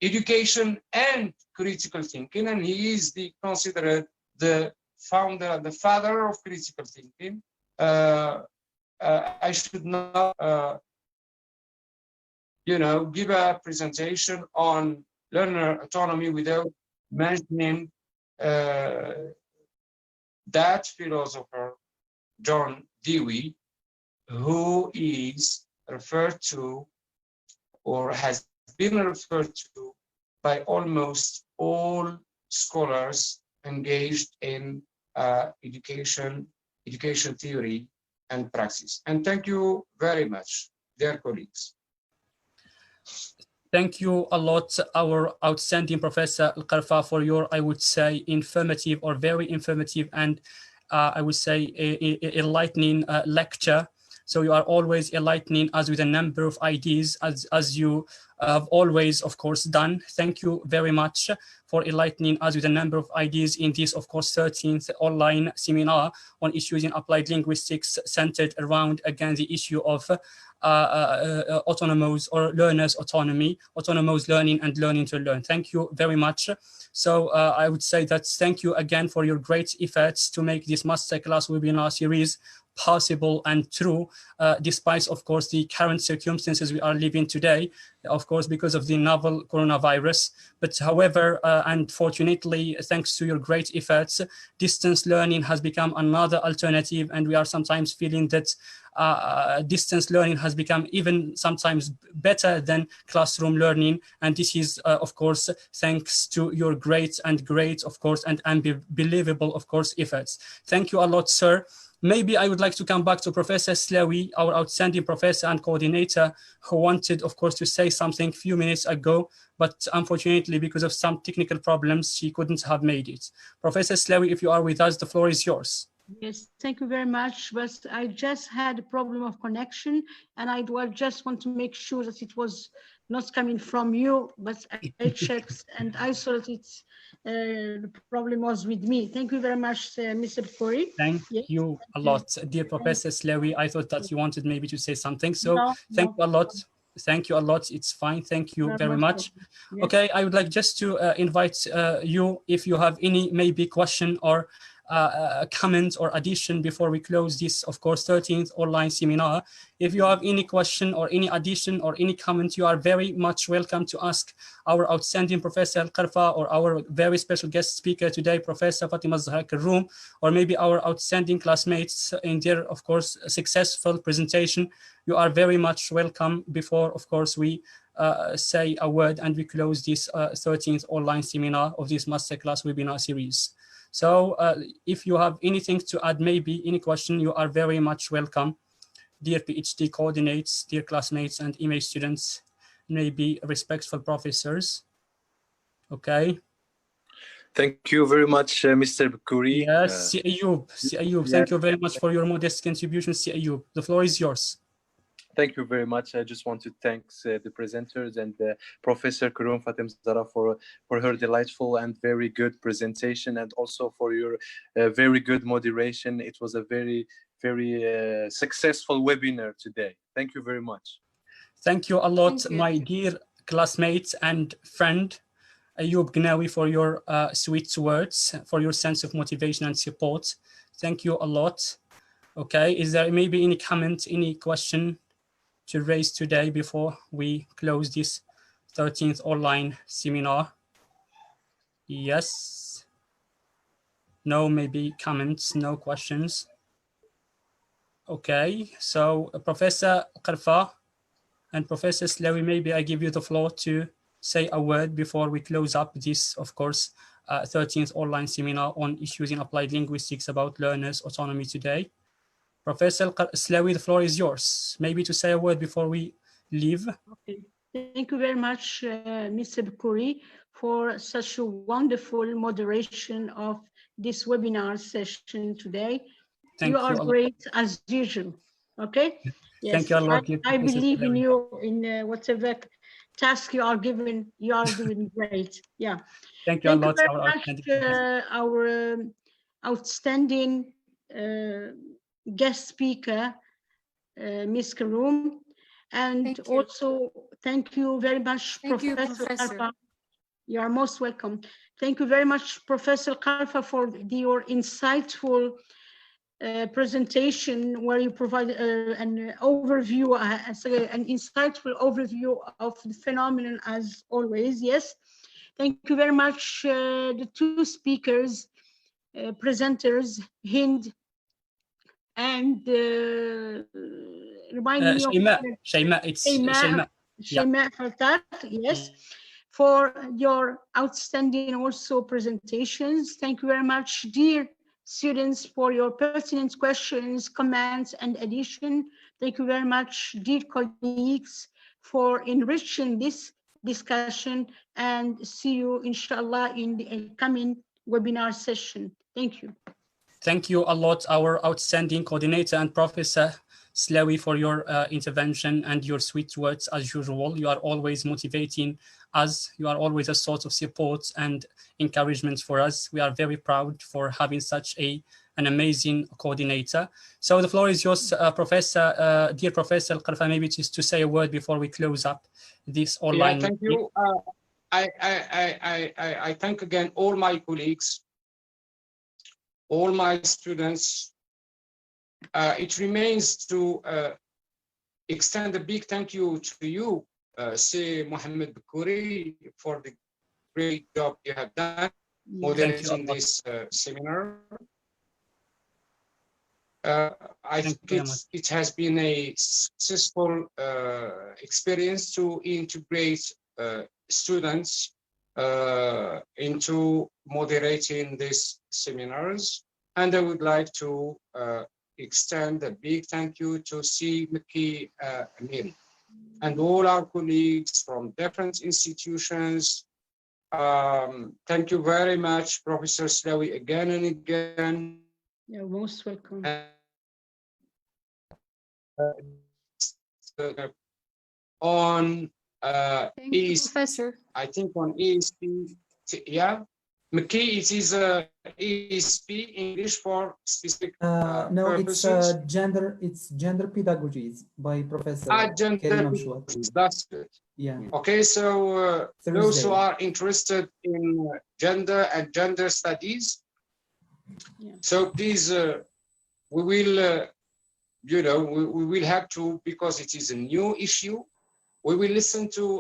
education and critical thinking, and he is considered the founder and the father of critical thinking. I should not, give a presentation on learner autonomy without mentioning that philosopher, John Dewey, who is referred to or has been referred to by almost all scholars engaged in education theory and praxis. And thank you very much, dear colleagues. Thank you a lot, our outstanding Professor KARFA, for your, I would say, informative or very informative and I would say enlightening lecture. So you are always enlightening us with a number of ideas as you have always, of course, done. Thank you very much for enlightening us with a number of ideas in this, of course, 13th online seminar on issues in applied linguistics centered around, again, the issue of autonomous or learners' autonomy, autonomous learning and learning to learn. Thank you very much. So I would say that thank you again for your great efforts to make this masterclass webinar series possible and true, despite, of course, the current circumstances we are living today, of course, because of the novel coronavirus. But however, unfortunately, thanks to your great efforts, distance learning has become another alternative, and we are sometimes feeling that distance learning has become even sometimes better than classroom learning. And this is, of course, thanks to your great, of course, and unbelievable, of course, efforts. Thank you a lot, sir. Maybe I would like to come back to Professor Slawi, our outstanding professor and coordinator, who wanted, of course, to say something a few minutes ago, but unfortunately, because of some technical problems, she couldn't have made it. Professor Slawi, if you are with us, the floor is yours. Yes, thank you very much. But I just had a problem of connection, and I just want to make sure that it was not coming from you, but I checked and I saw that the problem was with me. Thank you very much, Mr. Bukuri. Thank you a lot, dear Professor Slawi. I thought that you wanted maybe to say something, so thank you a lot. Thank you a lot. It's fine. Thank you very much. Yes. Okay, I would like just to invite you, if you have any maybe question or comment or addition before we close this, of course, 13th online seminar. If you have any question or any addition or any comment, you are very much welcome to ask our outstanding Professor KARFA or our very special guest speaker today, Professor Fatima Zahra Karoum, or maybe our outstanding classmates in their, of course, successful presentation. You are very much welcome before, of course, we say a word and we close this 13th online seminar of this masterclass webinar series. So if you have anything to add, maybe any question, you are very much welcome. Dear PhD coordinates, dear classmates and image students, maybe respectful professors. Okay. Thank you very much, Mr. Bukuri. Yes, Si Ayoub, thank you very much for your modest contribution, Si Ayoub. The floor is yours. Thank you very much. I just want to thank the presenters and Professor Karoum Fatima Zahra for her delightful and very good presentation, and also for your very good moderation. It was a very, very successful webinar today. Thank you very much. Thank you a lot, my dear classmates and friend, Ayoub Gnawi, for your sweet words, for your sense of motivation and support. Thank you a lot. Okay, is there maybe any comment, any question to raise today before we close this 13th online seminar? Yes. No, maybe comments, no questions. Okay, so Professor KARFA and Professor Slawi, maybe I give you the floor to say a word before we close up this, of course, 13th online seminar on issues in applied linguistics about learners' autonomy today. Professor Slawi, the floor is yours. Maybe to say a word before we leave. Okay. Thank you very much, Mr. Bukuri, for such a wonderful moderation of this webinar session today. You are great as usual. Okay. Yes. Thank you a lot. I believe in you in whatever task you are given. You are doing great. Yeah. Thank you a lot. Very much, our outstanding guest speaker, Ms. Karoum. And also, thank you very much, Professor KARFA. You are most welcome. Thank you very much, Professor KARFA, for your insightful presentation, where you provide an overview, an insightful overview of the phenomenon, as always. Yes, thank you very much, the two speakers, presenters, Hind and remind me of Shayma Khaltat, yes, for your outstanding also presentations. Thank you very much, dear students, for your pertinent questions, comments, and addition. Thank you very much, dear colleagues, for enriching this discussion, and see you, inshallah, in the coming webinar session. Thank you. Thank you a lot, our outstanding coordinator and Professor Slawi, for your intervention and your sweet words as usual. You are always motivating us. You are always a source of support and encouragement for us. We are very proud for having such an amazing coordinator. So the floor is yours, Professor, dear Professor KARFA, maybe just to say a word before we close up this online. Yeah, thank you. I thank again all my colleagues, all my students. It remains to extend a big thank you to you, Say Mohammed Bakouri, for the great job you have done moderating this seminar. I think it has been a successful experience to integrate students into moderating these seminars. And I would like to extend a big thank you to C. McKee Amiri and all our colleagues from different institutions. Thank you very much, Professor Slawi, again and again. You're most welcome. On Professor. I think on ESP, yeah. McKee, it is ESP English for specific no, purposes. it's gender pedagogies by Professor Gender pedagogies, that's good. Yeah. Okay, so those who are interested in gender and gender studies, so please, we will, we will have to, because it is a new issue, we will listen to